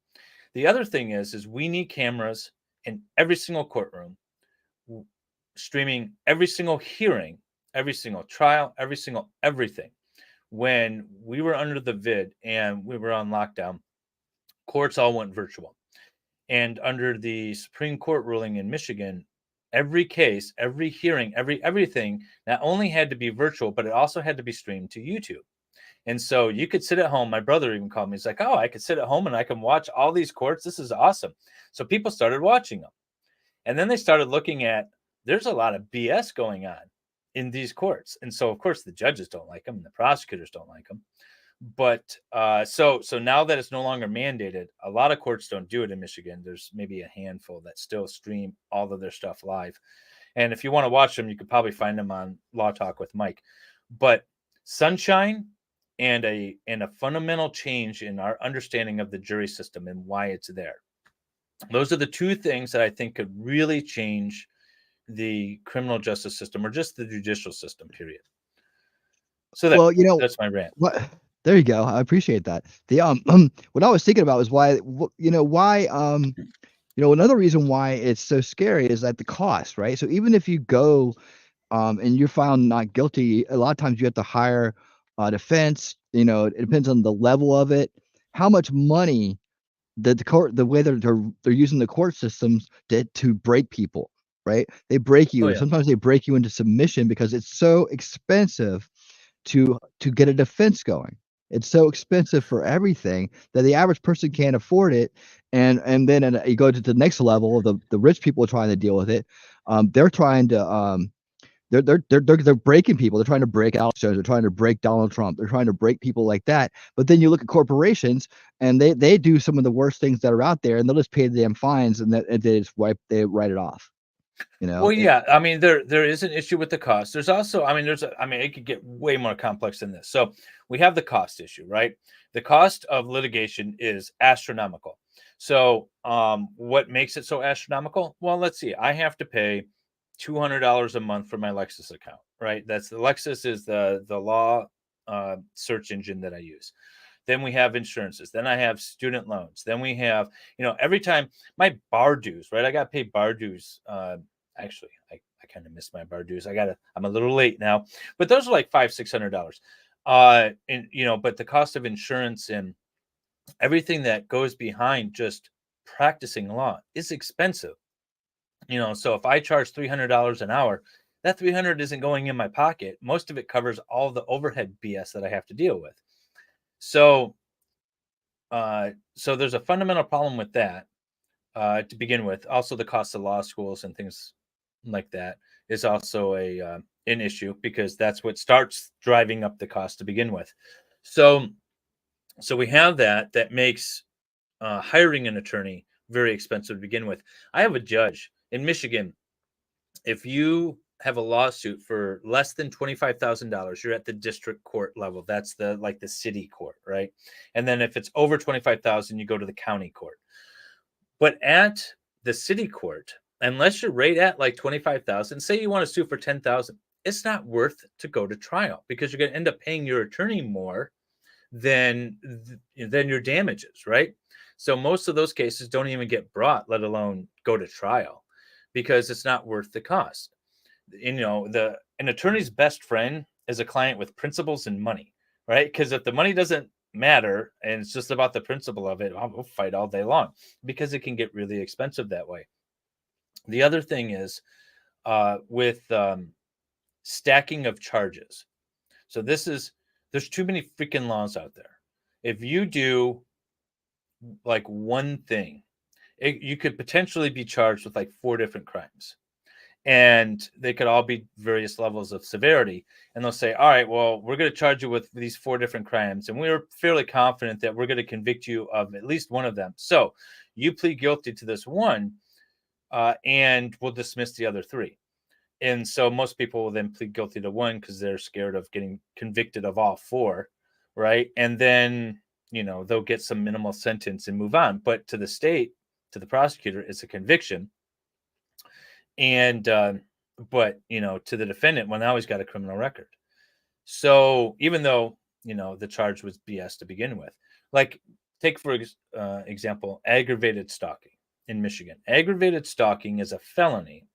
The other thing is we need cameras in every single courtroom, streaming every single hearing, every single trial, every single everything. When we were under the vid and we were on lockdown, courts all went virtual. And under the Supreme Court ruling in Michigan, every case, every hearing, everything not only had to be virtual, but it also had to be streamed to YouTube. And so you could sit at home. My brother even called me. He's like, oh, I could sit at home and I can watch all these courts. This is awesome. So people started watching them. And then they started looking at, there's a lot of BS going on in these courts. And so, of course, the judges don't like them and the prosecutors don't like them. But so now that it's no longer mandated, a lot of courts don't do it in Michigan. There's maybe a handful that still stream all of their stuff live. And if you want to watch them, you could probably find them on Law Talk with Mike. But sunshine and a fundamental change in our understanding of the jury system and why it's there. Those are the two things that I think could really change the criminal justice system or just the judicial system, period. So Well, you know, that's my rant. what? There you go. I appreciate that. The what I was thinking about was why another reason why it's so scary is that the cost, right? So even if you go and you're found not guilty, a lot of times you have to hire defense. You know, it depends on the level of it, how much money the court, the way they're using the court systems to break people, right? They break you. Oh, yeah. Sometimes they break you into submission because it's so expensive to get a defense going. It's so expensive for everything that the average person can't afford it. And then you go to the next level, the rich people are trying to deal with it. They're trying to they're breaking people. They're trying to break Alex Jones. They're trying to break Donald Trump. They're trying to break people like that. But then you look at corporations, and they do some of the worst things that are out there, and they'll just pay the damn fines, and they just write it off. You know. Well, yeah. I mean, there is an issue with the cost. There's also, I mean, it could get way more complex than this. So we have the cost issue, right? The cost of litigation is astronomical. So what makes it so astronomical? Well, let's see. I have to pay $200 a month for my Lexus account, right? That's the Lexus is the law search engine that I use. Then we have insurances. Then I have student loans. Then we have, every time my bar dues, right? I got to pay bar dues. Actually, I kind of missed my bar dues. I'm a little late now, but those are like $500-$600. But the cost of insurance and everything that goes behind just practicing law is expensive. So if I charge $300 an hour, that $300 isn't going in my pocket. Most of it covers all the overhead BS that I have to deal with. So there's a fundamental problem with that to begin with. Also, the cost of law schools and things like that is also an issue because that's what starts driving up the cost to begin with. So we have that makes hiring an attorney very expensive to begin with. I have a judge in Michigan. If you have a lawsuit for less than $25,000, you're at the district court level. That's the city court, right? And then if it's over $25,000, you go to the county court. But at the city court, unless you're right at like $25,000, say you want to sue for $10,000, it's not worth to go to trial because you're going to end up paying your attorney more than your damages, right? So most of those cases don't even get brought, let alone go to trial, because it's not worth the cost. An attorney's best friend is a client with principles and money, right? Because if the money doesn't matter and it's just about the principle of it, I'll fight all day long because it can get really expensive that way. The other thing is with stacking of charges. So there's too many freaking laws out there. If you do like one thing, you could potentially be charged with like 4 different crimes. And they could all be various levels of severity. And they'll say, all right, well, we're going to charge you with these 4 different crimes. And we're fairly confident that we're going to convict you of at least one of them. So you plead guilty to this one, and we'll dismiss the other 3. And so most people will then plead guilty to one because they're scared of getting convicted of all 4. right? And then, they'll get some minimal sentence and move on. But to the state, to the prosecutor, it's a conviction. And, but, to the defendant, well, now he's got a criminal record. So even though, the charge was BS to begin with, like take for example, aggravated stalking in Michigan. Aggravated stalking is a felony.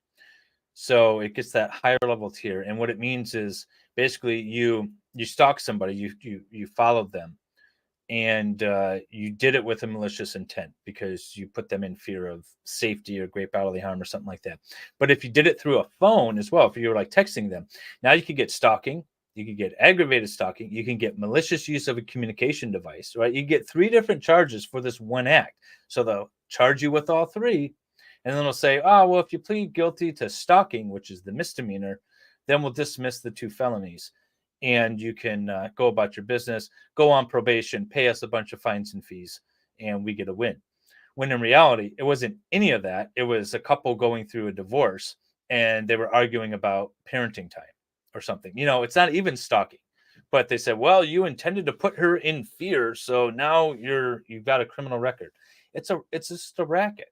So it gets that higher level tier. And what it means is basically you stalk somebody, you followed them, and you did it with a malicious intent because you put them in fear of safety or great bodily harm or something like that. But if you did it through a phone as well, if you were like texting them, now you could get stalking, you could get aggravated stalking, you can get malicious use of a communication device, right? You get 3 different charges for this one act. So they'll charge you with all 3, and then they'll say, oh, well, if you plead guilty to stalking, which is the misdemeanor, then we'll dismiss the 2 felonies. And you can go about your business, go on probation, pay us a bunch of fines and fees, and we get a win. When in reality, it wasn't any of that. It was a couple going through a divorce, and they were arguing about parenting time or something. It's not even stalking. But they said, well, you intended to put her in fear, so now you've got a criminal record. It's just a racket.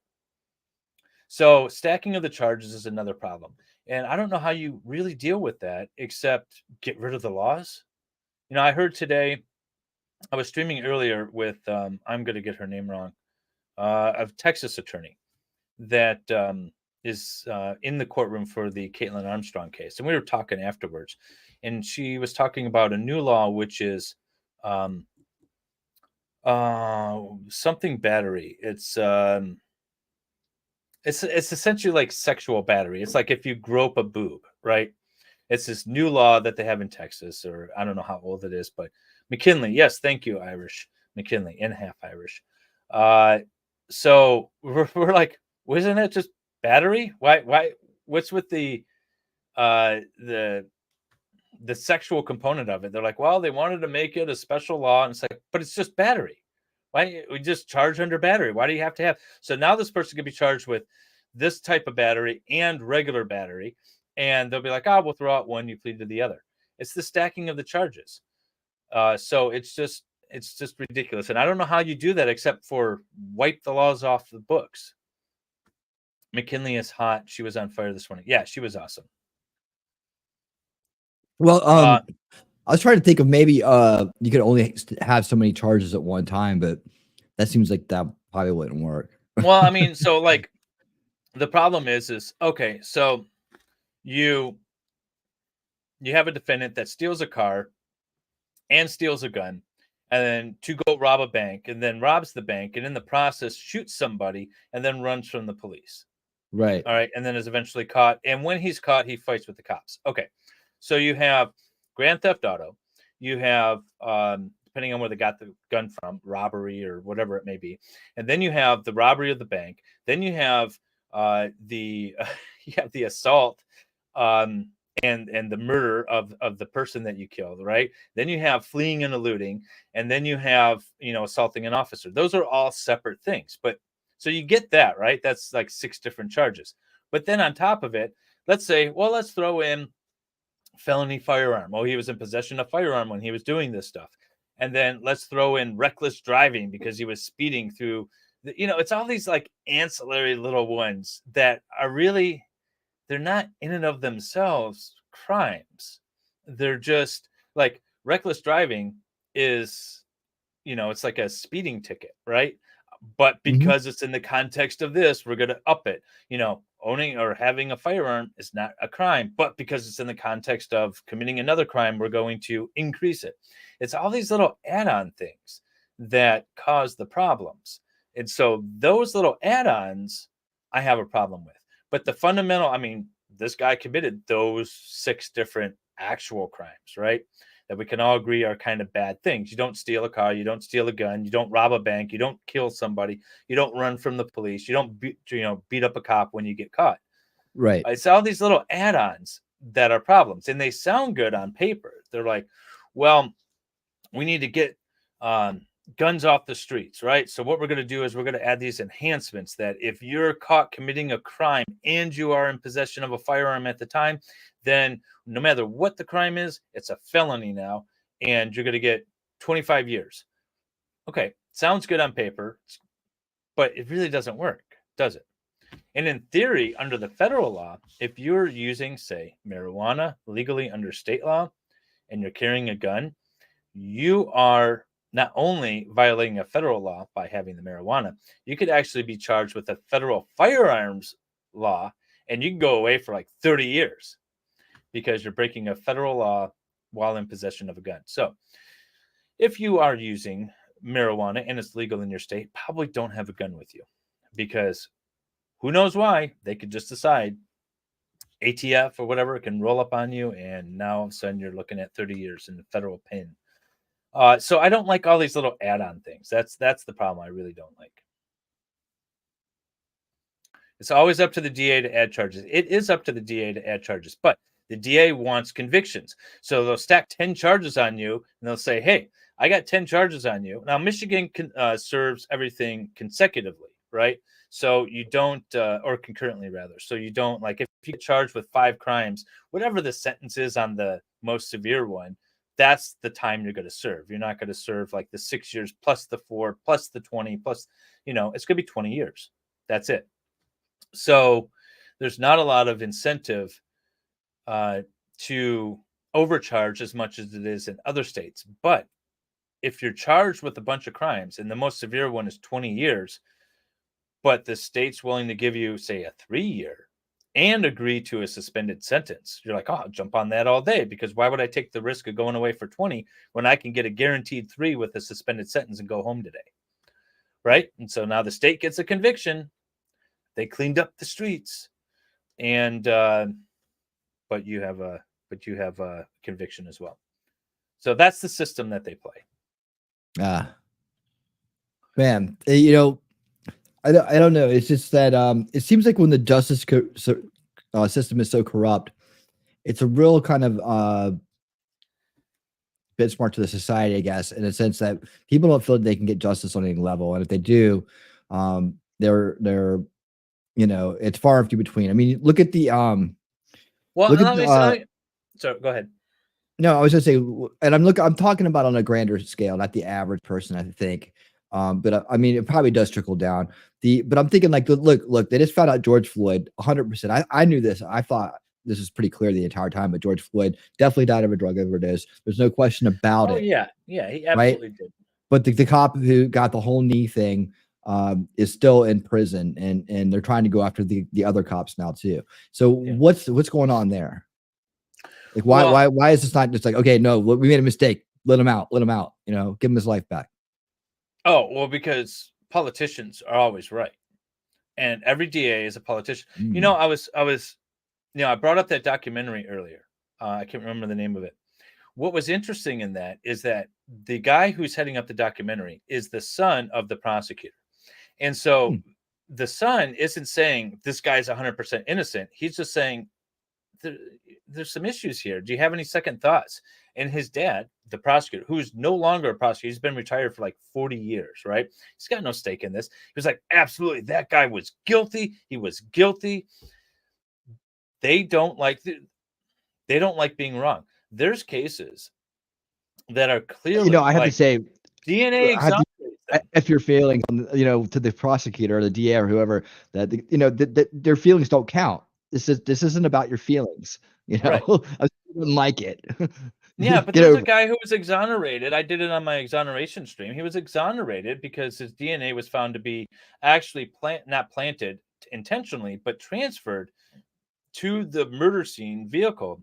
So stacking of the charges is another problem. And I don't know how you really deal with that except get rid of the laws. I heard today, I was streaming earlier with, I'm going to get her name wrong, a Texas attorney that is in the courtroom for the Caitlin Armstrong case. And we were talking afterwards. And she was talking about a new law, which is something battery. It's essentially like sexual battery. It's like if you grope a boob, right? It's this new law that they have in Texas, or I don't know how old it is, but McKinley. Yes, thank you, Irish. McKinley, and half Irish. So we're like, wasn't it just battery? Why? What's with the sexual component of it? They're like, well, they wanted to make it a special law, and it's like, but it's just battery. Why we just charge under battery? Why do you have to have? So now this person could be charged with this type of battery and regular battery, and they'll be like, oh, we'll throw out one, you plead to the other. It's the stacking of the charges. So it's just ridiculous. And I don't know how you do that except for wipe the laws off the books. McKinley is hot. She was on fire this morning. Yeah, she was awesome. Well, I was trying to think of maybe you could only have so many charges at one time, but that seems like that probably wouldn't work. Well, I mean, so like the problem is okay, so you have a defendant that steals a car and steals a gun, and then to go rob a bank, and then robs the bank, and in the process shoots somebody, and then runs from the police. Right. All right, and then is eventually caught. And when he's caught, he fights with the cops. Okay, so you have Grand Theft Auto, you have depending on where they got the gun from, robbery or whatever it may be, and then you have the robbery of the bank. Then you have the assault and the murder of the person that you killed, right? Then you have fleeing and eluding, and then you have assaulting an officer. Those are all separate things, but so you get that, right? That's like 6 different charges. But then on top of it, let's throw in felony firearm. Oh, he was in possession of firearm when he was doing this stuff. And then let's throw in reckless driving because he was speeding through it's all these like ancillary little ones that are really, they're not in and of themselves crimes. They're just like reckless driving is, it's like a speeding ticket, right? But because it's in the context of this, we're going to up it. Owning or having a firearm is not a crime, but because it's in the context of committing another crime, we're going to increase it. It's all these little add-on things that cause the problems. And so those little add-ons, I have a problem with. But the fundamental, I mean, this guy committed those 6 different actual crimes, right? That we can all agree are kind of bad things. You don't steal a car, you don't steal a gun, you don't rob a bank, you don't kill somebody, you don't run from the police, you don't beat up a cop when you get caught. Right. It's all these little add-ons that are problems, and they sound good on paper. They're like, well, we need to get guns off the streets, right? So what we're going to do is we're going to add these enhancements that if you're caught committing a crime and you are in possession of a firearm at the time, then no matter what the crime is, it's a felony now, and you're going to get 25 years. Okay, sounds good on paper, but it really doesn't work, does it? And in theory, under the federal law, if you're using, say, marijuana legally under state law and you're carrying a gun, you are not only violating a federal law by having the marijuana, you could actually be charged with a federal firearms law, and you can go away for like 30 years because you're breaking a federal law while in possession of a gun. So if you are using marijuana and it's legal in your state, probably don't have a gun with you, because who knows why? They could just decide ATF or whatever can roll up on you, and now all of a sudden you're looking at 30 years in the federal pen. So I don't like all these little add-on things. That's the problem I really don't like. It's always up to the DA to add charges. It is up to the DA to add charges, but the DA wants convictions. So they'll stack 10 charges on you, and they'll say, hey, I got 10 charges on you. Now, Michigan serves everything consecutively, right? So you don't, or concurrently rather. So you don't, like, if you get charged with 5 crimes, whatever the sentence is on the most severe one, that's the time you're going to serve. You're not going to serve like the 6 years plus the 4 plus the 20 plus, it's going to be 20 years. That's it. So there's not a lot of incentive to overcharge as much as it is in other states. But if you're charged with a bunch of crimes and the most severe one is 20 years, but the state's willing to give you, say, a 3-year and agree to a suspended sentence, you're like, oh, I'll jump on that all day, because why would I take the risk of going away for 20 when I can get a guaranteed 3 with a suspended sentence and go home today? Right? And so now the state gets a conviction. They cleaned up the streets, and but you have a conviction as well. So that's the system that they play. Man, I don't know. It's just that it seems like when the justice system is so corrupt, it's a real kind of benchmark to the society, I guess, in a sense that people don't feel that they can get justice on any level, and if they do, they're it's far and few between. I mean, look at the so go ahead. No, I was gonna say, and I'm talking about on a grander scale, not the average person, I think. But I mean, it probably does trickle down. But I'm thinking, like, look, they just found out George Floyd 100%. I knew this. I thought this was pretty clear the entire time, but George Floyd definitely died of a drug overdose. There's no question about it. Yeah, he absolutely did. But the cop who got the whole knee thing is still in prison, and they're trying to go after the other cops now too. So what's going on there? Like, why is this not just like, okay, no, we made a mistake, let him out, give him his life back? Oh, well, because politicians are always right, and every DA is a politician. I brought up that documentary earlier. I can't remember the name of it. What was interesting in that is that the guy who's heading up the documentary is the son of the prosecutor. And so the son isn't saying this guy's 100% innocent. He's just saying there's some issues here. Do you have any second thoughts? And his dad, the prosecutor, who's no longer a prosecutor, he's been retired for like 40 years, right? He's got no stake in this. He was like, absolutely, that guy was guilty. He was guilty. They don't like being wrong. There's cases that are clearly, I have to say, DNA exonerates them. If you're failing, to the prosecutor or the DA or whoever, that their feelings don't count. This isn't about your feelings. Right. I wouldn't like it. Yeah, but there's a guy who was exonerated. I did it on my exoneration stream. He was exonerated because his DNA was found to be actually not planted intentionally, but transferred to the murder scene vehicle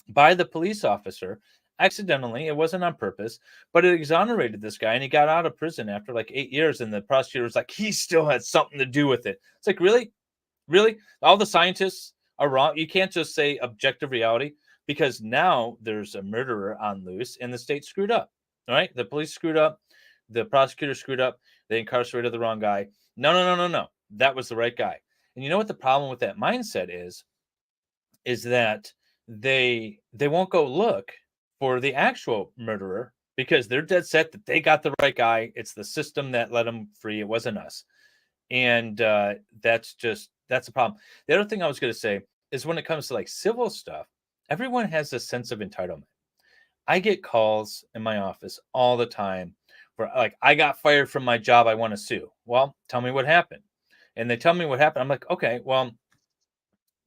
by the police officer accidentally. It wasn't on purpose, but it exonerated this guy, and he got out of prison after like 8 years. And the prosecutor was like, he still had something to do with it. It's like, really? All the scientists are wrong. You can't just say objective reality, because now there's a murderer on loose and the state screwed up. All right. The police screwed up. The prosecutor screwed up. They incarcerated the wrong guy. No. That was the right guy. And you know what the problem with that mindset is that they won't go look for the actual murderer, because they're dead set that they got the right guy. It's the system that let them free. It wasn't us. And that's a problem. The other thing I was going to say is, when it comes to like civil stuff, everyone has a sense of entitlement. I get calls in my office all the time where, like, I got fired from my job. I want to sue. Well, tell me what happened. And they tell me what happened. I'm like, okay, well,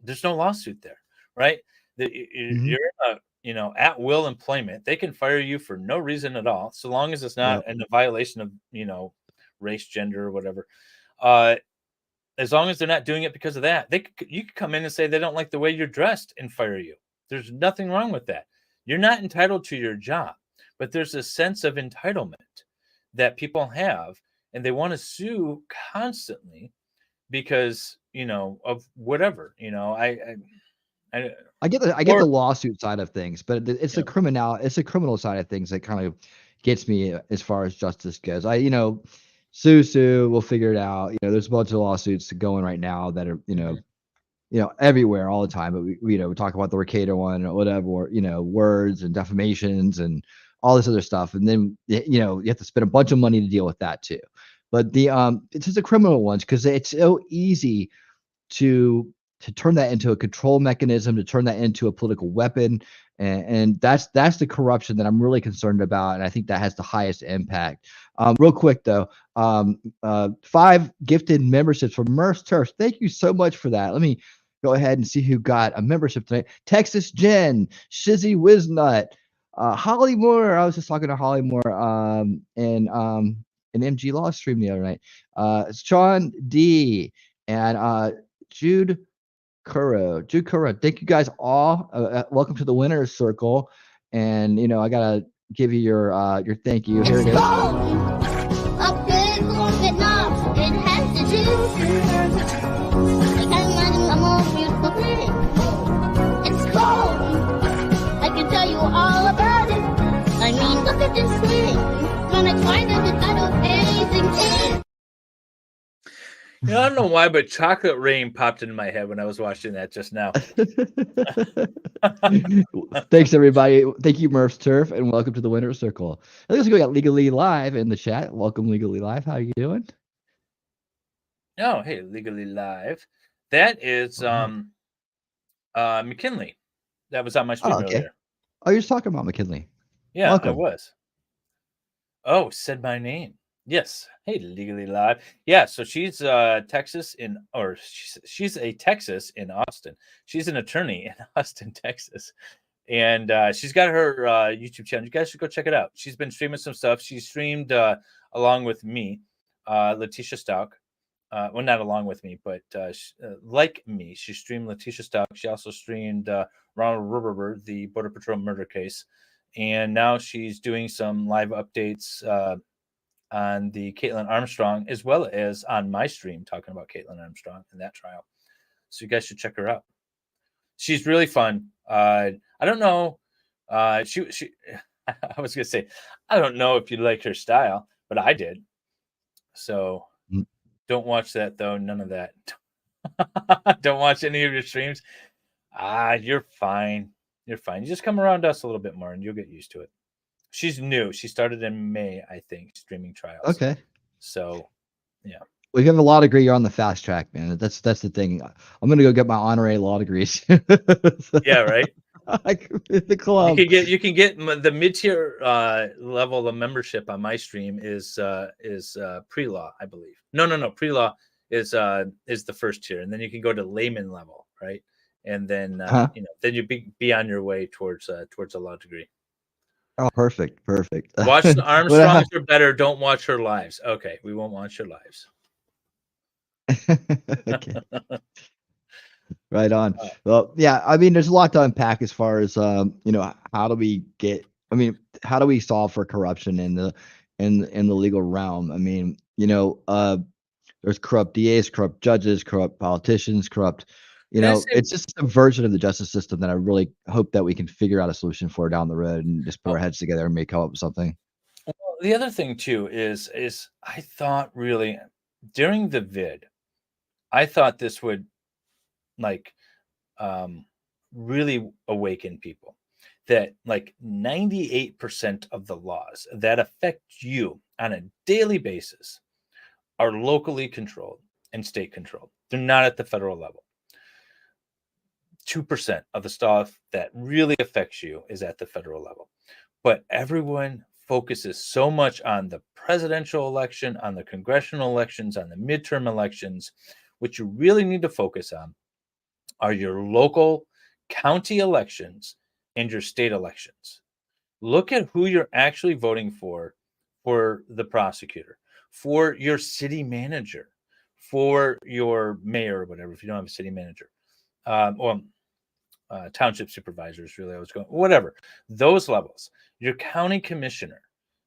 there's no lawsuit there, right? Mhm. You're in a, at will employment. They can fire you for no reason at all, so long as it's not Yep. in a violation of, race, gender, or whatever. Uh, as long as they're not doing it because of that, you could come in and say they don't like the way you're dressed and fire you. There's nothing wrong with that. You're not entitled to your job, but there's a sense of entitlement that people have, and they want to sue constantly because of whatever. I get the lawsuit side of things, but it's the criminal side of things that kind of gets me as far as justice goes. Sue, we'll figure it out. There's a bunch of lawsuits going right now that are, everywhere all the time. But we talk about the Ricada one or whatever, or, words and defamations and all this other stuff. And then, you have to spend a bunch of money to deal with that too. But it's just the criminal ones, because it's so easy to turn that into a control mechanism, to turn that into a political weapon. And that's the corruption that I'm really concerned about. And I think that has the highest impact. Real quick though, 5 gifted memberships from Murph's Turfs. Thank you so much for that. Let me go ahead and see who got a membership tonight. Texas Jen, Shizzy Wiznut, Holly Moore. I was just talking to Holly Moore in an MG Law stream the other night. Sean D and Jude Kuro. Thank you guys all. Welcome to the winner's circle. And I gotta give you your thank you. Here it is. Up big on Vietnam, it has the juice. I can't imagine a more beautiful thing. It's cold. I can tell you all about it. I mean, look at this thing. Gonna try to get that amazing thing. I don't know why, but Chocolate Rain popped into my head when I was watching that just now. Thanks, everybody. Thank you, Murph's Turf, and welcome to the winner's circle. I think we got Legally Live in the chat. Welcome, Legally Live. How you doing? Oh, hey, Legally Live. That is McKinley. That was on my stream earlier. Oh, you're just talking about McKinley. Yeah, Welcome. I was. Oh, said my name. Yes. Hey, Legally Live. Yeah, so she's she's a Texas in Austin. She's an attorney in Austin, Texas. And she's got her YouTube channel. You guys should go check it out. She's been streaming some stuff. She streamed along with me, Letitia Stalk. Well, not along with me, but like me. She streamed Letitia Stalk. She also streamed Ronald Rubber, the Border Patrol murder case. And now she's doing some live updates on the Caitlin Armstrong, as well as on my stream talking about Caitlin Armstrong and that trial. So you guys should check her out. She's really fun. I don't know. She I was gonna say, I don't know if you like her style, but I did. So don't watch that though. None of that. Don't watch any of your streams. You're fine. You're fine. You just come around us a little bit more and you'll get used to it. She's new. She started in May, I think, streaming trials. Okay. So, yeah. We have a law degree. You're on the fast track, man. That's the thing. I'm gonna go get my honorary law degrees. Yeah, right. The club. You can get the mid-tier level of membership on my stream is pre-law, I believe. No. Pre-law is the first tier, and then you can go to layman level, right? And then then you be on your way towards a law degree. Oh, perfect. Watch the Armstrongs are better. Don't watch her lives. Okay, we won't watch her lives. Okay. Right on. Well, yeah, I mean, there's a lot to unpack as far as how do we solve for corruption in the legal realm? I mean, there's corrupt DAs, corrupt judges, corrupt politicians, corrupt. It's just a version of the justice system that I really hope that we can figure out a solution for down the road and just put our heads together and come up with something. Well, the other thing too is I thought really during the vid, I thought this would really awaken people that 98% of the laws that affect you on a daily basis are locally controlled and state controlled. They're not at the federal level. 2% of the stuff that really affects you is at the federal level. but everyone focuses so much on the presidential election, on the congressional elections, on the midterm elections. What you really need to focus on are your local county elections and your state elections. Look at who you're actually voting for the prosecutor, for your city manager, for your mayor or whatever, if you don't have a city manager, or township supervisors, really, I was going, whatever, those levels, your county commissioner,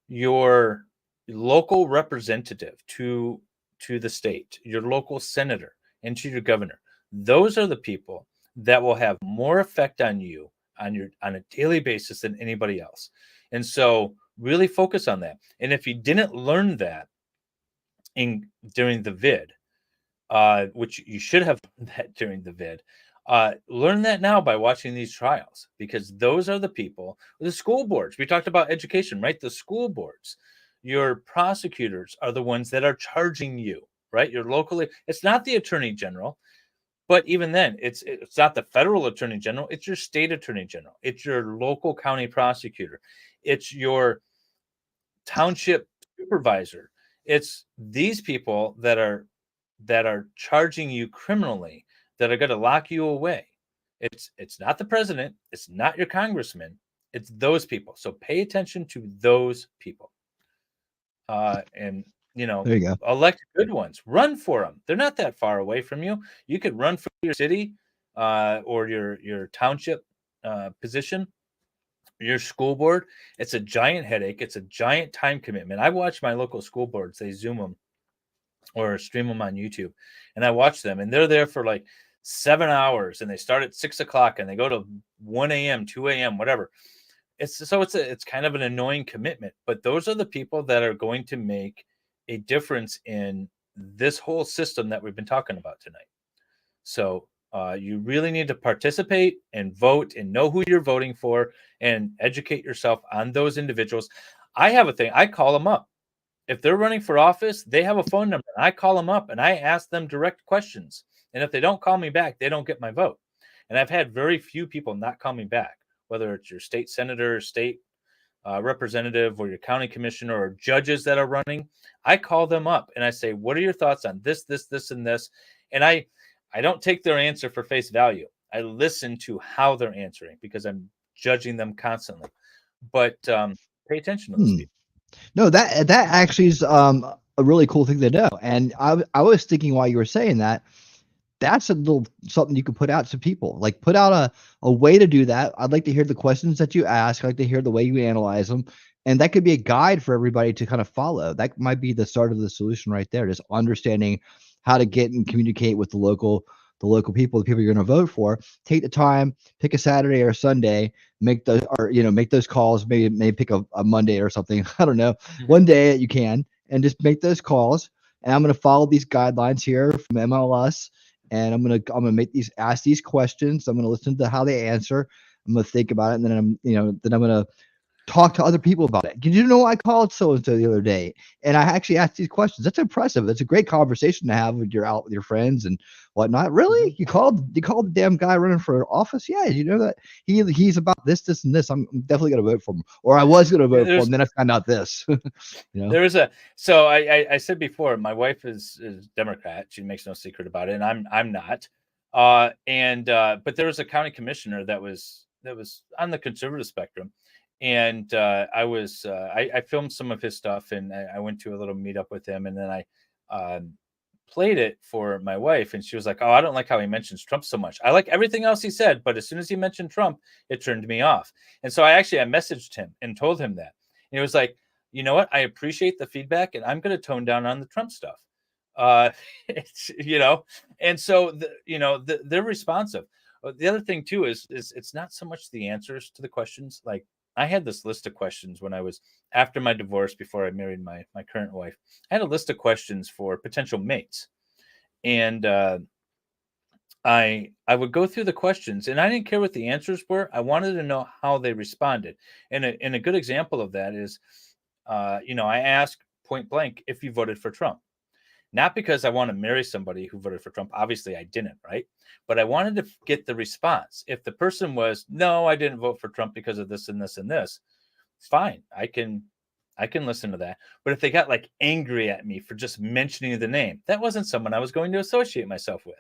your local representative to the state, your local senator, and to your governor. Those are the people that will have more effect on you on a daily basis than anybody else. And so really focus on that. And if you didn't learn that during the vid, which you should have learned that during the vid, learn that now by watching these trials, because those are the people, the school boards. We talked about education, right? The school boards, your prosecutors are the ones that are charging you, right? Your locally, it's not the attorney general, but even then, it's not the federal attorney general. It's your state attorney general. It's your local county prosecutor. It's your township supervisor. It's these people that are charging you criminally, that are going to lock you away. It's not the president. It's not your congressman. It's those people. So pay attention to those people. And there you go. Elect good ones. Run for them. They're not that far away from you. You could run for your city or your township position, your school board. It's a giant headache. It's a giant time commitment. I watch my local school boards. They Zoom them or stream them on YouTube, and I watch them, and they're there for like 7 hours, and they start at 6 o'clock and they go to 1 a.m., 2 a.m., whatever. It's kind of an annoying commitment, but those are the people that are going to make a difference in this whole system that we've been talking about tonight. So you really need to participate and vote and know who you're voting for and educate yourself on those individuals. I have a thing. I call them up. If they're running for office, they have a phone number. I call them up and I ask them direct questions. And if they don't call me back, they don't get my vote. And I've had very few people not call me back, whether it's your state senator, state representative, or your county commissioner, or judges that are running. I call them up and I say, what are your thoughts on this, this, this, and this? And I don't take their answer for face value. I listen to how they're answering because I'm judging them constantly. But pay attention to those people. No, that actually is a really cool thing to know. And I was thinking while you were saying that, that's a little something you can put out to people. Like put out a way to do that. I'd like to hear the questions that you ask. I'd like to hear the way you analyze them. And that could be a guide for everybody to kind of follow. That might be the start of the solution right there. Just understanding how to get and communicate with the local people, the people you're going to vote for. Take the time, pick a Saturday or a Sunday, make those calls. Maybe pick a Monday or something. I don't know. One day that you can, and just make those calls. And I'm going to follow these guidelines here from MLS. And I'm gonna ask these questions. I'm gonna listen to how they answer. I'm gonna think about it, and then I'm gonna talk to other people about it. Did you know I called so and so the other day, and I actually asked these questions? That's impressive. That's a great conversation to have with your friends and whatnot. Really, you called the damn guy running for office? Yeah, you know that he's about this, and this. I'm definitely gonna vote for him, or I was gonna vote for him. Then I found out this. So I said before, my wife is Democrat. She makes no secret about it, and I'm not. But there was a county commissioner that was on the conservative spectrum. And I filmed some of his stuff, and I went to a little meetup with him, and then I played it for my wife, and she was like, "Oh, I don't like how he mentions Trump so much. I like everything else he said, but as soon as he mentioned Trump, it turned me off." And so I messaged him and told him that. And he was like, "You know what? I appreciate the feedback, and I'm going to tone down on the Trump stuff." And so they're responsive. The other thing too is it's not so much the answers to the questions. Like, I had this list of questions when I was after my divorce, before I married my current wife. I had a list of questions for potential mates, and I would go through the questions, and I didn't care what the answers were. I wanted to know how they responded, and a good example of that is, I asked point blank if you voted for Trump. Not because I want to marry somebody who voted for Trump. Obviously, I didn't, right? But I wanted to get the response. If the person was, no, I didn't vote for Trump because of this and this and this, fine. I can listen to that. But if they got like angry at me for just mentioning the name, that wasn't someone I was going to associate myself with.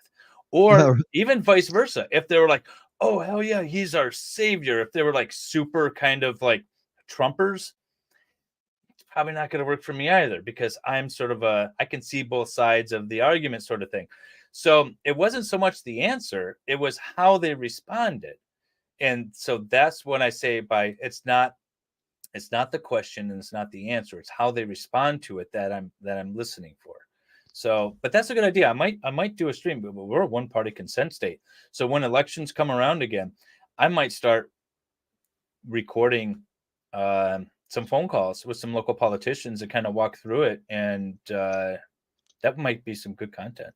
Or even vice versa. If they were like, oh, hell yeah, he's our savior. If they were like super kind of like Trumpers, it's probably not going to work for me either, because I'm sort of I can see both sides of the argument sort of thing. So it wasn't so much the answer, it was how they responded. And so that's when I say it's not the question and it's not the answer, it's how they respond to it that I'm listening for. So, but that's a good idea. I might do a stream, but we're a one-party consent state. So when elections come around again, I might start recording some phone calls with some local politicians and kind of walk through it, and that might be some good content.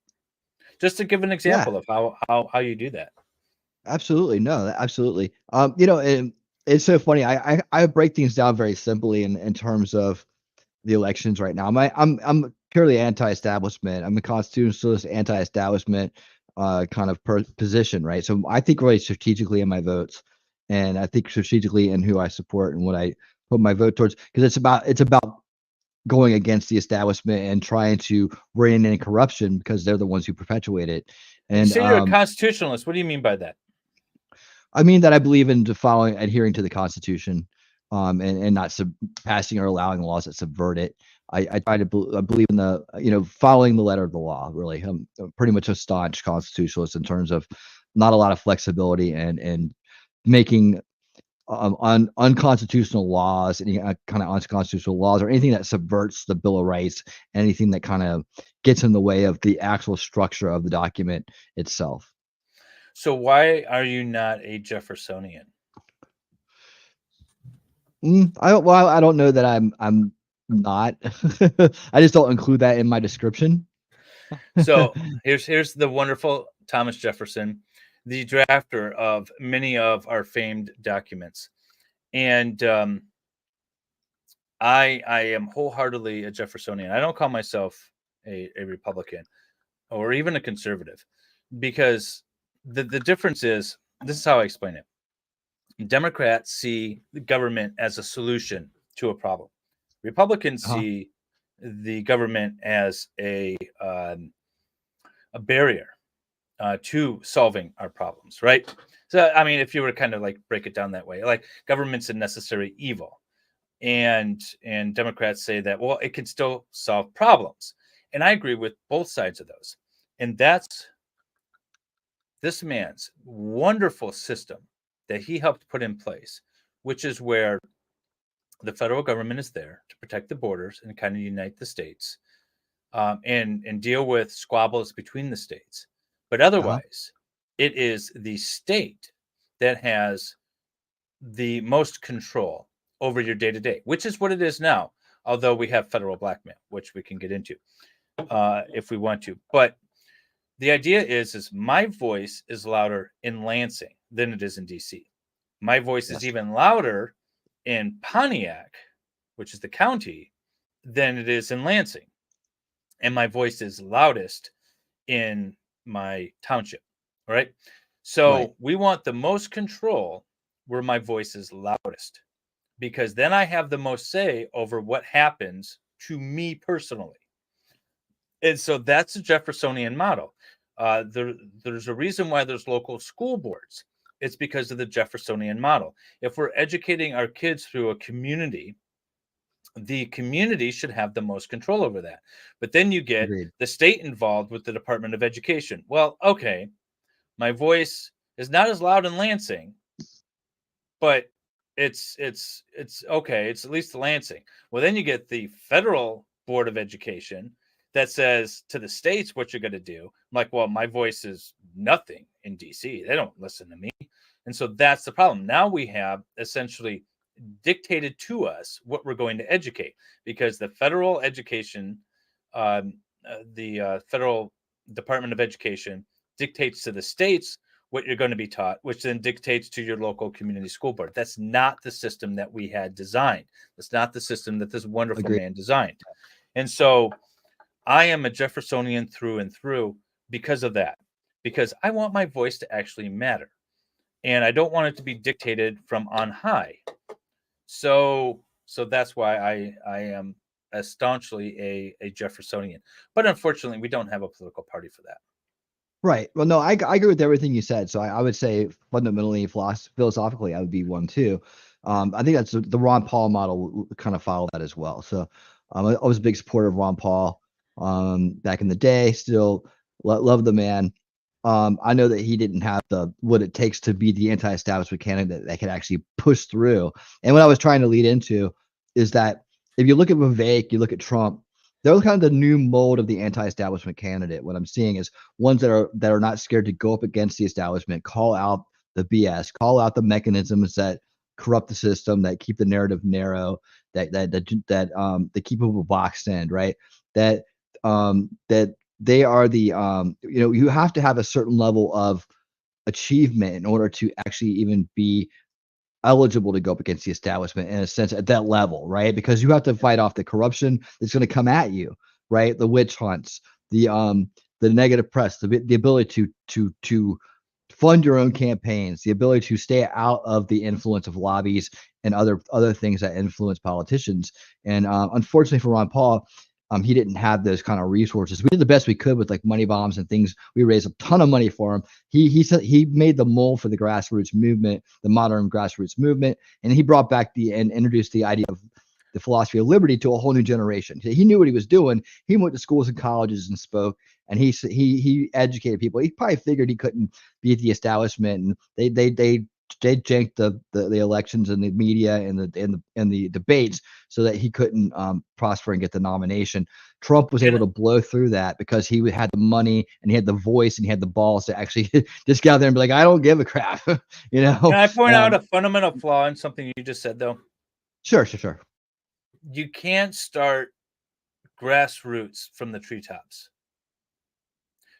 Just to give an example of how you do that. Absolutely. No, absolutely. You know, and it's so funny. I break things down very simply in terms of the elections right now. I'm purely anti-establishment. I'm a constitutionalist, anti-establishment kind of position, right? So I think really strategically in my votes, and I think strategically in who I support and what I put my vote towards, because it's about going against the establishment and trying to rein in corruption, because they're the ones who perpetuate it. And you say you're a constitutionalist. What do you mean by that? I mean that I believe in adhering to the Constitution, and not passing or allowing laws that subvert it. I try to believe in the following the letter of the law. Really, I'm pretty much a staunch constitutionalist in terms of not a lot of flexibility and making unconstitutional laws, any kind of unconstitutional laws, or anything that subverts the Bill of Rights, anything that kind of gets in the way of the actual structure of the document itself. So why are you not a Jeffersonian? I don't know that I'm not. I just don't include that in my description. So here's the wonderful Thomas Jefferson, the drafter of many of our famed documents. And I am wholeheartedly a Jeffersonian. I don't call myself a Republican or even a conservative, because the difference is, this is how I explain it. Democrats see the government as a solution to a problem. Republicans see the government as a barrier to solving our problems, right? So, I mean, if you were to kind of like break it down that way, like government's a necessary evil, and Democrats say that, well, it can still solve problems, and I agree with both sides of those. And that's this man's wonderful system that he helped put in place, which is where the federal government is there to protect the borders and kind of unite the states, and deal with squabbles between the states. But otherwise, it is the state that has the most control over your day-to-day, which is what it is now, although we have federal blackmail, which we can get into if we want to. But the idea is my voice is louder in Lansing than it is in DC. My voice is even louder in Pontiac, which is the county, than it is in Lansing. And my voice is loudest in my township, right? So we want the most control where my voice is loudest, because then I have the most say over what happens to me personally. And so that's a Jeffersonian model. There's a reason why there's local school boards. It's because of the Jeffersonian model. If we're educating our kids through a community, the community should have the most control over that. But then you get the state involved with the Department of Education. Well, okay, my voice is not as loud in Lansing, but it's okay. It's at least Lansing. Well, then you get the federal Board of Education that says to the states what you're going to do. I'm like, well, my voice is nothing in DC. They don't listen to me. And so that's the problem. Now we have essentially dictated to us what we're going to educate, because the federal education, the federal Department of Education dictates to the states what you're going to be taught, which then dictates to your local community school board. That's not the system that we had designed. That's not the system that this wonderful man designed. And so I am a Jeffersonian through and through because of that, because I want my voice to actually matter. And I don't want it to be dictated from on high. So that's why I am staunchly a Jeffersonian. But unfortunately, we don't have a political party for that. Right. Well, no, I agree with everything you said. So I would say fundamentally, philosophically, I would be one too. I think that's the Ron Paul model kind of follow that as well. So I was a big supporter of Ron Paul back in the day. Still love the man. I know that he didn't have what it takes to be the anti-establishment candidate that could actually push through. And what I was trying to lead into is that if you look at Vivek, you look at Trump, they're kind of the new mold of the anti-establishment candidate. What I'm seeing is ones that are not scared to go up against the establishment, call out the BS, call out the mechanisms that corrupt the system, that keep the narrative narrow, that keep people boxed in, right? That they are the you have to have a certain level of achievement in order to actually even be eligible to go up against the establishment in a sense at that level, right? Because you have to fight off the corruption that's going to come at you, right? The witch hunts, the negative press, the ability to fund your own campaigns, the ability to stay out of the influence of lobbies and other things that influence politicians. And unfortunately for Ron Paul, he didn't have those kind of resources. We did the best we could with like money bombs and things. We raised a ton of money for him. He said he made the mold for the grassroots movement, the modern grassroots movement, and he brought back and introduced the idea of the philosophy of liberty to a whole new generation. He knew what he was doing. He went to schools and colleges and spoke, and he educated people. He probably figured he couldn't beat the establishment, and they janked the elections and the media and the debates so that he couldn't prosper and get the nomination. Trump was able to blow through that because he had the money and he had the voice and he had the balls to actually just get out there and be like, I don't give a crap. You know. Can I point out a fundamental flaw in something you just said, though? Sure. You can't start grassroots from the treetops.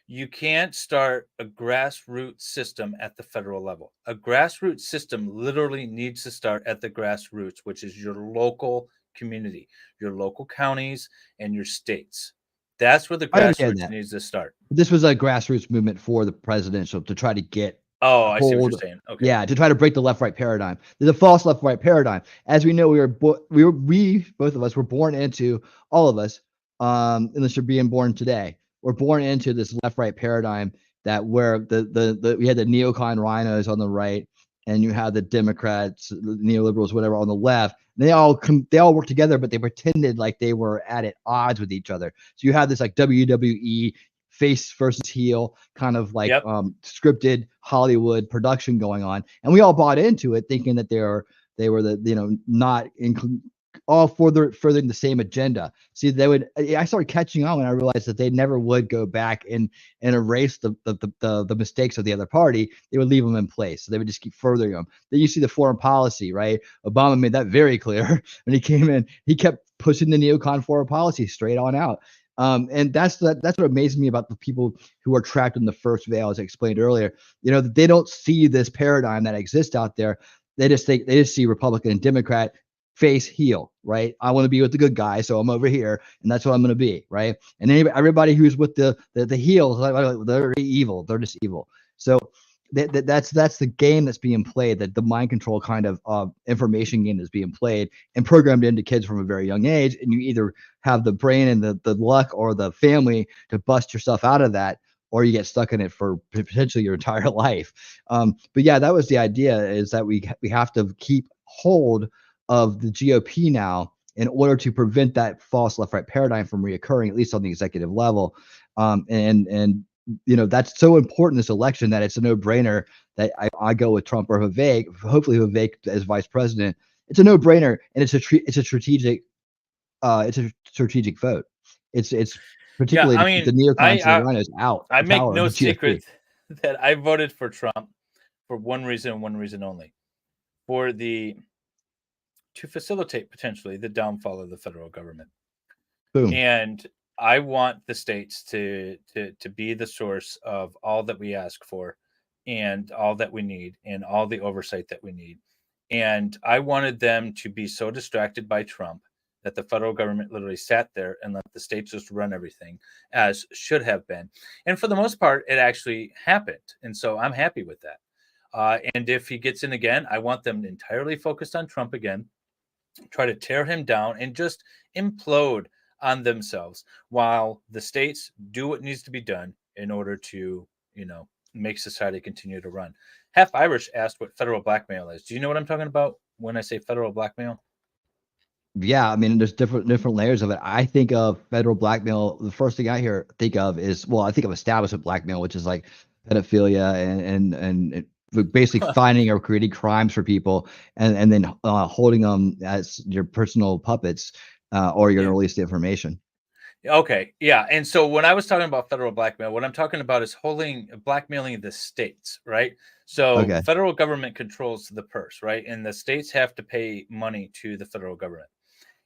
You can't start a grassroots system at the federal level. A grassroots system literally needs to start at the grassroots, which is your local community, your local counties, and your states. That's where the grassroots needs to start. This was a grassroots movement for the presidential to try to get. Oh, I see what you're saying. Okay. Yeah, to try to break the left-right paradigm. There's a false left-right paradigm. As we know, we both of us were born into, all of us, unless you're being born today, we're born into this left-right paradigm that where we had the neocon rhinos on the right, and you had the Democrats, the neoliberals, whatever, on the left. And they all work together, but they pretended like they were at odds with each other. So you have this like WWE face versus heel kind of like scripted Hollywood production going on, and we all bought into it, thinking that they were not all furthering the same agenda. See, I started catching on when I realized that they never would go back and erase the mistakes of the other party. They would leave them in place. So they would just keep furthering them. Then you see the foreign policy, right? Obama made that very clear when he came in. He kept pushing the neocon foreign policy straight on out. And that's what amazes me about the people who are trapped in the first veil, as I explained earlier. They don't see this paradigm that exists out there. They just see Republican and Democrat face heel, right? I want to be with the good guy, so I'm over here, and that's what I'm going to be, right? And everybody who's with the heels, they're evil. They're just evil. So that's the game that's being played, that the mind control kind of information game that's being played and programmed into kids from a very young age. And you either have the brain and the luck or the family to bust yourself out of that, or you get stuck in it for potentially your entire life. But yeah, that was the idea, is that we have to keep hold of the GOP now in order to prevent that false left-right paradigm from reoccurring, at least on the executive level. And that's so important this election that it's a no-brainer that I go with Trump or Vivek. Hopefully Vivek as vice president. It's a no-brainer, and it's a strategic vote. It's particularly the neocons and the rhinos out. I make no secret that I voted for Trump for one reason and one reason only: to facilitate potentially the downfall of the federal government. Boom. And I want the states to be the source of all that we ask for and all that we need and all the oversight that we need. And I wanted them to be so distracted by Trump that the federal government literally sat there and let the states just run everything, as should have been. And for the most part, it actually happened. And so I'm happy with that. And if he gets in again, I want them entirely focused on Trump again. try to tear him down and just implode on themselves, while the states do what needs to be done in order to, make society continue to run. Half Irish asked what federal blackmail is. Do you know what I'm talking about when I say federal blackmail? Yeah, I mean, there's different layers of it. I think of federal blackmail. The first thing I think of is, well, I think of establishment blackmail, which is like pedophilia and basically finding or creating crimes for people, and then holding them as your personal puppets, or you're going to release the information. Okay, yeah. And so when I was talking about federal blackmail, what I'm talking about is blackmailing the states, right? So Okay. federal government controls the purse, right? And the states have to pay money to the federal government.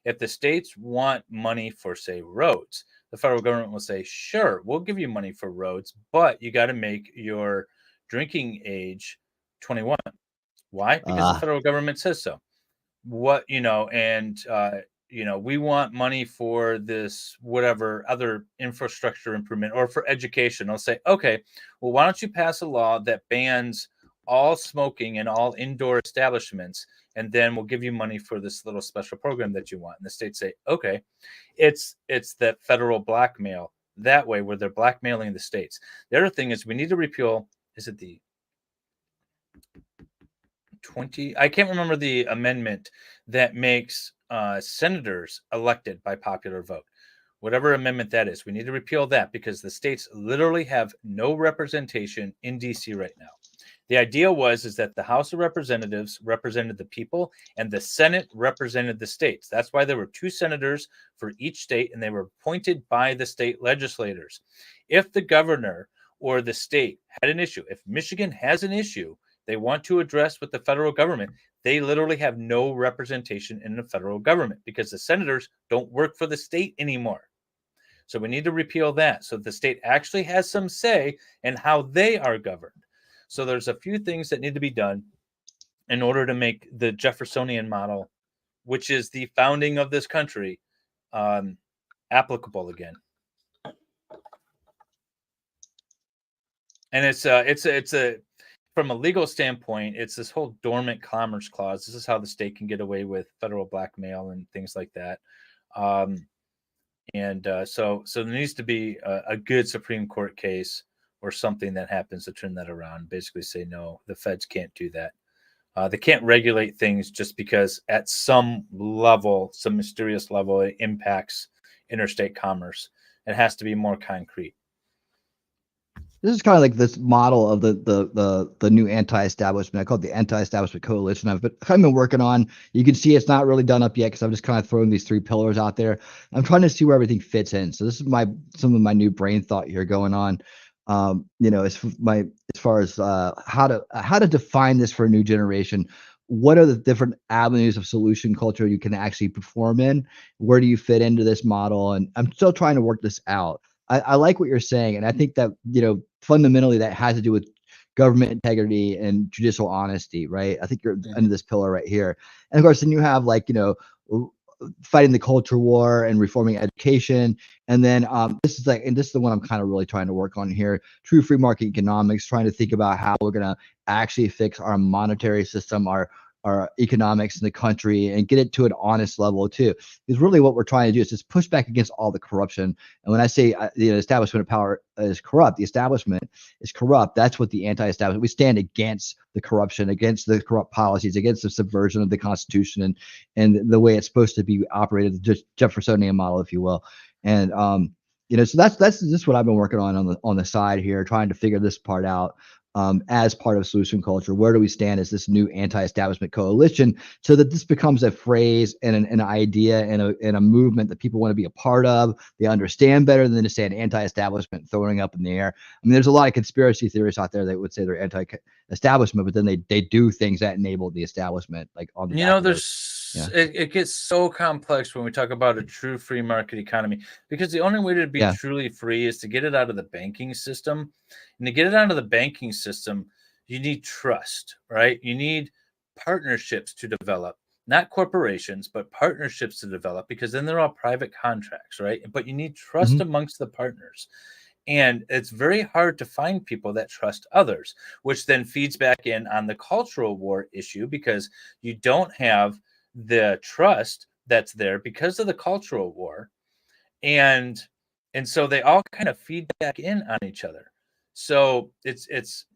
If the states want money for, say, roads, the federal government will say, sure, we'll give you money for roads, but you got to make your drinking age 21. Why? Because the federal government says so. We want money for this, whatever other infrastructure improvement or for education. I'll say, okay, well, why don't you pass a law that bans all smoking in all indoor establishments, and then we'll give you money for this little special program that you want. And the states say, okay. It's that federal blackmail that way, where they're blackmailing the states. The other thing is we need to repeal, is it the 20? I can't remember the amendment that makes senators elected by popular vote. Whatever amendment that is, we need to repeal that, because the states literally have no representation in DC right now. The idea is that the House of Representatives represented the people and the Senate represented the states. That's why there were 2 senators for each state, and they were appointed by the state legislators. If the governor or the state had an issue, if Michigan has an issue they want to address with the federal government, they literally have no representation in the federal government, because the senators don't work for the state anymore. So we need to repeal that so the state actually has some say in how they are governed. So there's a few things that need to be done in order to make the Jeffersonian model, which is the founding of this country, applicable again. And it's from a legal standpoint, it's this whole dormant commerce clause. This is how the state can get away with federal blackmail and things like that. So there needs to be a good Supreme Court case or something that happens to turn that around. Basically say, no, the feds can't do that. They can't regulate things just because at some level, some mysterious level, it impacts interstate commerce. It has to be more concrete. This is kind of like this model of the new anti-establishment. I call it the anti-establishment coalition. I've been working on. You can see it's not really done up yet because I'm just kind of throwing these 3 pillars out there. I'm trying to see where everything fits in. So this is some of my new brain thought here going on. As far as how to define this for a new generation. What are the different avenues of solution culture you can actually perform in? Where do you fit into this model? And I'm still trying to work this out. I like what you're saying, and I think that fundamentally that has to do with government integrity and judicial honesty, right? I think you're under this pillar right here, and of course, then you have fighting the culture war and reforming education, and then this is the one I'm kind of really trying to work on here: true free market economics, trying to think about how we're gonna actually fix our monetary system, our economics in the country, and get it to an honest level too. Because really what we're trying to do is just push back against all the corruption. And when I say the establishment of power is corrupt, the establishment is corrupt. That's what the anti-establishment. We stand against the corruption, against the corrupt policies, against the subversion of the Constitution and the way it's supposed to be operated, the Jeffersonian model, if you will. And so that's just what I've been working on the side here, trying to figure this part out. As part of solution culture, where do we stand as this new anti-establishment coalition, so that this becomes a phrase and an idea and a movement that people want to be a part of? They understand better than to say an anti-establishment throwing up in the air. I mean, there's a lot of conspiracy theorists out there that would say they're anti-establishment, but then they do things that enable the establishment, like on the it gets so complex when we talk about a true free market economy, because the only way to be truly free is to get it out of the banking system. And to get it out of the banking system, you need trust, right? You need partnerships to develop, not corporations, but partnerships to develop, because then they're all private contracts, right? But you need trust amongst the partners. And it's very hard to find people that trust others, which then feeds back in on the cultural war issue, because you don't have the trust that's there because of the cultural war, and so they all kind of feed back in on each other. So it's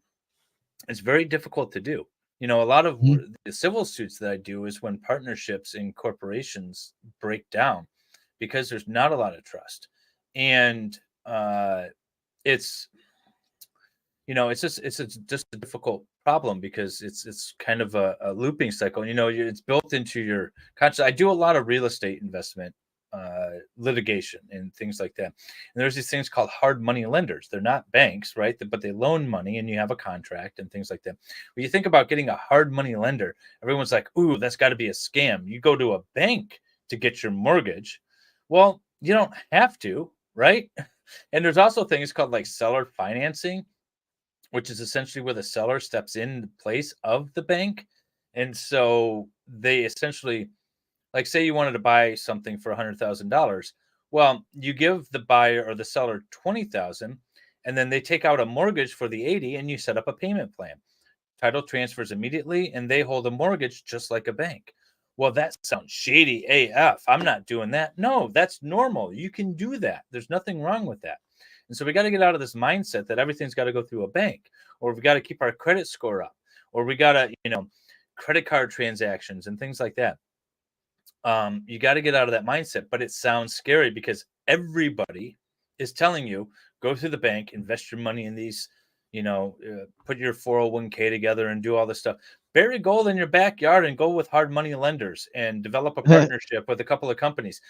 very difficult to do. You know, a lot of the civil suits that I do is when partnerships in corporations break down because there's not a lot of trust, and it's it's just a difficult problem because it's kind of a looping cycle. You know, it's built into your conscious. I do a lot of real estate investment litigation and things like that. And there's these things called hard money lenders. They're not banks, right? But they loan money and you have a contract and things like that. When you think about getting a hard money lender, everyone's like, ooh, that's got to be a scam. You go to a bank to get your mortgage. Well, you don't have to, right? And there's also things called like seller financing, which is essentially where the seller steps in place of the bank. And so they essentially, like, say you wanted to buy something for $100,000. Well, you give the buyer or the seller 20,000, and then they take out a mortgage for the 80, and you set up a payment plan. Title transfers immediately, and they hold a mortgage just like a bank. Well, that sounds shady AF. I'm not doing that. No, that's normal. You can do that. There's nothing wrong with that. And so we got to get out of this mindset that everything's got to go through a bank, or we got to keep our credit score up, or we got to, credit card transactions and things like that. You got to get out of that mindset, but it sounds scary because everybody is telling you, go through the bank, invest your money in these, put your 401k together and do all this stuff. Bury gold in your backyard and go with hard money lenders and develop a partnership with a couple of companies.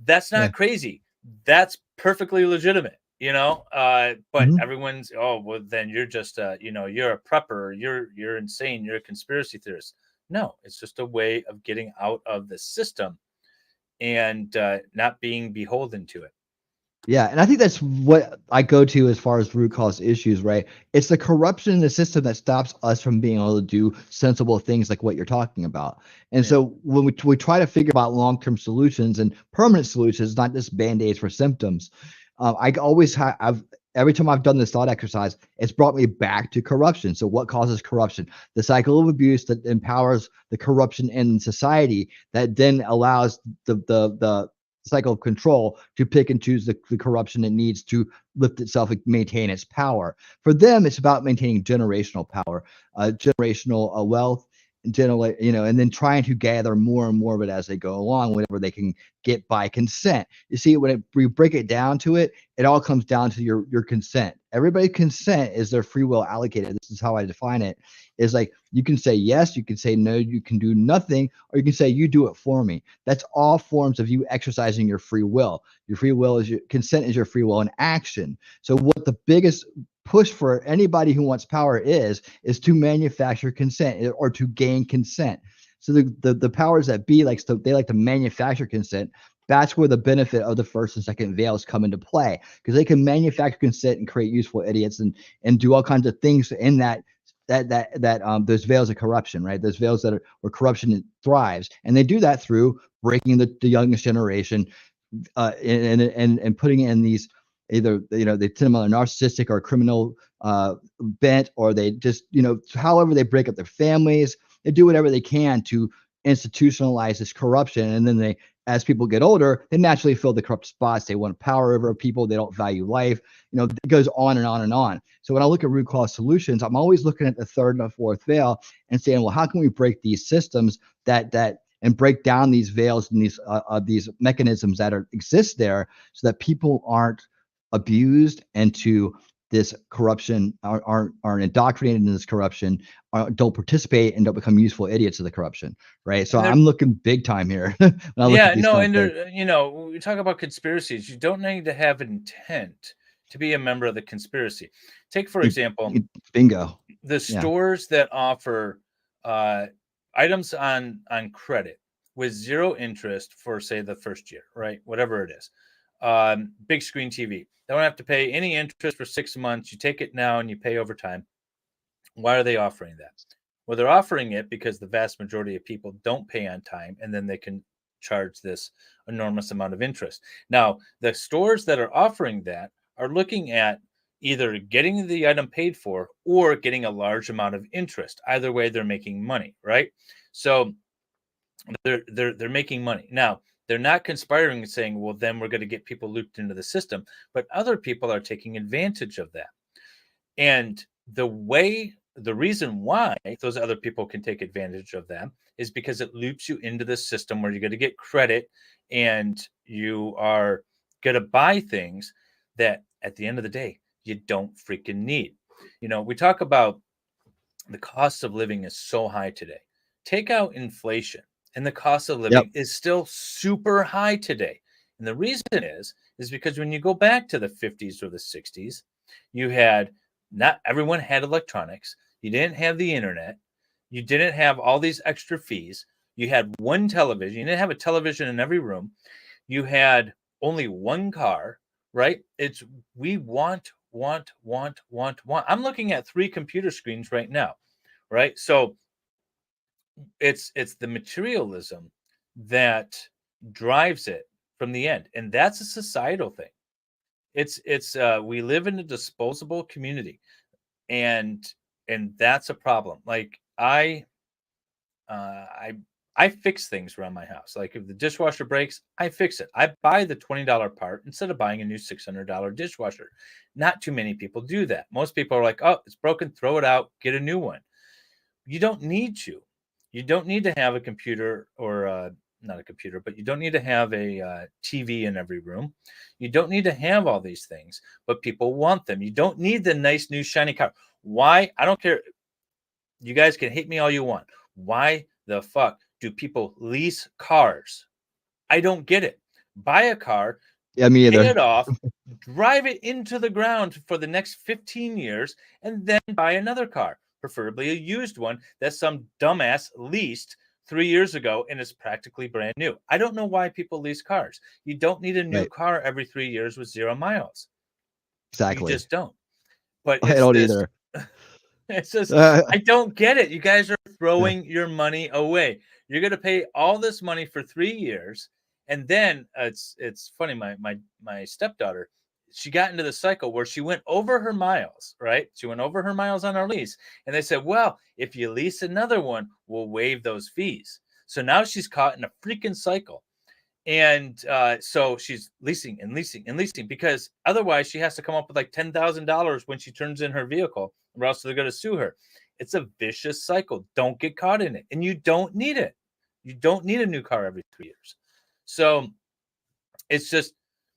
That's not crazy. That's perfectly legitimate, but everyone's, oh, well, then you're just, you're a prepper. You're insane. You're a conspiracy theorist. No, it's just a way of getting out of the system and not being beholden to it. Yeah, and I think that's what I go to as far as root cause issues, right? It's the corruption in the system that stops us from being able to do sensible things like what you're talking about. And so when we try to figure out long-term solutions and permanent solutions, not just band-aids for symptoms, I always have, every time I've done this thought exercise, it's brought me back to corruption. So what causes corruption? The cycle of abuse that empowers the corruption in society that then allows the cycle of control to pick and choose the corruption it needs to lift itself and maintain its power. For them, it's about maintaining generational power, generational wealth, and and then trying to gather more and more of it as they go along, whenever they can get by consent. You see, when we break it down to it, it all comes down to your consent. Everybody's consent is their free will allocated. This is how I define it. Is like, you can say yes, you can say no, you can do nothing, or you can say you do it for me. That's all forms of you exercising your free will. Your free will is your consent, is your free will in action. So what the biggest push for anybody who wants power is to manufacture consent or to gain consent. So the powers that be they like to manufacture consent. That's where the benefit of the first and second veils come into play, because they can manufacture consent and create useful idiots and do all kinds of things in those veils of corruption, right? Those veils where corruption thrives, and they do that through breaking the youngest generation, and putting in these, either they send them on a narcissistic or criminal bent, or they just however they break up their families. They do whatever they can to institutionalize this corruption, and then as people get older, they naturally fill the corrupt spots. They want power over people. They don't value life. It goes on and on and on. So when I look at root cause solutions, I'm always looking at the third and the fourth veil and saying, well, how can we break these systems and break down these veils and these mechanisms that exist there, so that people aren't abused into this corruption, aren't indoctrinated in this corruption, don't participate and don't become useful idiots of the corruption, right? So I'm looking big time here. We talk about conspiracies. You don't need to have intent to be a member of the conspiracy. Take, for example, bingo, the stores that offer items on credit with zero interest for, say, the first year, right? Whatever it is. Big screen TV. They don't have to pay any interest for 6 months. You take it now and you pay over time. Why are they offering that? Well, they're offering it because the vast majority of people don't pay on time, and then they can charge this enormous amount of interest. Now, the stores that are offering that are looking at either getting the item paid for or getting a large amount of interest. Either way, they're making money, right? So they're making money. Now, they're not conspiring and saying, well, then we're going to get people looped into the system, but other people are taking advantage of that. And the reason why those other people can take advantage of them is because it loops you into the system where you're going to get credit and you are going to buy things that at the end of the day, you don't freaking need. You know, we talk about the cost of living is so high today. Take out inflation, and the cost of living is still super high today. And the reason is because when you go back to the 50s or the 60s, you had not everyone had electronics. You didn't have the internet. You didn't have all these extra fees. You had one television. You didn't have a television in every room. You had only one car, right? We want. I'm looking at 3 computer screens right now, right? So it's the materialism that drives it from the end, and that's a societal thing. It's we live in a disposable community, and that's a problem. Like I fix things around my house. Like if the dishwasher breaks, I fix it. I buy the $20 part instead of buying a new $600 dishwasher. Not too many people do that. Most people are like, oh, it's broken, throw it out, get a new one. You don't need to. You don't need to have a computer or not a computer, but you don't need to have a TV in every room. You don't need to have all these things, but people want them. You don't need the nice new shiny car. Why? I don't care. You guys can hate me all you want. Why the fuck do people lease cars? I don't get it. Buy a car, me either. pay it off, drive it into the ground for the next 15 years, and then buy another car, preferably a used one that some dumbass leased 3 years ago and is practically brand new. I don't know why people lease cars. You don't need a new car every 3 years with 0 miles. Exactly. You just don't. But I don't either. It's just, I don't get it. You guys are throwing your money away. You're going to pay all this money for 3 years. And then it's funny. My stepdaughter, she got into the cycle where she went over her miles, right? She went over her miles on our lease. And they said, well, if you lease another one, we'll waive those fees. So now she's caught in a freaking cycle. And so she's leasing and leasing and leasing because otherwise she has to come up with like $10,000 when she turns in her vehicle, or else they're going to sue her. It's a vicious cycle. Don't get caught in it. And you don't need it. You don't need a new car every 3 years. So it's just,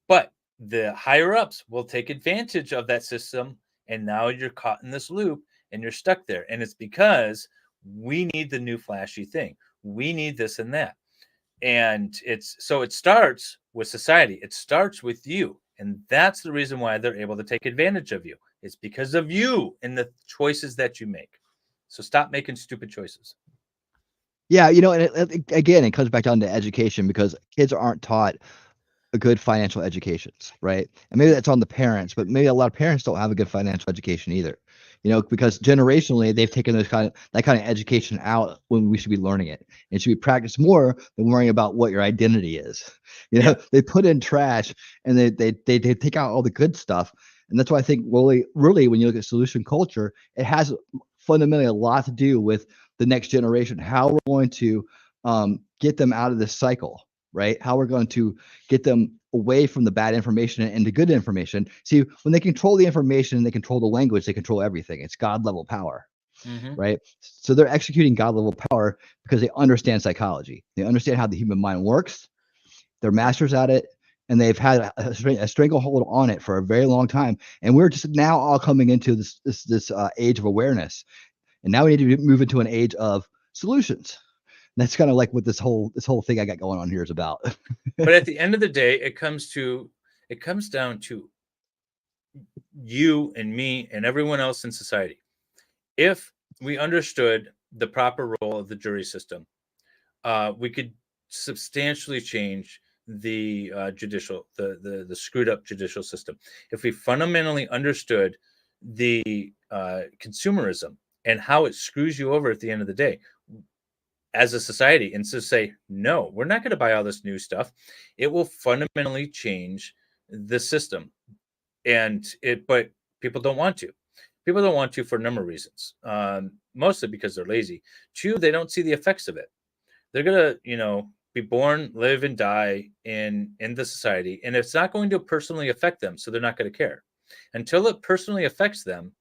but the higher ups will take advantage of that system. And now you're caught in this loop and you're stuck there. And it's because we need the new flashy thing. We need this and that. And it starts with society. It starts with you. And that's the reason why they're able to take advantage of you. It's because of you and the choices that you make. So stop making stupid choices. Yeah, you know, and again, it comes back down to education because kids aren't taught a good financial educations, right? And maybe that's on the parents, but maybe a lot of parents don't have a good financial education either. You know, because generationally they've taken that kind of education out when we should be learning it. It should be practiced more than worrying about what your identity is. You know, they put in trash and they take out all the good stuff. And that's why I think really when you look at solution culture, it has fundamentally a lot to do with the next generation, how we're going to get them out of this cycle, right? How we're going to get them away from the bad information and into good information. See, when they control the information and they control the language, they control everything. It's God level power, right? So they're executing God level power because they understand psychology. They understand how the human mind works. They're masters at it. And they've had a stranglehold on it for a very long time. And we're just now all coming into this age of awareness. And now we need to move into an age of solutions. And that's kind of like what this whole thing I got going on here is about. But at the end of the day, it comes down to you and me and everyone else in society. If we understood the proper role of the jury system, we could substantially change the the screwed up judicial system. If we fundamentally understood the consumerism and how it screws you over at the end of the day as a society, and to say, no, we're not going to buy all this new stuff. It will fundamentally change the system. But people don't want to. People don't want to for a number of reasons. Mostly because they're lazy. 2, they don't see the effects of it. They're gonna, be born, live, and die in the society, and it's not going to personally affect them, so they're not going to care. Until it personally affects them,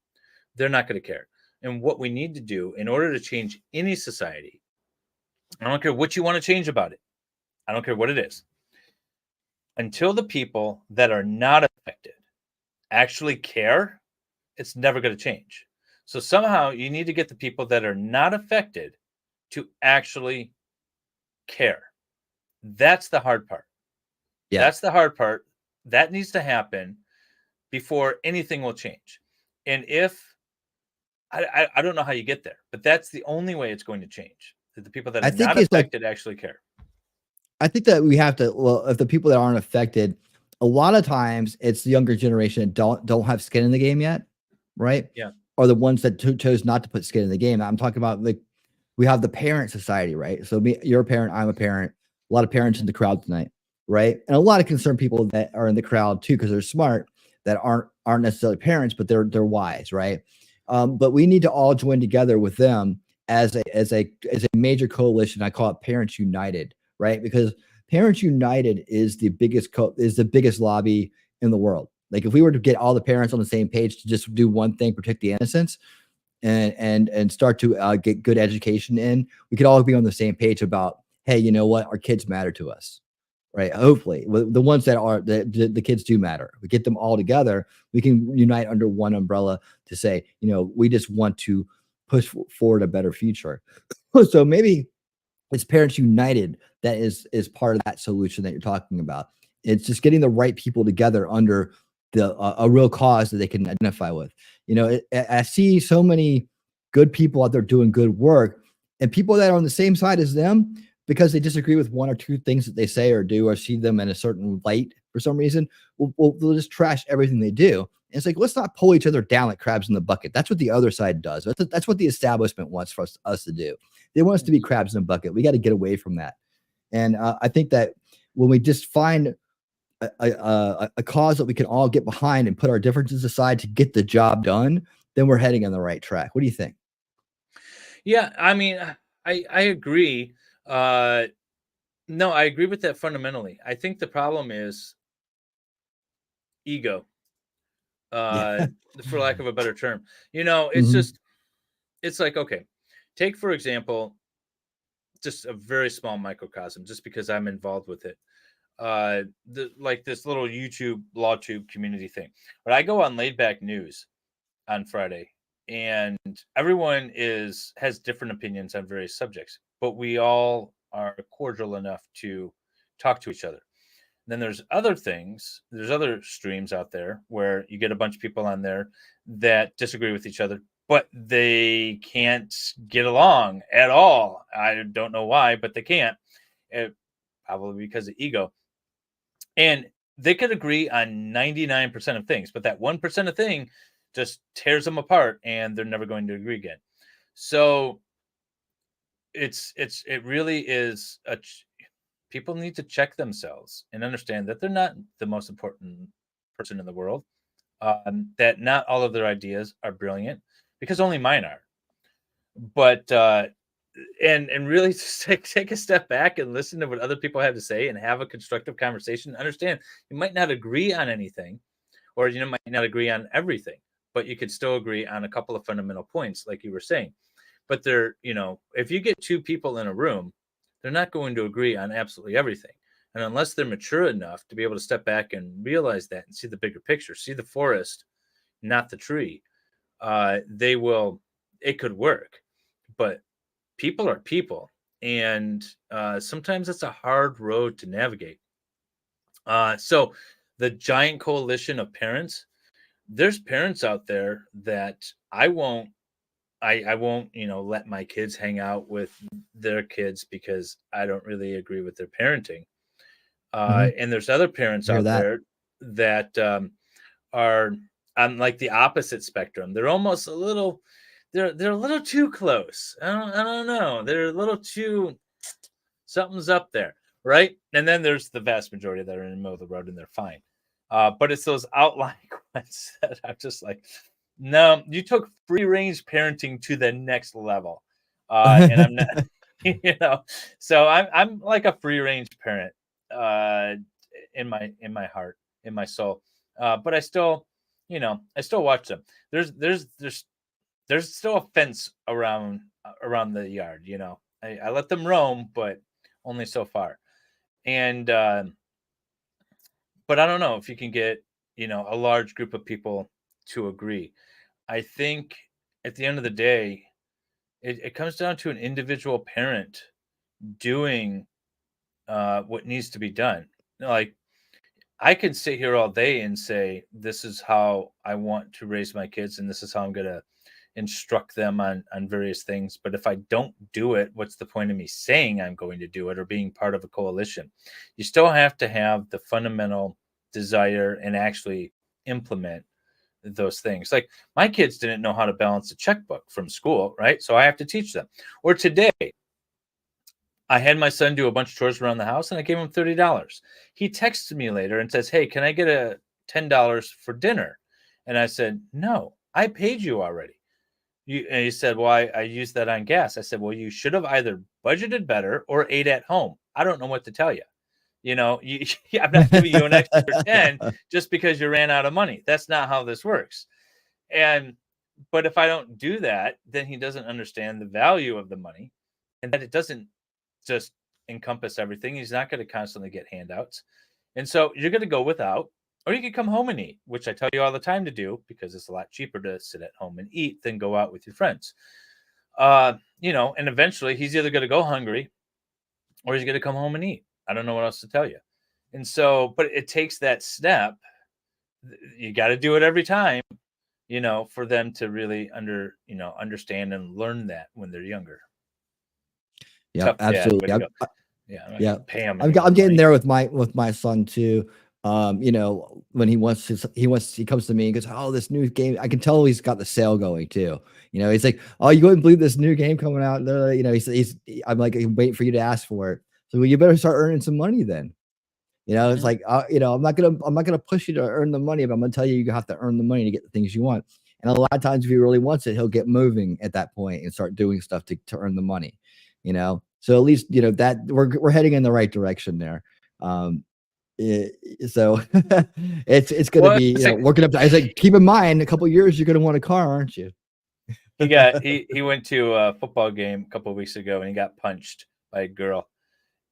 they're not going to care. And what we need to do in order to change any society, I don't care what you want to change about it. I don't care what it is. Until the people that are not affected actually care, it's never going to change. So somehow you need to get the people that are not affected to actually care. That's the hard part. Yeah. That's the hard part. That needs to happen before anything will change. And if I don't know how you get there, but that's the only way it's going to change. That the people that I are think not it's affected actually care. I think that we have to. Well, if the people that aren't affected, a lot of times it's the younger generation that don't have skin in the game yet, right? Yeah. Or the ones that chose not to put skin in the game. I'm talking about like we have the parent society, right? So you're a parent, I'm a parent. A lot of parents in the crowd tonight, right? And a lot of concerned people that are in the crowd too, because they're smart, that aren't necessarily parents, but they're wise, right? But we need to all join together with them as a major coalition. I call it Parents United, right? Because Parents United is the biggest lobby in the world. Like if we were to get all the parents on the same page to just do one thing, protect the innocents, and start to get good education in, we could all be on the same page about, hey, you know what, our kids matter to us, right? Hopefully, the ones that are the kids do matter. We get them all together. We can unite under one umbrella to say, we just want to push forward a better future. So maybe it's Parents United that is part of that solution that you're talking about. It's just getting the right people together under a real cause that they can identify with. I see so many good people out there doing good work, and people that are on the same side as them, because they disagree with one or two things that they say or do, or see them in a certain light for some reason, they'll just trash everything they do. And it's like, let's not pull each other down like crabs in the bucket. That's what the other side does. That's what the establishment wants for us to do. They want us to be crabs in a bucket. We got to get away from that. And I think that when we just find a cause that we can all get behind and put our differences aside to get the job done, then we're heading on the right track. What do you think? Yeah, I mean, I agree. No, I agree with that fundamentally. I think the problem is ego, for lack of a better term. It's just, it's like, okay, take, for example, just a very small microcosm, just because I'm involved with it. Like this little YouTube LawTube community thing. But I go on Laid Back News on Friday, and everyone has different opinions on various subjects, but we all are cordial enough to talk to each other. Then there's other things, there's other streams out there where you get a bunch of people on there that disagree with each other, but they can't get along at all. I don't know why, but they can't. Probably because of ego. And they could agree on 99% of things, but that 1% of thing just tears them apart, and they're never going to agree again. So it really is people need to check themselves and understand that they're not the most important person in the world. That not all of their ideas are brilliant, because only mine are. But and really just take a step back and listen to what other people have to say and have a constructive conversation. Understand you might not agree on anything, or might not agree on everything, but you could still agree on a couple of fundamental points, like you were saying. But if you get two people in a room, they're not going to agree on absolutely everything. And unless they're mature enough to be able to step back and realize that and see the bigger picture, see the forest, not the tree, it could work. But people are people, and sometimes it's a hard road to navigate. So the giant coalition of parents, there's parents out there that I won't let my kids hang out with their kids because I don't really agree with their parenting. And there's other parents out there that are on like the opposite spectrum. They're almost a little, they're a little too close. I don't know. They're a little too, something's up there, right? And then there's the vast majority that are in the middle of the road and they're fine. But it's those outlying ones that I'm just like, no, you took free range parenting to the next level. And I'm not. You know, so I'm like a free range parent, in my heart, in my soul. But I still, I still watch them. There's still a fence around the yard. I let them roam, but only so far. And but I don't know if you can get a large group of people to agree. I think at the end of the day, it comes down to an individual parent doing what needs to be done. Like, I could sit here all day and say, this is how I want to raise my kids, and this is how I'm going to instruct them on various things. But if I don't do it, what's the point of me saying I'm going to do it or being part of a coalition? You still have to have the fundamental desire and actually implement those things. Like, my kids didn't know how to balance a checkbook from school, right? So I have to teach them. Or today, I had my son do a bunch of chores around the house and I gave him $30. He texted me later and says, "Hey, can I get a $10 for dinner?" And I said, "No, I paid you already." And he said, "Well, I used that on gas." I said, "Well, you should have either budgeted better or ate at home. I don't know what to tell you. I'm not giving you an extra 10 just because you ran out of money. That's not how this works." But if I don't do that, then he doesn't understand the value of the money, and that it doesn't just encompass everything. He's not going to constantly get handouts. And so you're going to go without, or you can come home and eat, which I tell you all the time to do because it's a lot cheaper to sit at home and eat than go out with your friends. And eventually he's either going to go hungry or he's going to come home and eat. I don't know what else to tell you. And so, but it takes that step. You got to do it every time, for them to really understand and learn that when they're younger. Yeah, absolutely. Yeah, pay him. I'm getting there with my son too. When he comes to me and goes, "Oh, this new game." I can tell he's got the sale going too. He's like, "Oh, you wouldn't believe this new game coming out." I'm like, "I'm waiting for you to ask for it." So, well, you better start earning some money then. It's like, I'm not gonna push you to earn the money, but I'm gonna tell you have to earn the money to get the things you want. And a lot of times, if he really wants it, he'll get moving at that point and start doing stuff to earn the money. So at least that we're heading in the right direction there. So it's going to be working up. I was like, keep in mind, a couple of years you're going to want a car, aren't you? He went to a football game a couple of weeks ago and he got punched by a girl,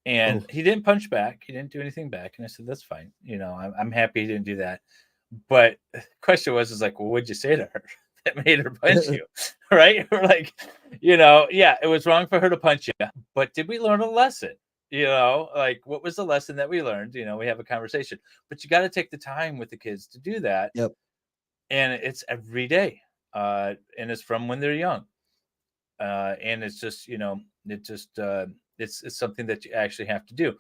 and he didn't punch back. He didn't do anything back, and I said, "That's fine. I'm happy he didn't do that." But the question was like, "Well, what'd you say to her that made her punch you?" Right? We're like, yeah, it was wrong for her to punch you, but did we learn a lesson? Like, what was the lesson that we learned? We have a conversation, but you got to take the time with the kids to do that. Yep. And it's every day, and it's from when they're young, and it's just, it's something that you actually have to do.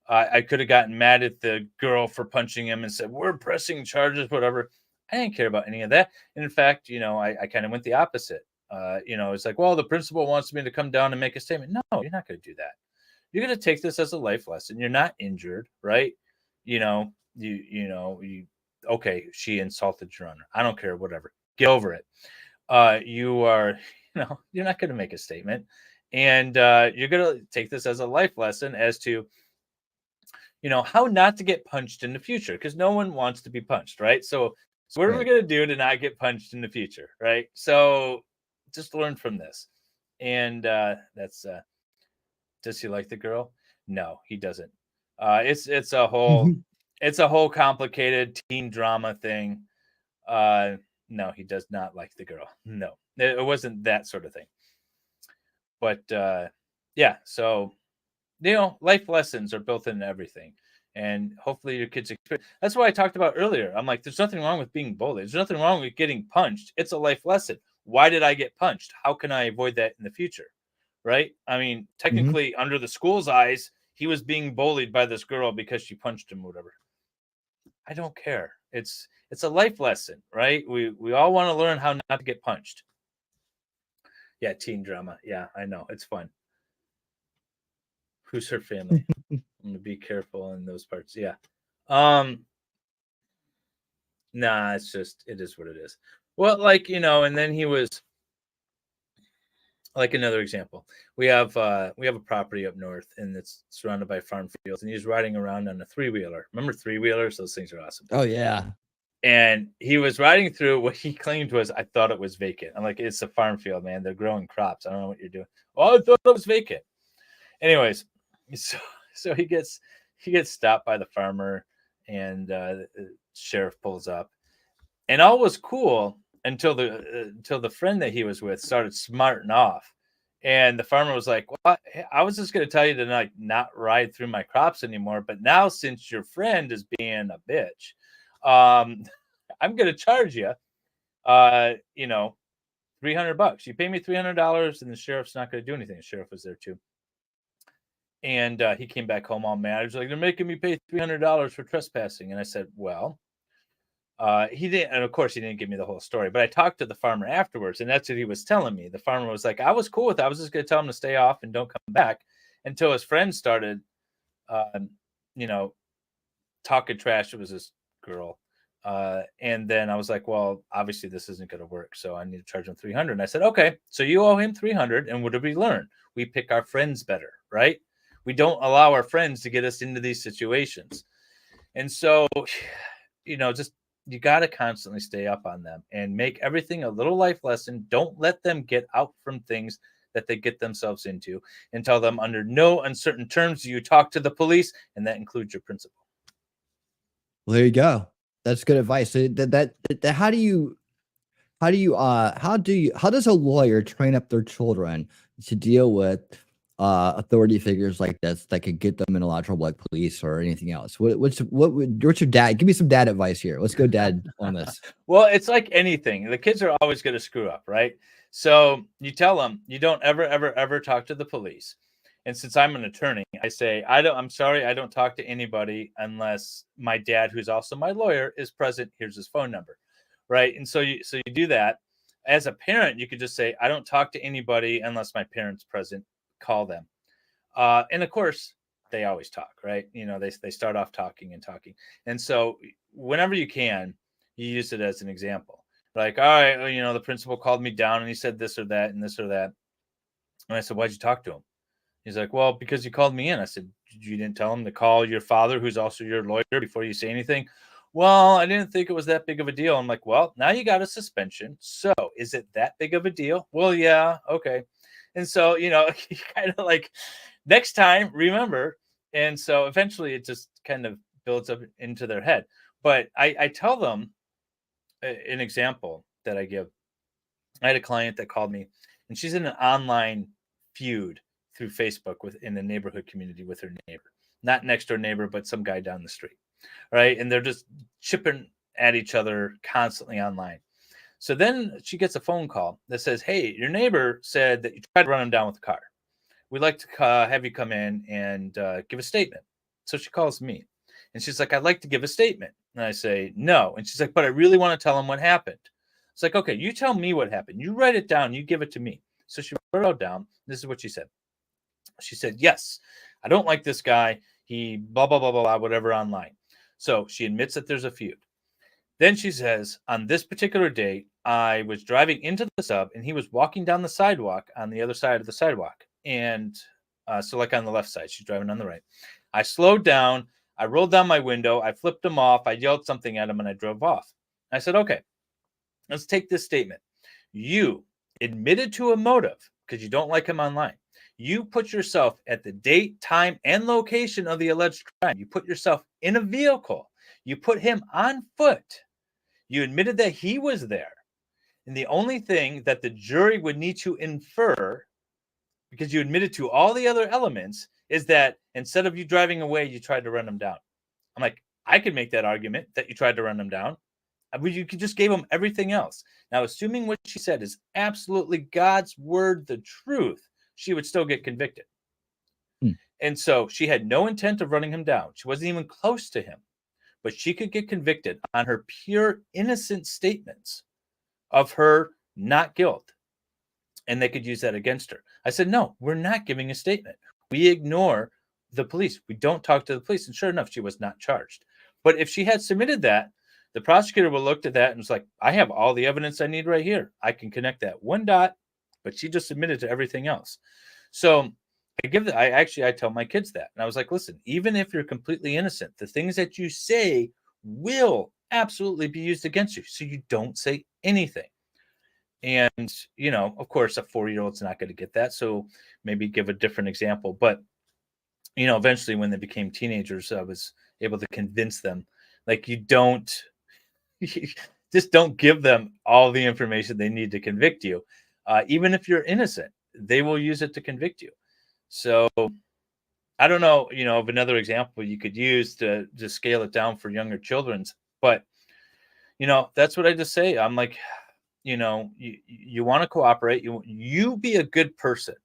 I could have gotten mad at the girl for punching him and said, "We're pressing charges," whatever. I didn't care about any of that. And in fact, I kind of went the opposite. It's like, well, the principal wants me to come down and make a statement. No, you're not going to do that. You're going to take this as a life lesson. You're not injured, right? Okay, she insulted your honor. I don't care, whatever. Get over it. You are, you're not going to make a statement. And you're going to take this as a life lesson as to, how not to get punched in the future, because no one wants to be punched, right? So what are we going to do to not get punched in the future, right? So just learn from this. And that's does he like the girl? No, he doesn't. It's a whole complicated teen drama thing. No, he does not like the girl. No, it wasn't that sort of thing. But yeah, so life lessons are built into everything. And hopefully your kids experience. That's what I talked about earlier. I'm like, there's nothing wrong with being bullied. There's nothing wrong with getting punched. It's a life lesson. Why did I get punched? How can I avoid that in the future? Right? I mean, technically, under the school's eyes, he was being bullied by this girl because she punched him or whatever. I don't care. It's a life lesson, right? We all want to learn how not to get punched. Yeah, teen drama. Yeah, I know. It's fun. Who's her family? I'm gonna be careful in those parts. Yeah. Nah, it is what it is. Well, and then he was like another example, we have a property up north, and it's surrounded by farm fields, and he's riding around on a 3-wheeler. Remember 3-wheelers? Those things are awesome. Oh yeah. And he was riding through what he claimed was, I thought it was vacant. I'm like, it's a farm field, man. They're growing crops. I don't know what you're doing. Oh, I thought it was vacant. Anyways, so he gets stopped by the farmer, and the sheriff pulls up, and all was cool until the friend that he was with started smarting off. And the farmer was like, well, I was just going to tell you to not ride through my crops anymore. But now, since your friend is being a bitch, I'm going to charge you, $300. You pay me $300, and the sheriff's not going to do anything. The sheriff was there too. And he came back home all mad. He was like, they're making me pay $300 for trespassing. And I said, well, he didn't. And of course, he didn't give me the whole story. But I talked to the farmer afterwards, and that's what he was telling me. The farmer was like, I was cool with it. I was just going to tell him to stay off and don't come back, until his friend started, talking trash. It was this girl. And then I was like, well, obviously this isn't going to work, so I need to charge him $300. And I said, okay, so you owe him $300. And what did we learn? We pick our friends better, right? We don't allow our friends to get us into these situations. And so, just, you got to constantly stay up on them and make everything a little life lesson. Don't let them get out from things that they get themselves into, and tell them under no uncertain terms do you talk to the police, and that includes your principal. Well, there you go. That's good advice. So how does a lawyer train up their children to deal with authority figures like this that could get them in a lot of trouble, like police or anything else? What's your dad? Give me some dad advice here. Let's go dad on this. Well, it's like anything. The kids are always going to screw up, right? So you tell them you don't ever talk to the police. And since I'm an attorney, I say, I'm sorry, I don't talk to anybody unless my dad, who's also my lawyer, is present. Here's his phone number. Right. And so you do that. As a parent, you could just say, I don't talk to anybody unless my parent's present. Call them. And of course, they always talk, right? They start off talking. And so whenever you can, you use it as an example. Like, all right, the principal called me down and he said this or that and this or that. And I said, why'd you talk to him? He's like, well, because you called me in. I said, you didn't tell him to call your father, who's also your lawyer, before you say anything? Well, I didn't think it was that big of a deal. I'm like, well, now you got a suspension. So is it that big of a deal? Well, yeah. Okay. And so, you kind of like, next time, remember. And so eventually it just kind of builds up into their head. But I tell them an example that I give. I had a client that called me, and she's in an online feud through Facebook in the neighborhood community with her neighbor, not next door neighbor, but some guy down the street. Right. And they're just chipping at each other constantly online. So then she gets a phone call that says, hey, your neighbor said that you tried to run him down with a car. We'd like to have you come in and give a statement. So she calls me and she's like, I'd like to give a statement. And I say, no. And she's like, but I really want to tell him what happened. It's like, okay, you tell me what happened. You write it down. You give it to me. So she wrote it down. This is what she said. She said, yes, I don't like this guy. He blah, blah, blah, blah, blah, whatever online. So she admits that there's a feud. Then she says, on this particular date, I was driving into the sub and he was walking down the sidewalk on the other side of the sidewalk. And so like on the left side, she's driving on the right. I slowed down. I rolled down my window. I flipped him off. I yelled something at him and I drove off. I said, okay, let's take this statement. You admitted to a motive because you don't like him online. You put yourself at the date, time, and location of the alleged crime. You put yourself in a vehicle. You put him on foot. You admitted that he was there. And the only thing that the jury would need to infer, because you admitted to all the other elements, is that instead of you driving away, you tried to run him down. I'm like, I could make that argument that you tried to run him down. You could just gave him everything else. Now, assuming what she said is absolutely God's word, the truth, she would still get convicted. And so she had no intent of running him down. She wasn't even close to him, but she could get convicted on her pure innocent statements of her not guilt. And they could use that against her. I said, no, we're not giving a statement. We ignore the police. We don't talk to the police. And sure enough, she was not charged. But if she had submitted that, the prosecutor would have looked at that and was like, I have all the evidence I need right here. I can connect that one dot but she just admitted to everything else. So I tell my kids that, and I was like, listen, even if you're completely innocent, the things that you say will absolutely be used against you. So you don't say anything. And, of course, a 4-year-old's not going to get that. So maybe give a different example. But, eventually when they became teenagers, I was able to convince them, like, you just don't give them all the information they need to convict you. Even if you're innocent, they will use it to convict you. So I don't know, of another example you could use to scale it down for younger children's. But, that's what I just say. I'm like, you want to cooperate. You be a good person.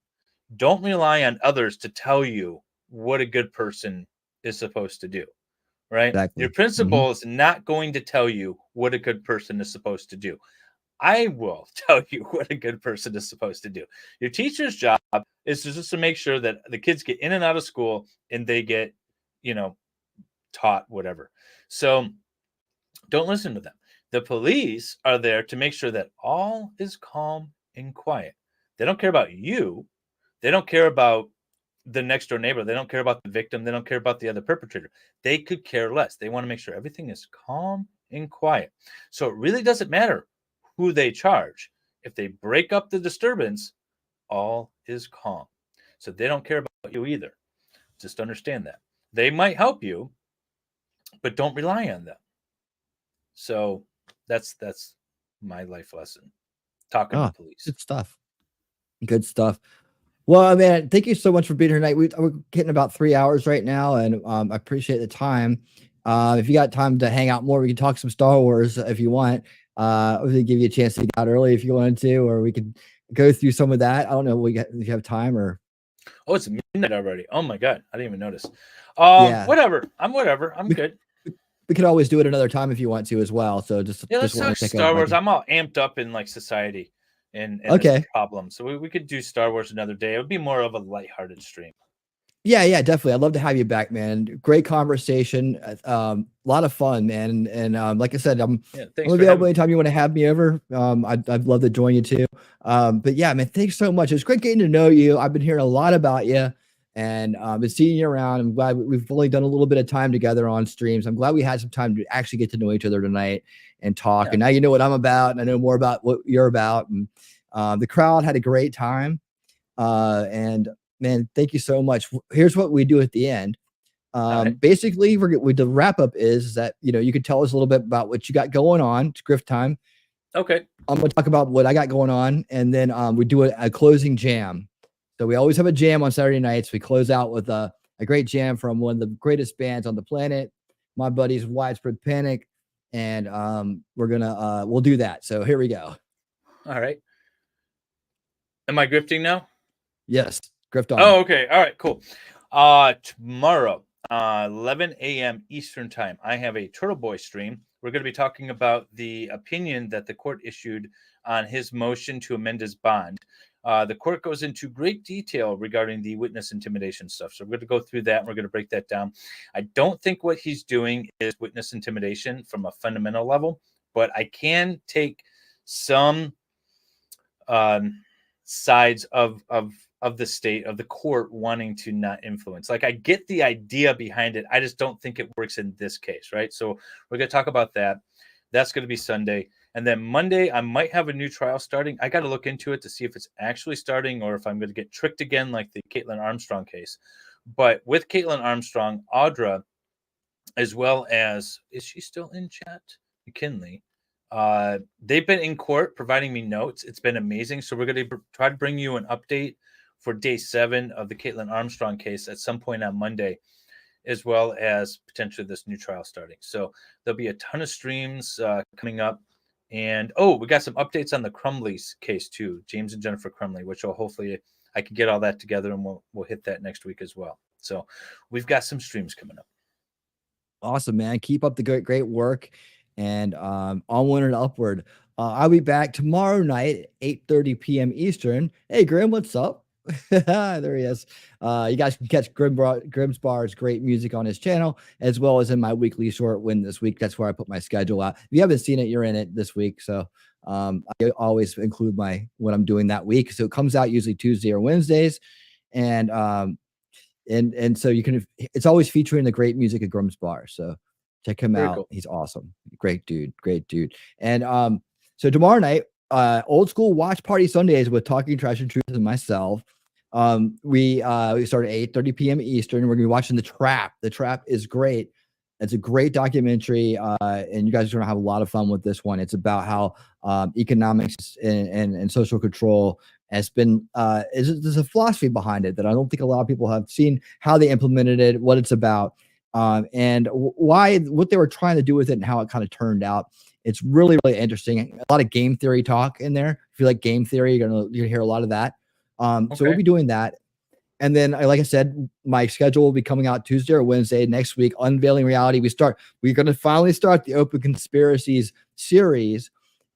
Don't rely on others to tell you what a good person is supposed to do, right? Exactly. Your principal is not going to tell you what a good person is supposed to do. I will tell you what a good person is supposed to do. Your teacher's job is just to make sure that the kids get in and out of school and they get, taught whatever. So don't listen to them. The police are there to make sure that all is calm and quiet. They don't care about you. They don't care about the next door neighbor. They don't care about the victim. They don't care about the other perpetrator. They could care less. They want to make sure everything is calm and quiet. So it really doesn't matter who they charge. If they break up the disturbance, all is calm. So they don't care about you either. Just understand that. They might help you, but don't rely on them. So that's my life lesson. Talking to police. Good stuff. Good stuff. Well, man, thank you so much for being here tonight. We're getting about 3 hours right now, and I appreciate the time. If you got time to hang out more, we can talk some Star Wars if you want. We'll give you a chance to get out early if you wanted to, or we could go through some of that. I don't know if you have time or. Oh, it's midnight already. Oh my God, I didn't even notice. Yeah. Whatever. I'm good. We could always do it another time if you want to as well. So Let's wanna talk take Star Wars. like I'm all amped up in like society and Okay. this problem. So we could do Star Wars another day. It would be more of a lighthearted stream. Yeah, definitely. I'd love to have you back, man. Great conversation. A lot of fun, man. And like I said, I'm thanks available for having me. anytime you want to have me over. I'd love to join you too. But yeah, man, thanks so much. It's great getting to know you. I've been hearing a lot about you and been seeing you around. I'm glad we've only done a little bit of time together on streams. I'm glad we had some time to actually get to know each other tonight and talk. Yeah. And now you know what I'm about, and I know more about what you're about. And the crowd had a great time. And man, thank you so much. Here's what we do at the end. Basically, the wrap up is that, you can tell us a little bit about what you got going on. It's Griff time. Okay. I'm going to talk about what I got going on. And then we do a closing jam. So we always have a jam on Saturday nights. We close out with a great jam from one of the greatest bands on the planet, my buddies, Widespread Panic. And we'll do that. So here we go. All right. Am I grifting now? Yes. Grift on. Oh, okay. All right, cool. Tomorrow, 11 a.m. Eastern time, I have a Turtle Boy stream. We're going to be talking about the opinion that the court issued on his motion to amend his bond. The court goes into great detail regarding the witness intimidation stuff. So we're going to go through that and we're going to break that down. I don't think what he's doing is witness intimidation from a fundamental level, but I can take some sides of the state, of the court wanting to not influence. Like, I get the idea behind it. I just don't think it works in this case, right? So we're going to talk about that. That's going to be Sunday. And then Monday, I might have a new trial starting. I got to look into it to see if it's actually starting or if I'm going to get tricked again like the Caitlin Armstrong case. But with Caitlin Armstrong, Audra, as well as, is she still in chat? McKinley. They've been in court providing me notes. It's been amazing. So we're going to try to bring you an update for day 7 of the Caitlin Armstrong case at some point on Monday, as well as potentially this new trial starting. So there'll be a ton of streams coming up. And we got some updates on the Crumley's case too, James and Jennifer Crumley, which will hopefully I can get all that together and we'll hit that next week as well. So we've got some streams coming up. Awesome, man. Keep up the great work, and onward and upward. I'll be back tomorrow night at 8:30 p.m. Eastern. Hey, Grim, what's up? There he is. You guys can catch Grim's Bar's great music on his channel, as well as in my weekly short win this week. That's where I put my schedule out. If you haven't seen it, you're in it this week. So I always include what I'm doing that week. So it comes out usually Tuesday or Wednesdays. And so it's always featuring the great music at Grimm's Bar. So check him out. Cool. He's awesome. Great dude. And so tomorrow night, old school watch party Sundays with Talking Trash and Truth and myself. We start at 8:30 p.m. Eastern. We're gonna be watching The Trap. The Trap is great. It's a great documentary, and you guys are gonna have a lot of fun with this one. It's about how economics and social control has been. There's a philosophy behind it that I don't think a lot of people have seen how they implemented it, what it's about, and what they were trying to do with it, and how it kind of turned out. It's really, really interesting. A lot of game theory talk in there. If you like game theory, you're gonna hear a lot of that. So we'll be doing that. And then, like I said, my schedule will be coming out Tuesday or Wednesday next week. Unveiling Reality. We're going to finally start the Open Conspiracies series.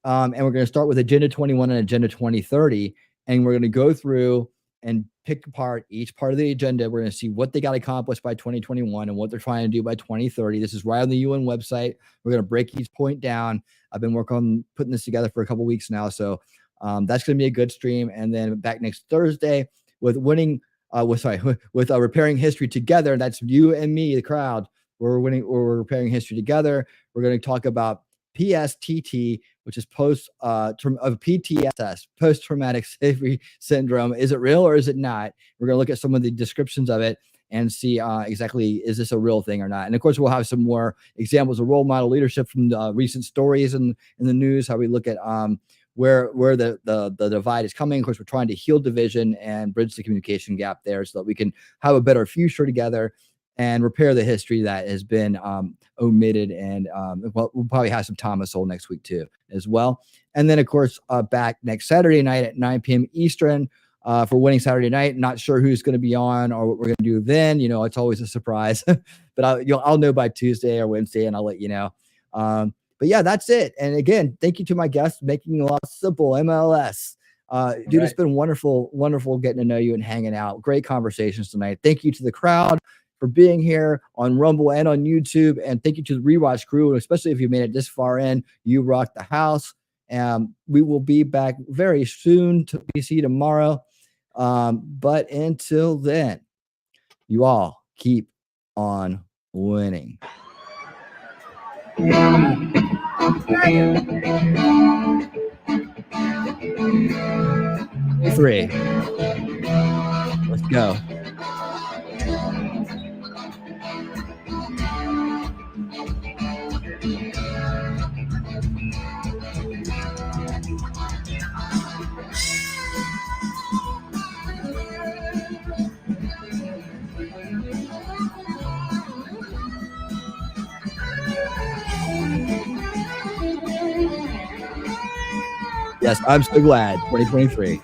And we're going to start with Agenda 21 and Agenda 2030. And we're going to go through and pick apart each part of the agenda. We're going to see what they got accomplished by 2021 and what they're trying to do by 2030. This is right on the UN website. We're going to break each point down. I've been working on putting this together for a couple weeks now. So that's going to be a good stream. And then back next Thursday with Repairing History Together. That's you and me, the crowd. We're repairing history together. We're going to talk about PSTT, which is PTSS, post-traumatic slavery syndrome. Is it real or is it not? We're going to look at some of the descriptions of it and see exactly, is this a real thing or not? And of course, we'll have some more examples of role model leadership from the recent stories in the news, how we look at where the divide is coming. Of course, we're trying to heal division and bridge the communication gap there so that we can have a better future together and repair the history that has been omitted. And we'll probably have some Thomas Sowell next week too, as well. And then, of course, back next Saturday night at 9 p.m. Eastern for Winning Saturday Night. Not sure who's going to be on or what we're going to do then. It's always a surprise, but I'll know by Tuesday or Wednesday, and I'll let you know. But yeah, that's it. And again, thank you to my guests, making a lot simple MLS. Dude, It's been wonderful getting to know you and hanging out. Great conversations tonight. Thank you to the crowd for being here on Rumble and on YouTube. And thank you to the Rewatch crew, especially if you made it this far in. You rocked the house. We will be back very soon to BC tomorrow. But until then, you all keep on winning. 3. Let's go. Yes, I'm so glad. 2023.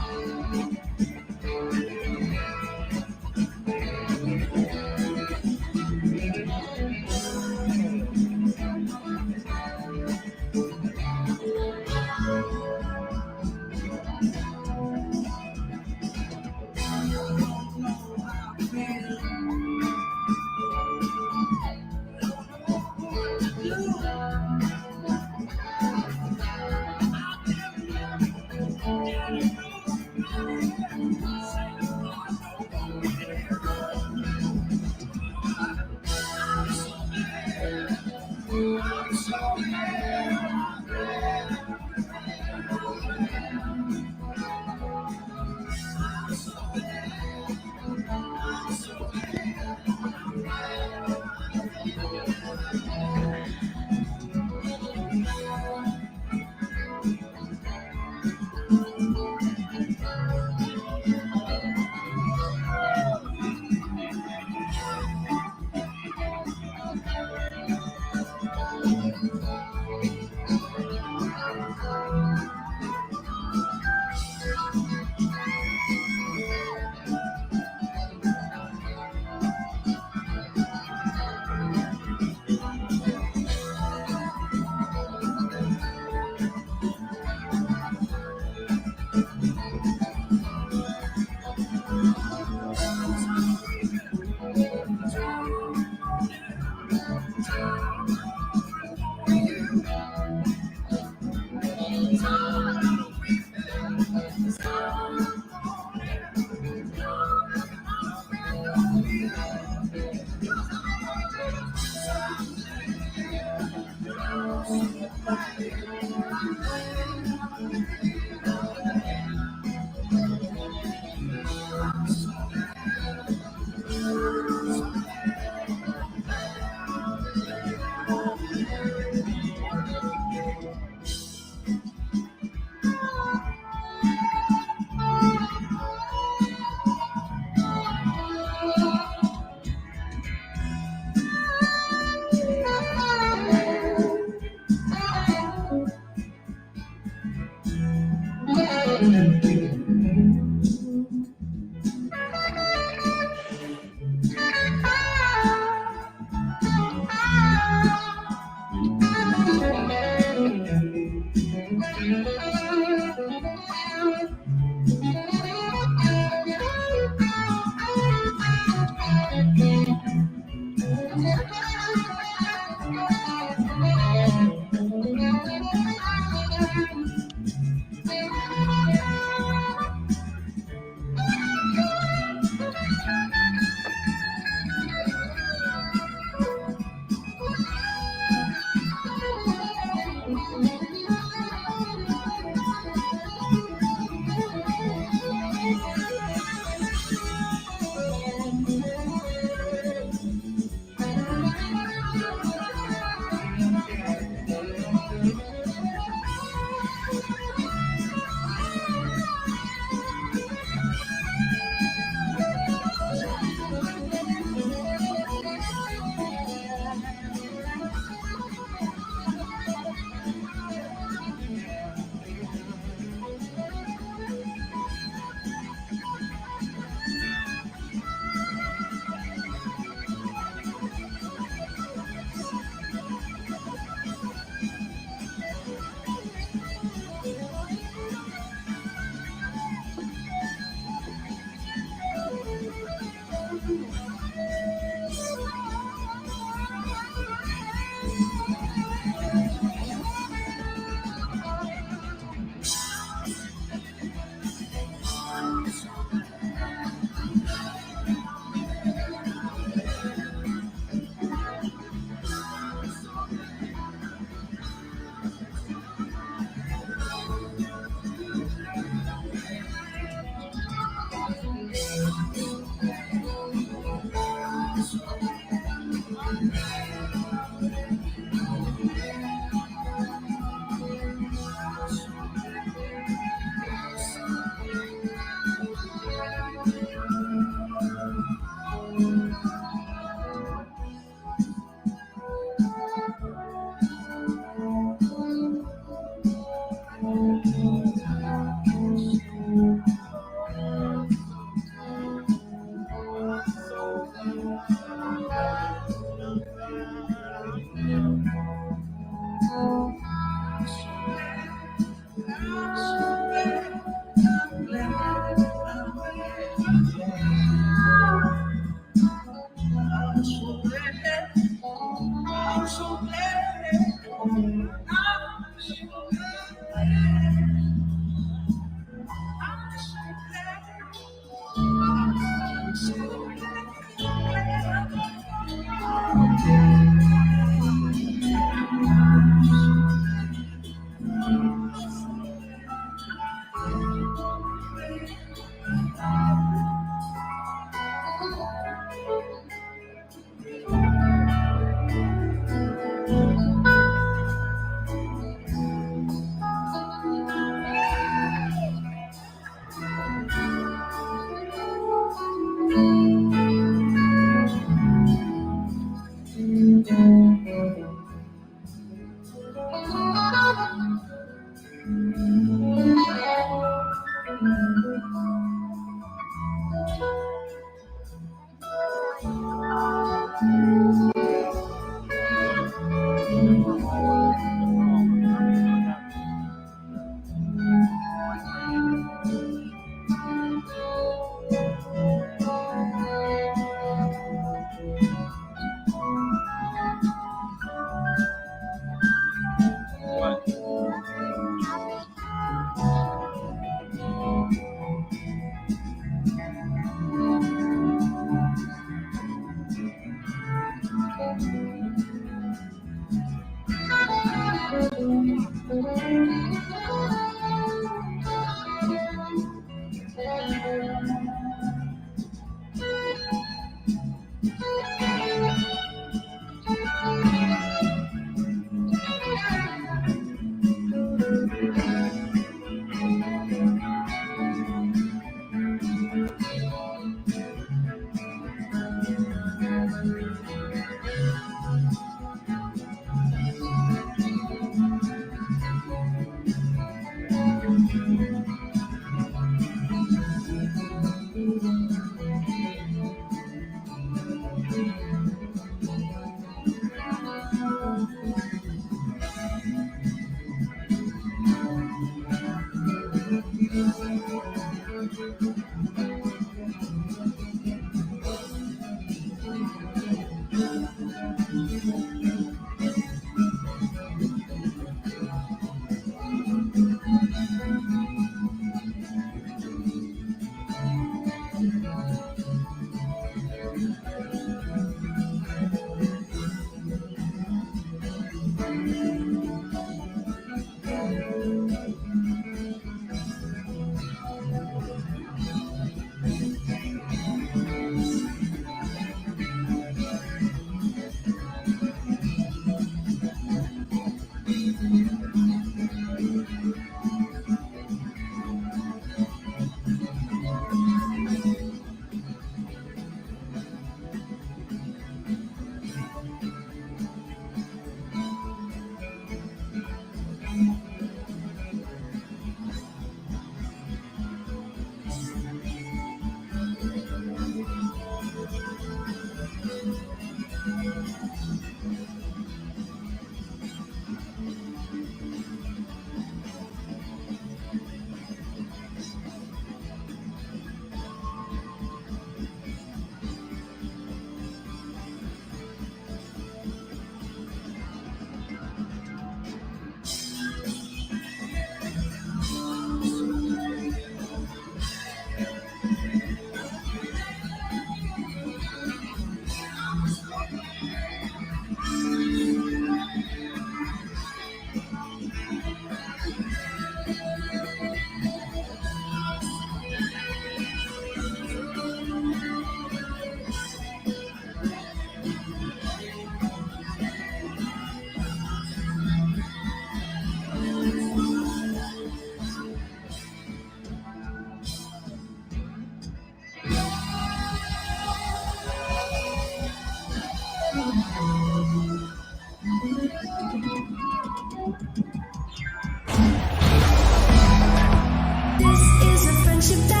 This is a friendship that